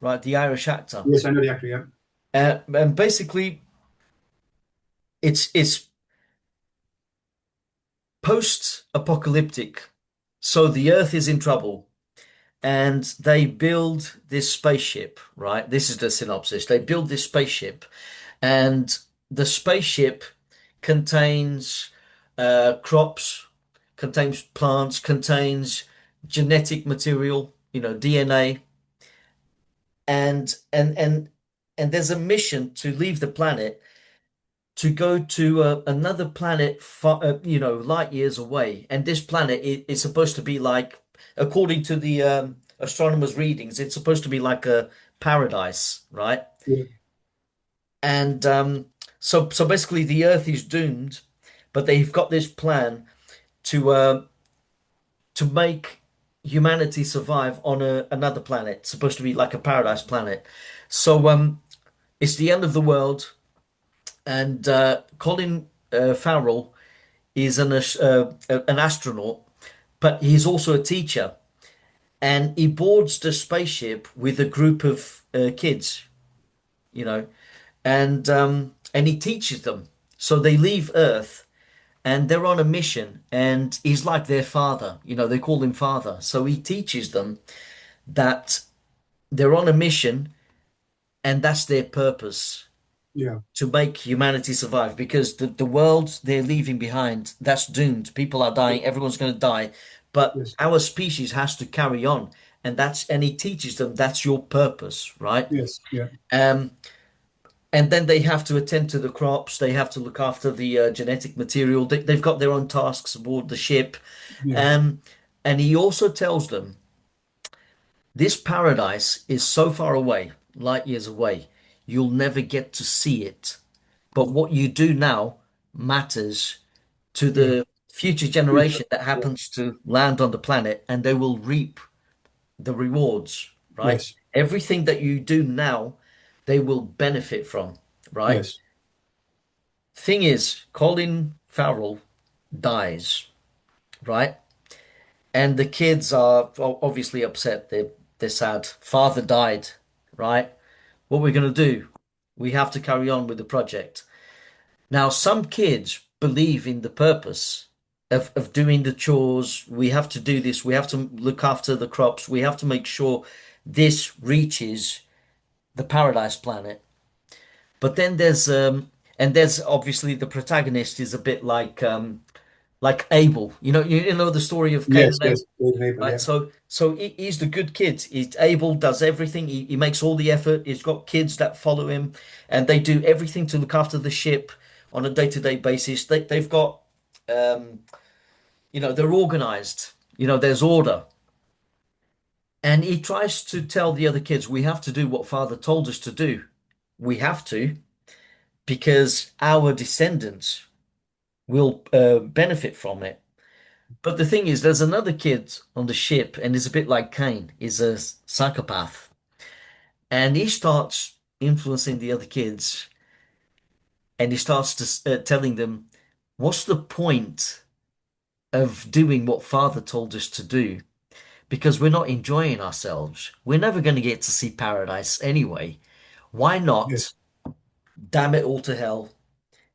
right, the Irish actor. Yes, I know the actor. Yeah. And basically, it's post-apocalyptic, so the Earth is in trouble. And they build this spaceship, right? This is the synopsis. They build this spaceship, and the spaceship contains crops, contains plants, contains genetic material, DNA, and there's a mission to leave the planet to go to another planet, far, light years away. And this planet is supposed to be like, according to the astronomers' readings, it's supposed to be like a paradise, right? Yeah. And so basically, the Earth is doomed, but they've got this plan to uh, to make humanity survive on another planet. It's supposed to be like a paradise planet. So it's the end of the world, and Colin Farrell is an astronaut, but he's also a teacher, and he boards the spaceship with a group of kids, you know, and he teaches them. So they leave Earth and they're on a mission, and he's like their father, they call him father. So he teaches them that they're on a mission and that's their purpose, Yeah. to make humanity survive, because the world they're leaving behind, that's doomed. People are dying, everyone's going to die, but Yes. our species has to carry on, and he teaches them that's your purpose, right? Yes. Yeah. um and then they have to attend to the crops, they have to look after the genetic material, they've got their own tasks aboard the ship. Yeah. um and he also tells them this paradise is so far away, light years away, you'll never get to see it. But what you do now matters to Yeah. the future Future. generation that Yeah. happens to land on the planet, and they will reap the rewards, right? Yes. Everything that you do now, they will benefit from, right? Yes. Thing is, Colin Farrell dies, right? And the kids are obviously upset. They're sad. Father died, right? What we're going to do? We have to carry on with the project. Now, some kids believe in the purpose of doing the chores. We have to do this. We have to look after the crops. We have to make sure this reaches the paradise planet. But then there's obviously the protagonist is a bit like Abel. You know the story of Cain Yes. and Abel, Yes. Good neighbor. right? Yeah. So he's the good kid. Abel does everything. He makes all the effort. He's got kids that follow him, and they do everything to look after the ship on a day-to-day basis. They've got, um, they're organized. There's order. And he tries to tell the other kids, we have to do what Father told us to do. We have to, because our descendants will benefit from it. But the thing is, there's another kid on the ship, and he's a bit like Cain. He's a psychopath. And he starts influencing the other kids, and he starts to telling them, what's the point of doing what Father told us to do? Because we're not enjoying ourselves. We're never going to get to see paradise anyway. Why not Yes. damn it all to hell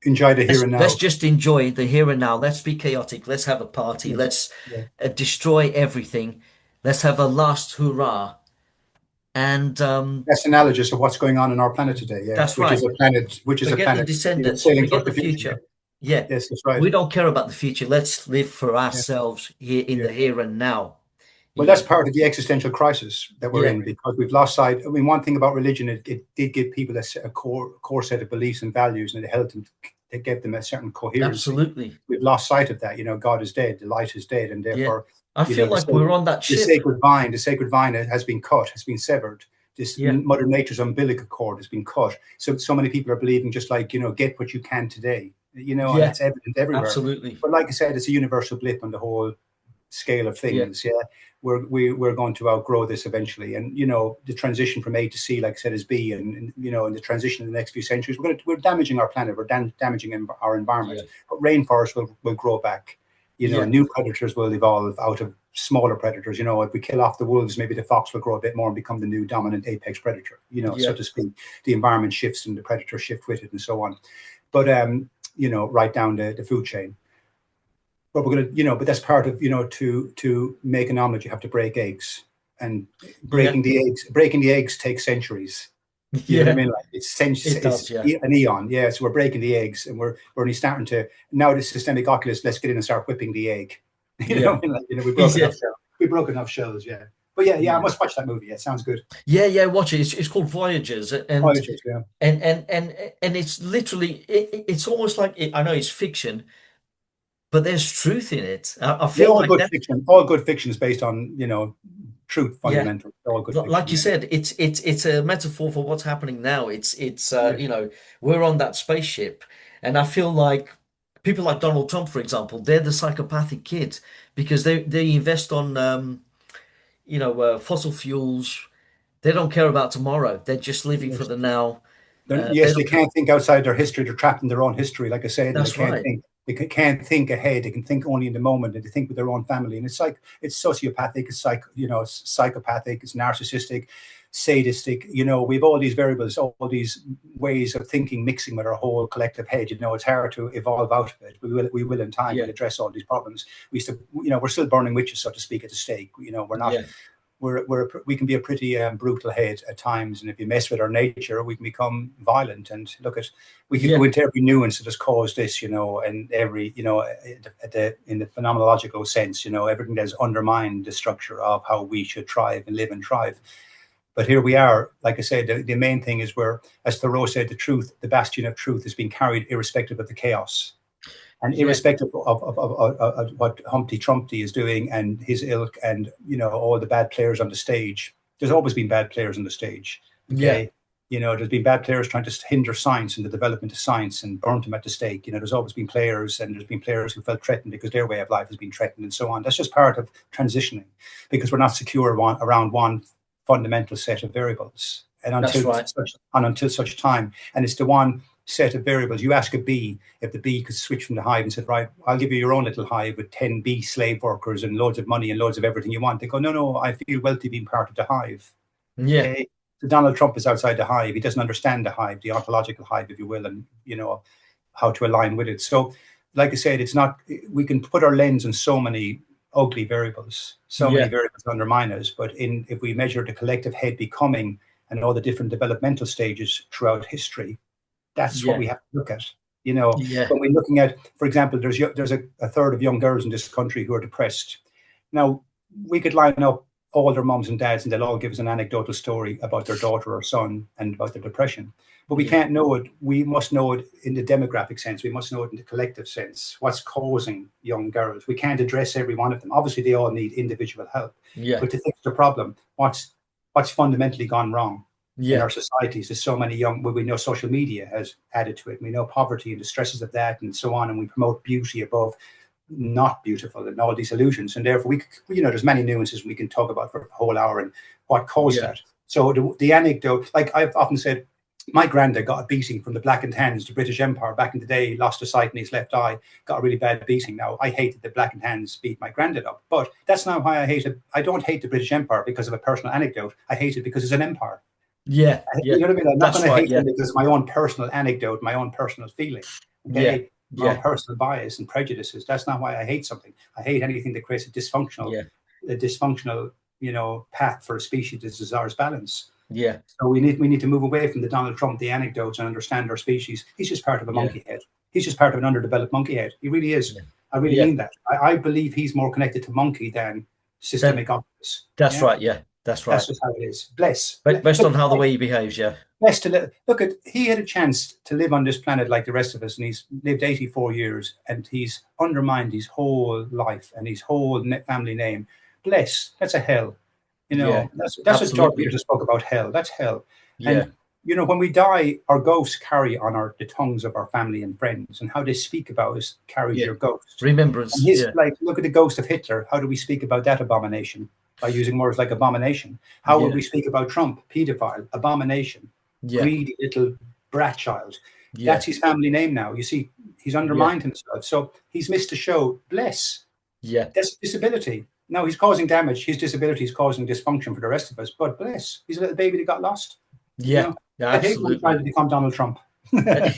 Enjoy the here and Let's now. just enjoy the here and now. Let's be chaotic. Let's have a party. Yeah, Let's yeah. destroy everything. Let's have a last hurrah. And That's analogous of what's going on in our planet today. Yeah, that's right. which is a Forget the planet, descendants. sailing Forget towards the the future. future. Yeah. Yes, that's right. We don't care about the future. Let's live for Yeah, ourselves here in yeah. the here and now. Well, You that's know. part of the existential crisis that we're Yeah. in because we've lost sight. I mean, one thing about religion, it did give people a core set of beliefs and values, and it helped them. It gave them a certain coherency. Absolutely. We've lost sight of that. God is dead, the light is dead, and Yeah. therefore, I feel the like we're on that ship. the sacred vine has been cut, has been severed. This Yeah. Mother Nature's umbilical cord has been cut. So many people are believing just like get what you can today. And Yeah. it's evident everywhere. Absolutely. But like I said, it's a universal blip on the whole scale of Yeah. things. Yeah, we're going to outgrow this eventually, and the transition from A to C, like I said, is B, and in the transition in the next few centuries, we're damaging our planet, we're damaging our environment. Yeah. But rainforests will grow back. Yeah. New predators will evolve out of smaller predators. If we kill off the wolves, maybe the fox will grow a bit more and become the new dominant apex predator. So Yeah. to speak, the environment shifts and the predators shift with it, and so on. But right down the food chain. But we're going to, but that's part of, to make an omelet, you have to break eggs, and Yeah. breaking the eggs takes centuries. You know what I Yeah. mean? Like It it's does. Yeah. an eon. Yeah. So we're breaking the eggs, and we're only starting to now. The systemic oculus. Let's get in and start whipping the egg. You know Yeah. what I mean? Like, we broke Yeah. enough shells. We broke enough shells. Yeah. But yeah, I Yeah. must watch that movie. Yeah, it sounds good. Yeah. Yeah. Watch it. It's called Voyagers, Oh, it's just, yeah. and it's literally it's almost like I know it's fiction, but there's truth in it. I Yeah, feel like that. all good fiction is based on truth, Yeah. fundamental. All good fiction. Like you Yeah. said, it's a metaphor for what's happening now. It's Yeah. we're on that spaceship, and I feel like people like Donald Trump, for example, they're the psychopathic kids because they invest on fossil fuels. They don't care about tomorrow. They're just living for Yes. the now. They Yes, they don't. can't think outside their history. They're trapped in their own history. Like I said, and they That's can't right. think. They can't think ahead. They can think only in the moment, and they think with their own family. And it's like it's sociopathic. It's psychopathic. It's narcissistic, sadistic. We have all these variables, all these ways of thinking mixing with our whole collective head. It's hard to evolve out of it. We will in time. Yeah. We'll address all these problems. We're still burning witches, so to speak, at the stake. We're not. Yeah. We can be a pretty brutal head at times, and if you mess with our nature, we can become violent. And we could go Yeah. into every nuance that has caused this, and every, in the phenomenological sense, everything that's undermined the structure of how we should thrive and live and thrive. But here we are. Like I said, the main thing is where, as Thoreau said, the bastion of truth is being carried irrespective of the chaos. And Yeah. irrespective of what Humpty Trumpty is doing and his ilk and all the bad players on the stage, there's always been bad players on the stage. Yeah. Okay, there's been bad players trying to hinder science and the development of science and burnt them at the stake. There's always been players, and there's been players who felt threatened because their way of life has been threatened, and so on. That's just part of transitioning, because we're not secure around one fundamental set of variables. And That's right. until such time, and it's the one set of variables. You ask a bee if the bee could switch from the hive and said, right, I'll give you your own little hive with 10 bee slave workers and loads of money and loads of everything you want. They go, no, I feel wealthy being part of the hive. Yeah. Okay. So Donald Trump is outside the hive. He doesn't understand the hive, the ontological hive, if you will, and how to align with it. So, like I said, it's not, we can put our lens on so many ugly variables, Yeah. undermine us. But if we measure the collective head becoming and all the different developmental stages throughout history, that's what Yeah. we have to look at. Yeah. When we're looking at, for example, there's a third of young girls in this country who are depressed. Now, we could line up all their mums and dads, and they'll all give us an anecdotal story about their daughter or son and about their depression. But we Yeah. can't know it. We must know it in the demographic sense. We must know it in the collective sense. What's causing young girls? We can't address every one of them. Obviously, they all need individual help. Yeah. But to fix the problem, what's fundamentally gone wrong in Yeah. our societies? There's so many we know social media has added to it. We know poverty and the stresses of that and so on. And we promote beauty above not beautiful and all these illusions. And therefore, there's many nuances we can talk about for a whole hour and what caused Yeah. that. So the anecdote, like I've often said, my granddad got a beating from the Blackened Hands, the British Empire back in the day, lost a sight in his left eye, got a really bad beating. Now, I hated the Blackened Hands beat my granddad up, but that's not why I hate it. I don't hate the British Empire because of a personal anecdote. I hate it because it's an empire. Yeah. Yeah. You know what I mean? I'm not That's going to right. hate Yeah. them because of my own personal anecdote, my own personal feeling. Yeah. Okay, my own Yeah. personal bias and prejudices. That's not why I hate something. I hate anything that creates Yeah. a dysfunctional, path for a species that desires balance. Yeah. So we need to move away from the Donald Trump, the anecdotes, and understand our species. He's just part of a Yeah. monkey head. He's just part of an underdeveloped monkey head. He really is. Yeah. I really Yeah. mean that. I believe he's more connected to monkey than Then systemic optics. that's Yeah, right. Yeah. That's that's right. just how it is. Bless. But based Look, on how the way he behaves, yeah. blessed to live. Look at he had a chance to live on this planet like the rest of us, and he's lived 84 years, and he's undermined his whole life and his whole family name. Bless. That's a hell. Yeah. That's what Jordan Absolutely. Peterson spoke about. Hell. That's hell. Yeah. And when we die, our ghosts carry on the tongues of our family and friends, and how they speak about us carries Yeah. your ghost. And Remembrance. his Yeah. like, look at the ghost of Hitler. How do we speak about that abomination? By using words like abomination. How would Yeah. we speak about Trump? Pedophile, abomination, Yeah. greedy little brat child. Yeah. That's his family name now. You see, he's Yeah. undermined himself. So he's missed a show. Bless. Yeah. That's disability. Now he's causing damage. His disability is causing dysfunction for the rest of us. But bless, he's a little baby that got lost. You Yeah. know, Yeah. I hate when he tried Absolutely. to become Donald Trump.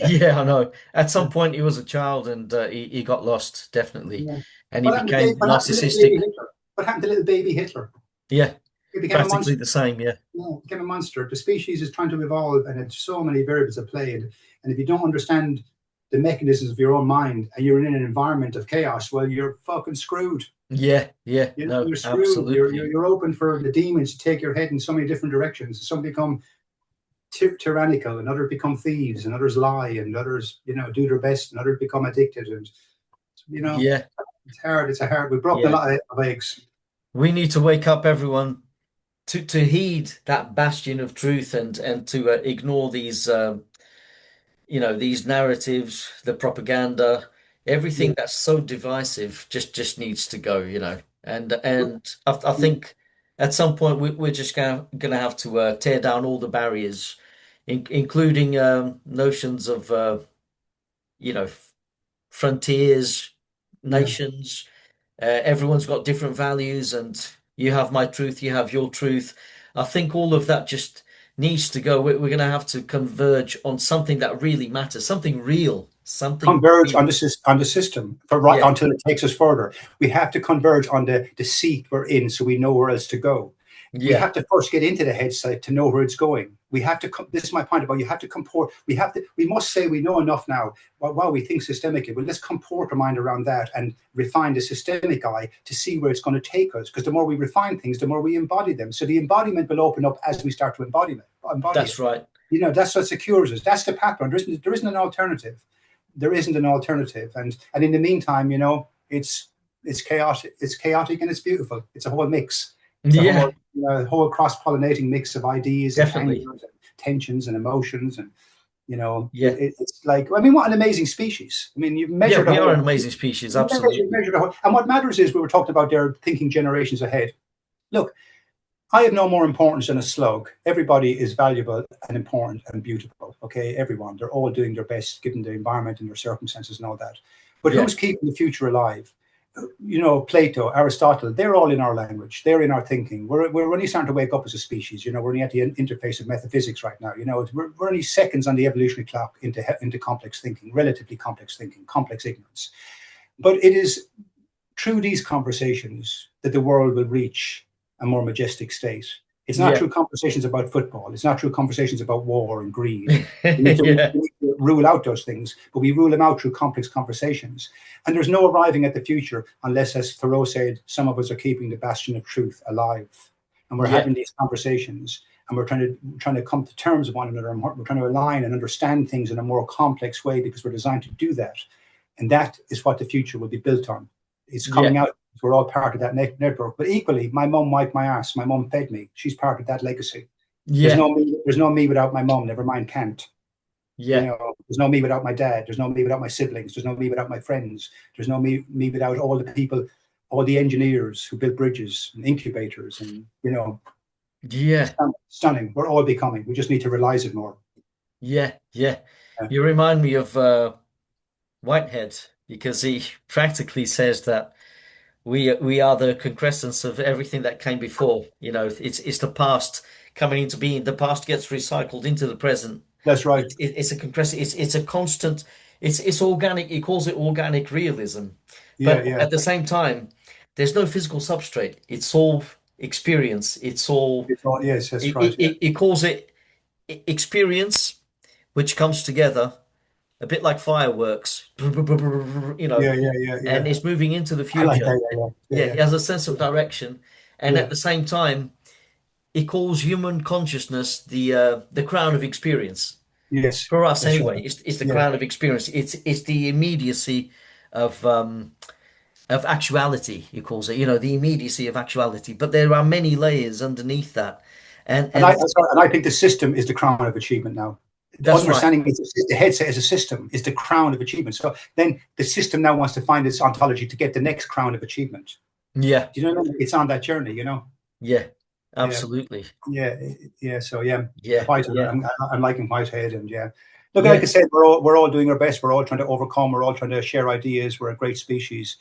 Yeah, I know. At some Yeah. point, he was a child and he got lost, definitely. Yeah. And he became What happened to little baby narcissistic. Hitler? What happened to little baby Hitler? Yeah. He became a Practically monster. the same. Yeah. Yeah, he became a monster. The species is trying to evolve, and it's so many variables at play. And if you don't understand the mechanisms of your own mind, and you're in an environment of chaos, well, you're fucking screwed. Yeah. Yeah. No, You're screwed. absolutely. You're open for the demons to take your head in so many different directions. Some become tyrannical, and others become thieves, and others lie, and others, do their best, and others become addicted, and you know, Yeah. it's hard. It's a hard. We've broken a Yeah. lot of eggs. We need to wake up, everyone, to heed that bastion of truth and to ignore these these narratives, the propaganda, Yeah. everything that's so divisive just needs to go, Well, and I yeah. think at some point we're just gonna have to tear down all the barriers, including notions of you know f- frontiers, Yeah. nations. Everyone's got different values, and you have my truth, you have your truth. I think all of that just needs to go. We're going to have to converge on something that really matters, something real, something Converge real. on the system for right Yeah, until it takes us further. We have to converge on the seat we're in, so we know where else to go. We yeah, have to first get into the headset to know where it's going. We have to. This is my point about you have to comport. We have to. We must say we know enough now. While we think systemically, well, let's comport our mind around that and refine the systemic eye to see where it's going to take us. Because the more we refine things, the more we embody them. So the embodiment will open up as we start to embody it. that's right. That's what secures us. That's the pattern. There isn't an alternative. There isn't an alternative. And in the meantime, it's chaotic. It's chaotic and it's beautiful. It's a whole mix. It's a Yeah, whole cross-pollinating mix of ideas and definitely. angers and tensions and emotions. And Yeah, it's like, I mean, what an amazing species. I mean, you've yeah, measured the we are an whole. amazing species, You absolutely. measured the whole. And what matters is we were talking about there thinking generations ahead. Look, I have no more importance than a slug. Everybody is valuable and important and beautiful. Okay, everyone. They're all doing their best given the environment and their circumstances and all that. But Yeah, who's keeping the future alive? Plato, Aristotle, they're all in our language. They're in our thinking. We're only starting to wake up as a species. We're only at the interface of metaphysics right now. We're only seconds on the evolutionary clock into complex thinking, relatively complex thinking, complex ignorance. But it is through these conversations that the world will reach a more majestic state. It's not yeah, through conversations about football. It's not through conversations about war and greed. And yeah, we need to rule out those things, but we rule them out through complex conversations. And there's no arriving at the future unless, as Thoreau said, some of us are keeping the bastion of truth alive. And we're yeah, having these conversations and we're trying to come to terms with one another, and we're trying to align and understand things in a more complex way because we're designed to do that. And that is what the future will be built on. It's yeah, coming out. We're all part of that network. But equally, my mum wiped my ass. My mum fed me. She's part of that legacy. There's yeah, no me. There's no me without my mum. Never mind Kant. yeah, There's no me without my dad. There's no me without my siblings. There's no me without my friends. There's no me without all the people, all the engineers who built bridges and incubators, and yeah, stunning. We're all becoming. We just need to realize it more. yeah, yeah. Yeah. You remind me of Whitehead because he practically says that we are the concrescence of everything that came before. It's the past coming into being. The past gets recycled into the present. That's right. It's a compressor. It's a constant. it's organic. He calls it organic realism, Yeah, but yeah. at the same time, there's no physical substrate. It's all experience. It's all. It's all, yes, that's It, right. Yeah, he calls it experience, which comes together a bit like fireworks, yeah, yeah, yeah, and yeah. it's moving into the I like future. that. Yeah, Yeah, yeah, it yeah, has a sense of direction, and yeah, at the same time, it calls human consciousness the crown of experience. yeah. Yes, For us, that's anyway, right. it's the Yeah, crown of experience. It's the immediacy of actuality. He calls it, the immediacy of actuality. But there are many layers underneath that, and and I and sorry, and I think the system is the crown of achievement now. that's right. Understanding the headset as a system is the crown of achievement. So then the system now wants to find its ontology to get the next crown of achievement. Yeah, Do you know what I mean? It's on that journey, you know? yeah, Yeah, absolutely. yeah, yeah. So yeah, Yeah, White. yeah, I'm liking Whitehead, and yeah. Look, like I yeah, said, we're all doing our best. We're all trying to overcome. We're all trying to share ideas. We're a great species.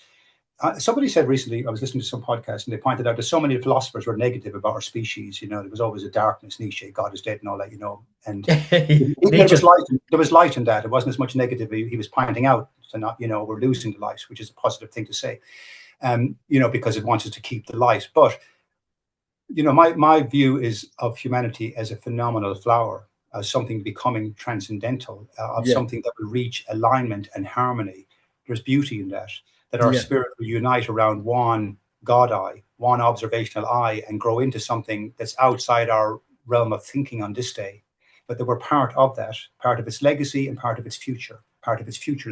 Somebody said recently, I was listening to some podcast, and they pointed out that so many philosophers were negative about our species. You know, there was always a darkness, Nietzsche, God is dead, and all that. You know, and even there was Nietzsche. light. There was light in that. It wasn't as much negative. He was pointing out to not, we're losing the light, which is a positive thing to say. Because it wants us to keep the light. But my view is of humanity as a phenomenal flower, as something becoming transcendental, of Yeah, something that will reach alignment and harmony. There's beauty in that, that our yeah, spirit will unite around one God eye, one observational eye, and grow into something that's outside our realm of thinking on this day. But that we're part of that, part of its legacy and part of its future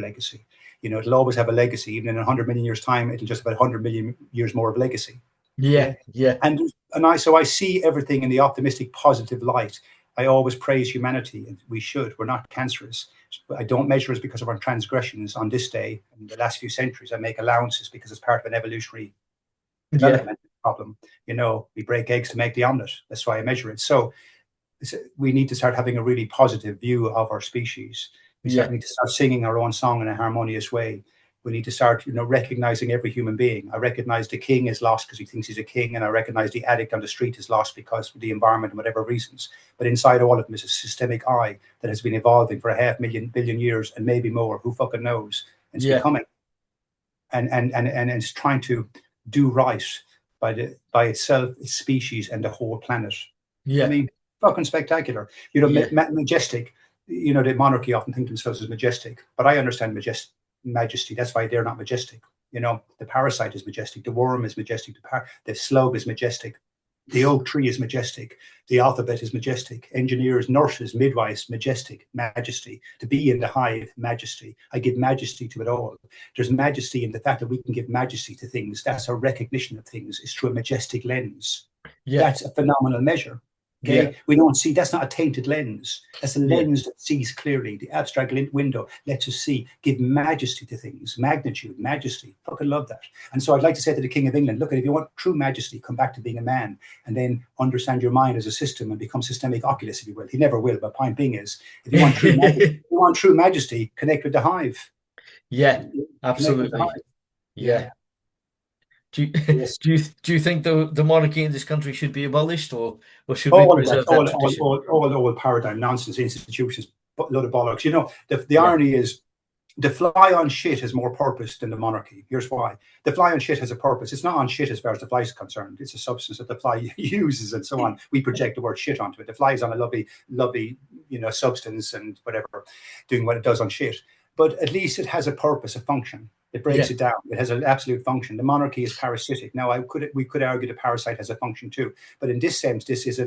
legacy. It'll always have a legacy. Even in 100 million years' time, it'll just have 100 million years more of legacy. yeah, Yeah. yeah, And I see everything in the optimistic, positive light. I always praise humanity, and we should. We're not cancerous. I don't measure us because of our transgressions on this day. In the last few centuries, I make allowances because it's part of an evolutionary yeah, development problem. We break eggs to make the omelet. That's why I measure it. So we need to start having a really positive view of our species. We yeah, need to start singing our own song in a harmonious way. We need to start, recognizing every human being. I recognize the king is lost because he thinks he's a king, and I recognize the addict on the street is lost because of the environment and whatever reasons. But inside all of them is a systemic I that has been evolving for 500,000,000 years and maybe more. Who fucking knows? And it's yeah, becoming, and it's trying to do right by itself, its species, and the whole planet. I yeah, mean, fucking spectacular. yeah, Majestic. The monarchy often think themselves as majestic, but I understand majesty. That's why they're not majestic. The parasite is majestic. The worm is majestic. The slug is majestic. The oak tree is majestic. The alphabet is majestic. Engineers, nurses, midwives, majestic, majesty. To be in the hive, majesty. I give majesty to it all. There's majesty in the fact that we can give majesty to things. That's our recognition of things is through a majestic lens. yeah, That's a phenomenal measure. yeah, Okay, we don't see, that's not a tainted lens. That's a yeah, lens that sees clearly. The abstract window lets us see, give majesty to things, magnitude, majesty. Fucking love that. And so I'd like to say to the King of England, look, if you want true majesty, come back to being a man and then understand your mind as a system and become systemic oculus, if you will. He never will, but point being is, if you want true majesty, connect with the hive. yeah, Connect with the absolutely. hive. Yeah. Yeah. Do you, Yes. do you think the monarchy in this country should be abolished, or should we All of that, preserve that tradition? all paradigm nonsense, institutions, load of bollocks. The Yeah, irony is the fly on shit has more purpose than the monarchy. Here's why. The fly on shit has a purpose. It's not on shit as far as the fly is concerned. It's a substance that the fly uses and so on. We project the word shit onto it. The fly is on a lovely, substance and whatever, doing what it does on shit. But at least it has a purpose, a function. It breaks yeah, it down. It has an absolute function. The monarchy is parasitic. Now, we could argue the parasite has a function too, but in this sense, this is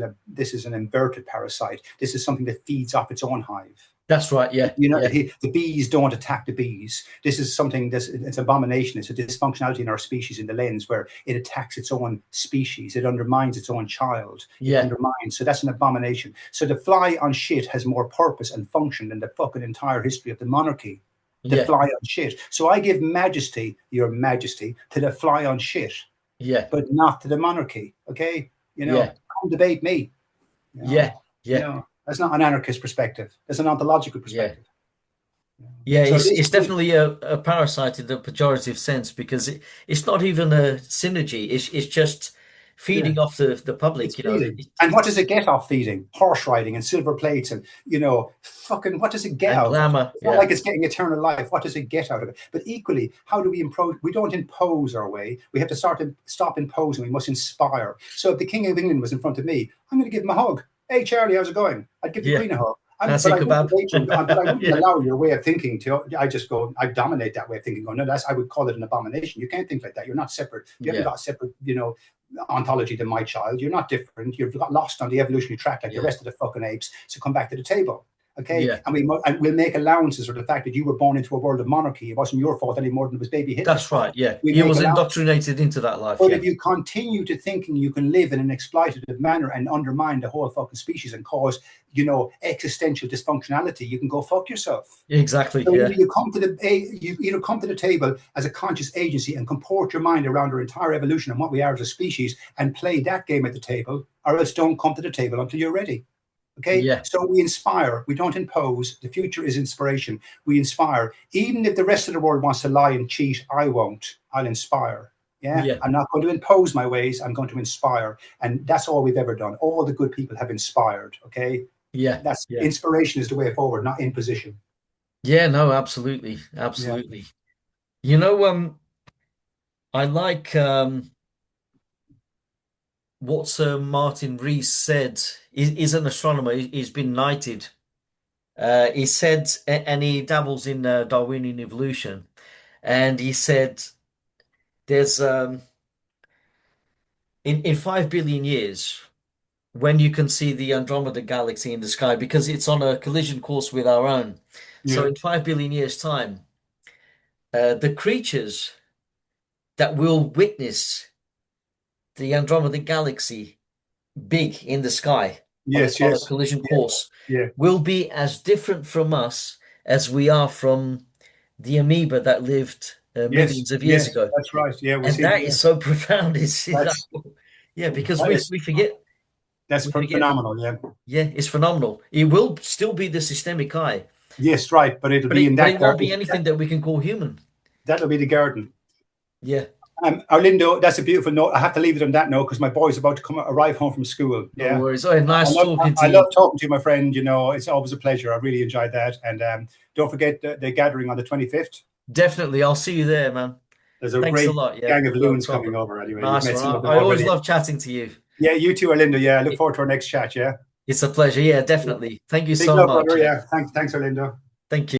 an inverted parasite. This is something that feeds off its own hive. that's right. Yeah, yeah, The bees don't attack the bees. This is something it's abomination. It's a dysfunctionality in our species in the lens where it attacks its own species. It undermines its own child. It yeah, undermines. So that's an abomination. So the fly on shit has more purpose and function than the fucking entire history of the monarchy. The yeah, fly on shit. So I give majesty, your majesty, to the fly on shit, yeah, but not to the monarchy. Okay? yeah, Come debate me. yeah, yeah, That's not an anarchist perspective. That's an ontological yeah. perspective. Yeah, So it's definitely a parasite in the pejorative sense because it's not even a synergy. It's just Yeah. feeding off the It's public. feeding. And what does it get off feeding? Horse riding and silver plates and, fucking, what does it get and out of it? glamour. It's not Yeah, like it's getting eternal life. What does it get out of it? But equally, how do we impose? We don't impose our way. We have to stop imposing. We must inspire. So if the King of England was in front of me, I'm going to give him a hug. Hey, Charlie, how's it going? I'd give the yeah. Queen a hug. But Fancy I wouldn't kebab. but I wouldn't Yeah, allow your way of thinking to. I just go. I dominate that way of thinking. Go, no, I would call it an abomination. You can't think like that. You're not separate. You haven't yeah, got a separate, ontology than my child. You're not different. You've got lost on the evolutionary track like the yeah, rest of the fucking apes. So come back to the table. Okay, yeah. and we'll make allowances for the fact that you were born into a world of monarchy. It wasn't your fault any more than it was baby Hitler's That's right. fault. Yeah, We he make was allowances. indoctrinated into that life. But Yeah, if you continue to thinking you can live in an exploitative manner and undermine the whole fucking species and cause, existential dysfunctionality, you can go fuck yourself. exactly. So Yeah, you either come to the table as a conscious agency and comport your mind around our entire evolution and what we are as a species and play that game at the table, or else don't come to the table until you're ready. Okay, yeah, so we inspire, we don't impose. The future is inspiration. We inspire. Even if the rest of the world wants to lie and cheat, I won't. I'll inspire. Yeah, yeah, I'm not going to impose my ways. I'm going to inspire. And that's all we've ever done. All the good people have inspired. Okay, yeah, that's yeah. inspiration is the way forward, not imposition. Yeah, no, absolutely, Yeah, absolutely. You know, I like what Sir Martin Rees said. He's an astronomer. He's been knighted. He said, and he dabbles in Darwinian evolution, and he said there's in 5 billion years when you can see the Andromeda galaxy in the sky because it's on a collision course with our own. So yeah, in 5 billion years' time, the creatures that will witness the Andromeda galaxy big in the sky yes, on a yes, collision yeah, course yeah. will be as different from us as we are from the amoeba that lived Yes, millions of years yes, ago. that's right. Yeah, we And see. that Yeah, is so profound. It's like, that's yeah, because that we, is we forget, that's we forget. phenomenal. Yeah, Yeah, it's phenomenal. It will still be the systemic eye, yes, right. But it'll but be in it that won't garden. be anything that we can call human. That'll be the garden. Yeah, Arlindo, that's a beautiful note. I have to leave it on that note because my boy's about to arrive home from school. no Yeah. worries. Oh, nice talking to I love you. talking to you, my friend. It's always a pleasure. I really enjoyed that. And don't forget the gathering on the 25th. Definitely. I'll see you there, man. There's a Thanks a great lot. Yeah, gang of no loons coming problem. over anyway. You've Nice met one. some I, of them I always already. love chatting to you. Yeah, you too, Arlindo. Yeah, I look It- forward to our next chat. Yeah. It's a pleasure. Yeah, Yeah. definitely. Thank you Big so love, much. brother. Yeah. Yeah. Thanks, Arlindo. Thank you.